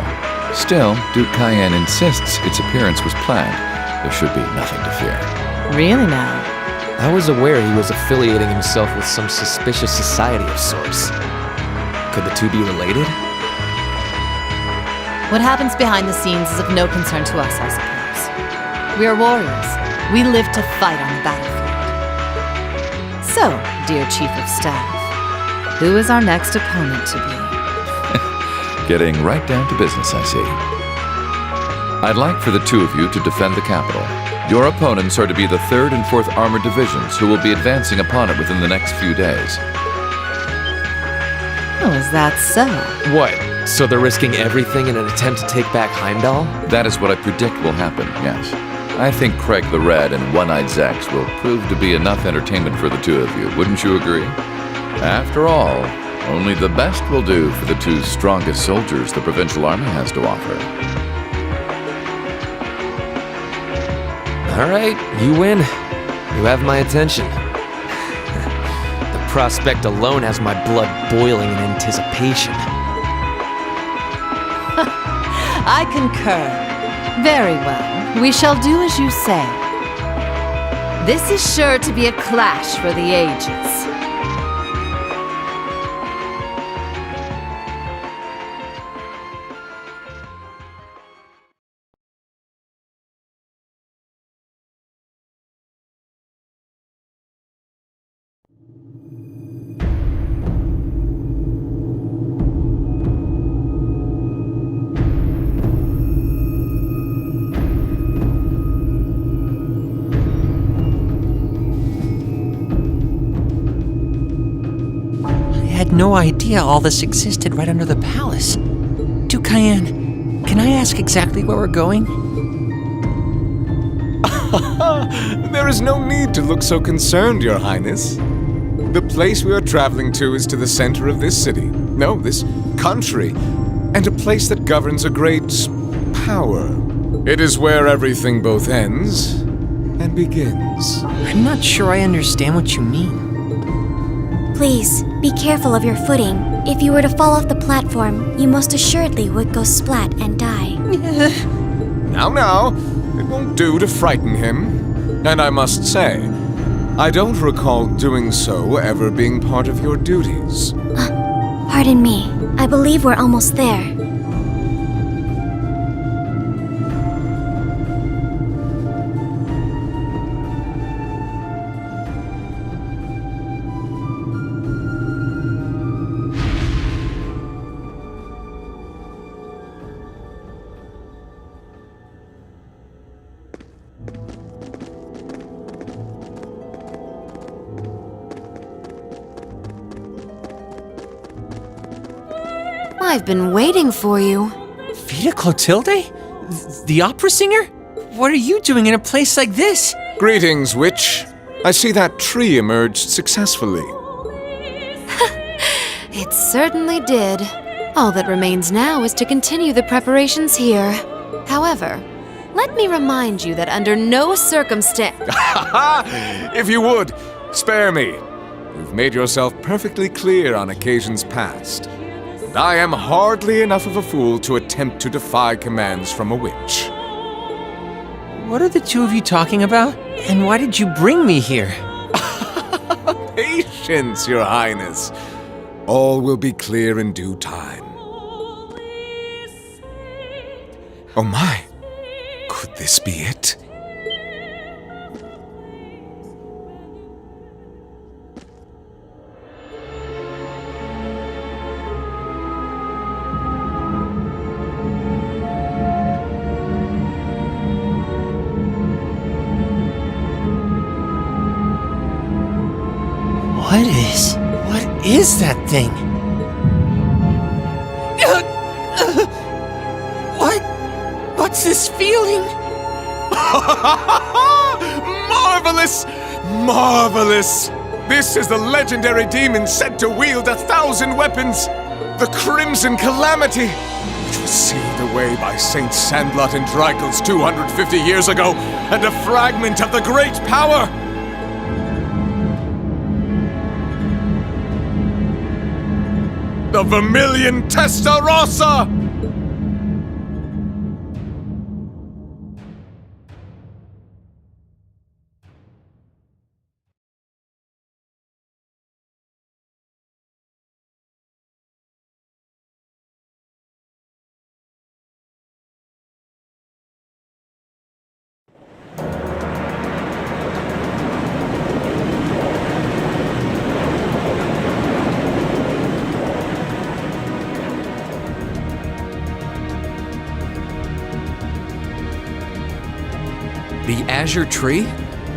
Still, Duke Cayenne insists its appearance was planned. There should be nothing to fear. Really now? I was aware he was affiliating himself with some suspicious society of sorts. Could the two be related? What happens behind the scenes is of no concern to us, I suppose. We are warriors. We live to fight on the battlefield. So, dear Chief of Staff, who is our next opponent to be? Getting right down to business, I see. I'd like for the two of you to defend the capital. Your opponents are to be the 3rd and 4th Armored Divisions, who will be advancing upon it within the next few days. Oh, is that so? What? So they're risking everything in an attempt to take back Heimdall? That is what I predict will happen, yes. I think Craig the Red and One-Eyed Zex will prove to be enough entertainment for the two of you, wouldn't you agree? After all, only the best will do for the two strongest soldiers the Provincial Army has to offer. All right, you win. You have my attention. The prospect alone has my blood boiling in anticipation. I concur. Very well. We shall do as you say. This is sure to be a clash for the ages. I had no idea all this existed right under the palace. Duke Cayenne, can I ask exactly where we're going? There is no need to look so concerned, Your Highness. The place we are traveling to is to the center of this city. No, this country. And a place that governs a great power. It is where everything both ends and begins. I'm not sure I understand what you mean. Please, be careful of your footing. If you were to fall off the platform, you most assuredly would go splat and die. Now, it won't do to frighten him. And I must say, I don't recall doing so ever being part of your duties. Pardon me. I believe we're almost there. I've been waiting for you. Vita Clotilde? The opera singer? What are you doing in a place like this? Greetings, witch. I see that tree emerged successfully. It certainly did. All that remains now is to continue the preparations here. However, let me remind you that under no circumstance... If you would, spare me. You've made yourself perfectly clear on occasions past. And I am hardly enough of a fool to attempt to defy commands from a witch. What are the two of you talking about? And why did you bring me here? Patience, Your Highness. All will be clear in due time. Oh my, could this be it? What is that thing? What's this feeling? Marvelous! Marvelous! This is the legendary demon said to wield 1,000 weapons. The Crimson Calamity, which was sealed away by Saint Sandlot and Drycles 250 years ago, and a fragment of the Great Power. The Vermilion Testarossa! The Azure Tree?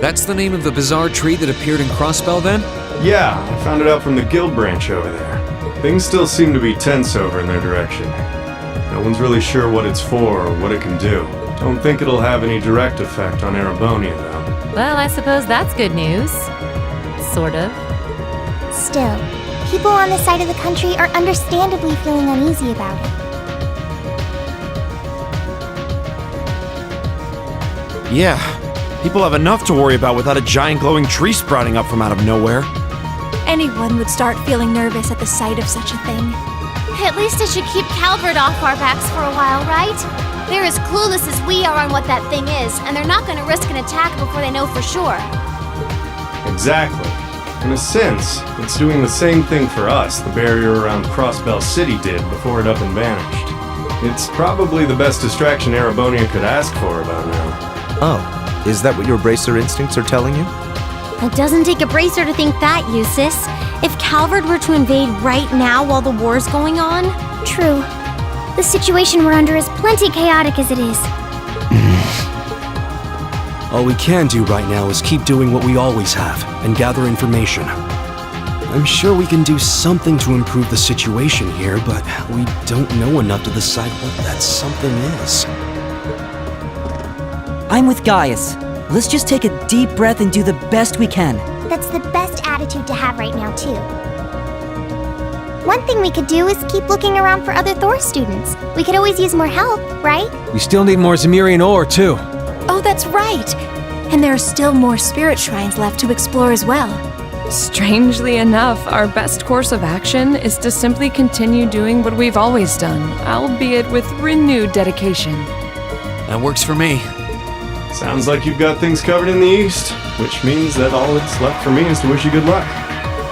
That's the name of the bizarre tree that appeared in Crossbell then? Yeah, I found it out from the guild branch over there. Things still seem to be tense over in their direction. No one's really sure what it's for or what it can do. Don't think it'll have any direct effect on Erebonia, though. Well, I suppose that's good news. Sort of. Still, people on this side of the country are understandably feeling uneasy about it. Yeah, people have enough to worry about without a giant glowing tree sprouting up from out of nowhere. Anyone would start feeling nervous at the sight of such a thing. At least it should keep Calvert off our backs for a while, right? They're as clueless as we are on what that thing is, and they're not going to risk an attack before they know for sure. Exactly. In a sense, it's doing the same thing for us the barrier around Crossbell City did before it up and vanished. It's probably the best distraction Erebonia could ask for about now. Oh, is that what your bracer instincts are telling you? It doesn't take a bracer to think that, Eustace. If Calvert were to invade right now while the war's going on... True. The situation we're under is plenty chaotic as it is. All we can do right now is keep doing what we always have and gather information. I'm sure we can do something to improve the situation here, but we don't know enough to decide what that something is. I'm with Gaius. Let's just take a deep breath and do the best we can. That's the best attitude to have right now, too. One thing we could do is keep looking around for other Thor students. We could always use more help, right? We still need more Zemirian ore, too. Oh, that's right. And there are still more spirit shrines left to explore as well. Strangely enough, our best course of action is to simply continue doing what we've always done, albeit with renewed dedication. That works for me. Sounds like you've got things covered in the east, which means that all that's left for me is to wish you good luck.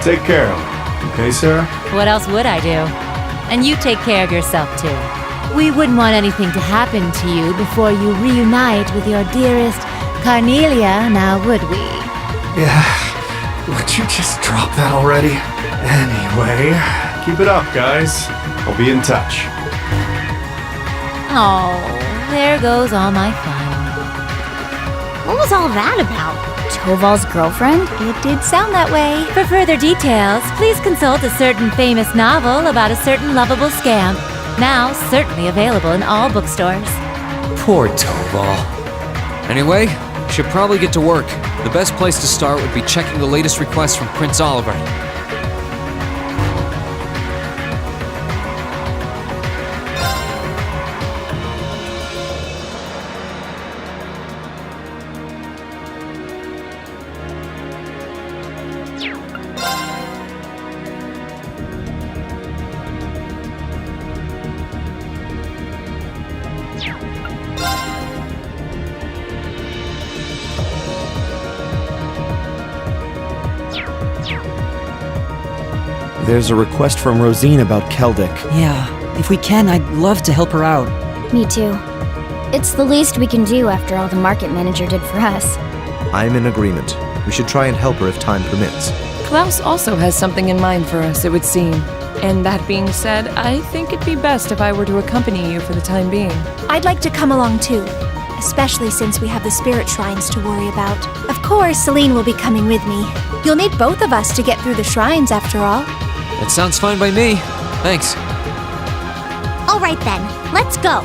Take care of them. Okay, Sarah? What else would I do? And you take care of yourself, too. We wouldn't want anything to happen to you before you reunite with your dearest Carnelia, now would we? Yeah. Would you just drop that already? Anyway, keep it up, guys. I'll be in touch. Oh, there goes all my fun. What was all that about? Toval's girlfriend? It did sound that way. For further details, please consult a certain famous novel about a certain lovable scamp. Now certainly available in all bookstores. Poor Toval. Anyway, should probably get to work. The best place to start would be checking the latest requests from Prince Oliver. There's a request from Rosine about Keldic. Yeah, if we can, I'd love to help her out. Me too. It's the least we can do after all the market manager did for us. I'm in agreement. We should try and help her if time permits. Klaus also has something in mind for us, it would seem. And that being said, I think it'd be best if I were to accompany you for the time being. I'd like to come along too, especially since we have the spirit shrines to worry about. Of course, Celine will be coming with me. You'll need both of us to get through the shrines, after all. That sounds fine by me. Thanks. All right then, let's go.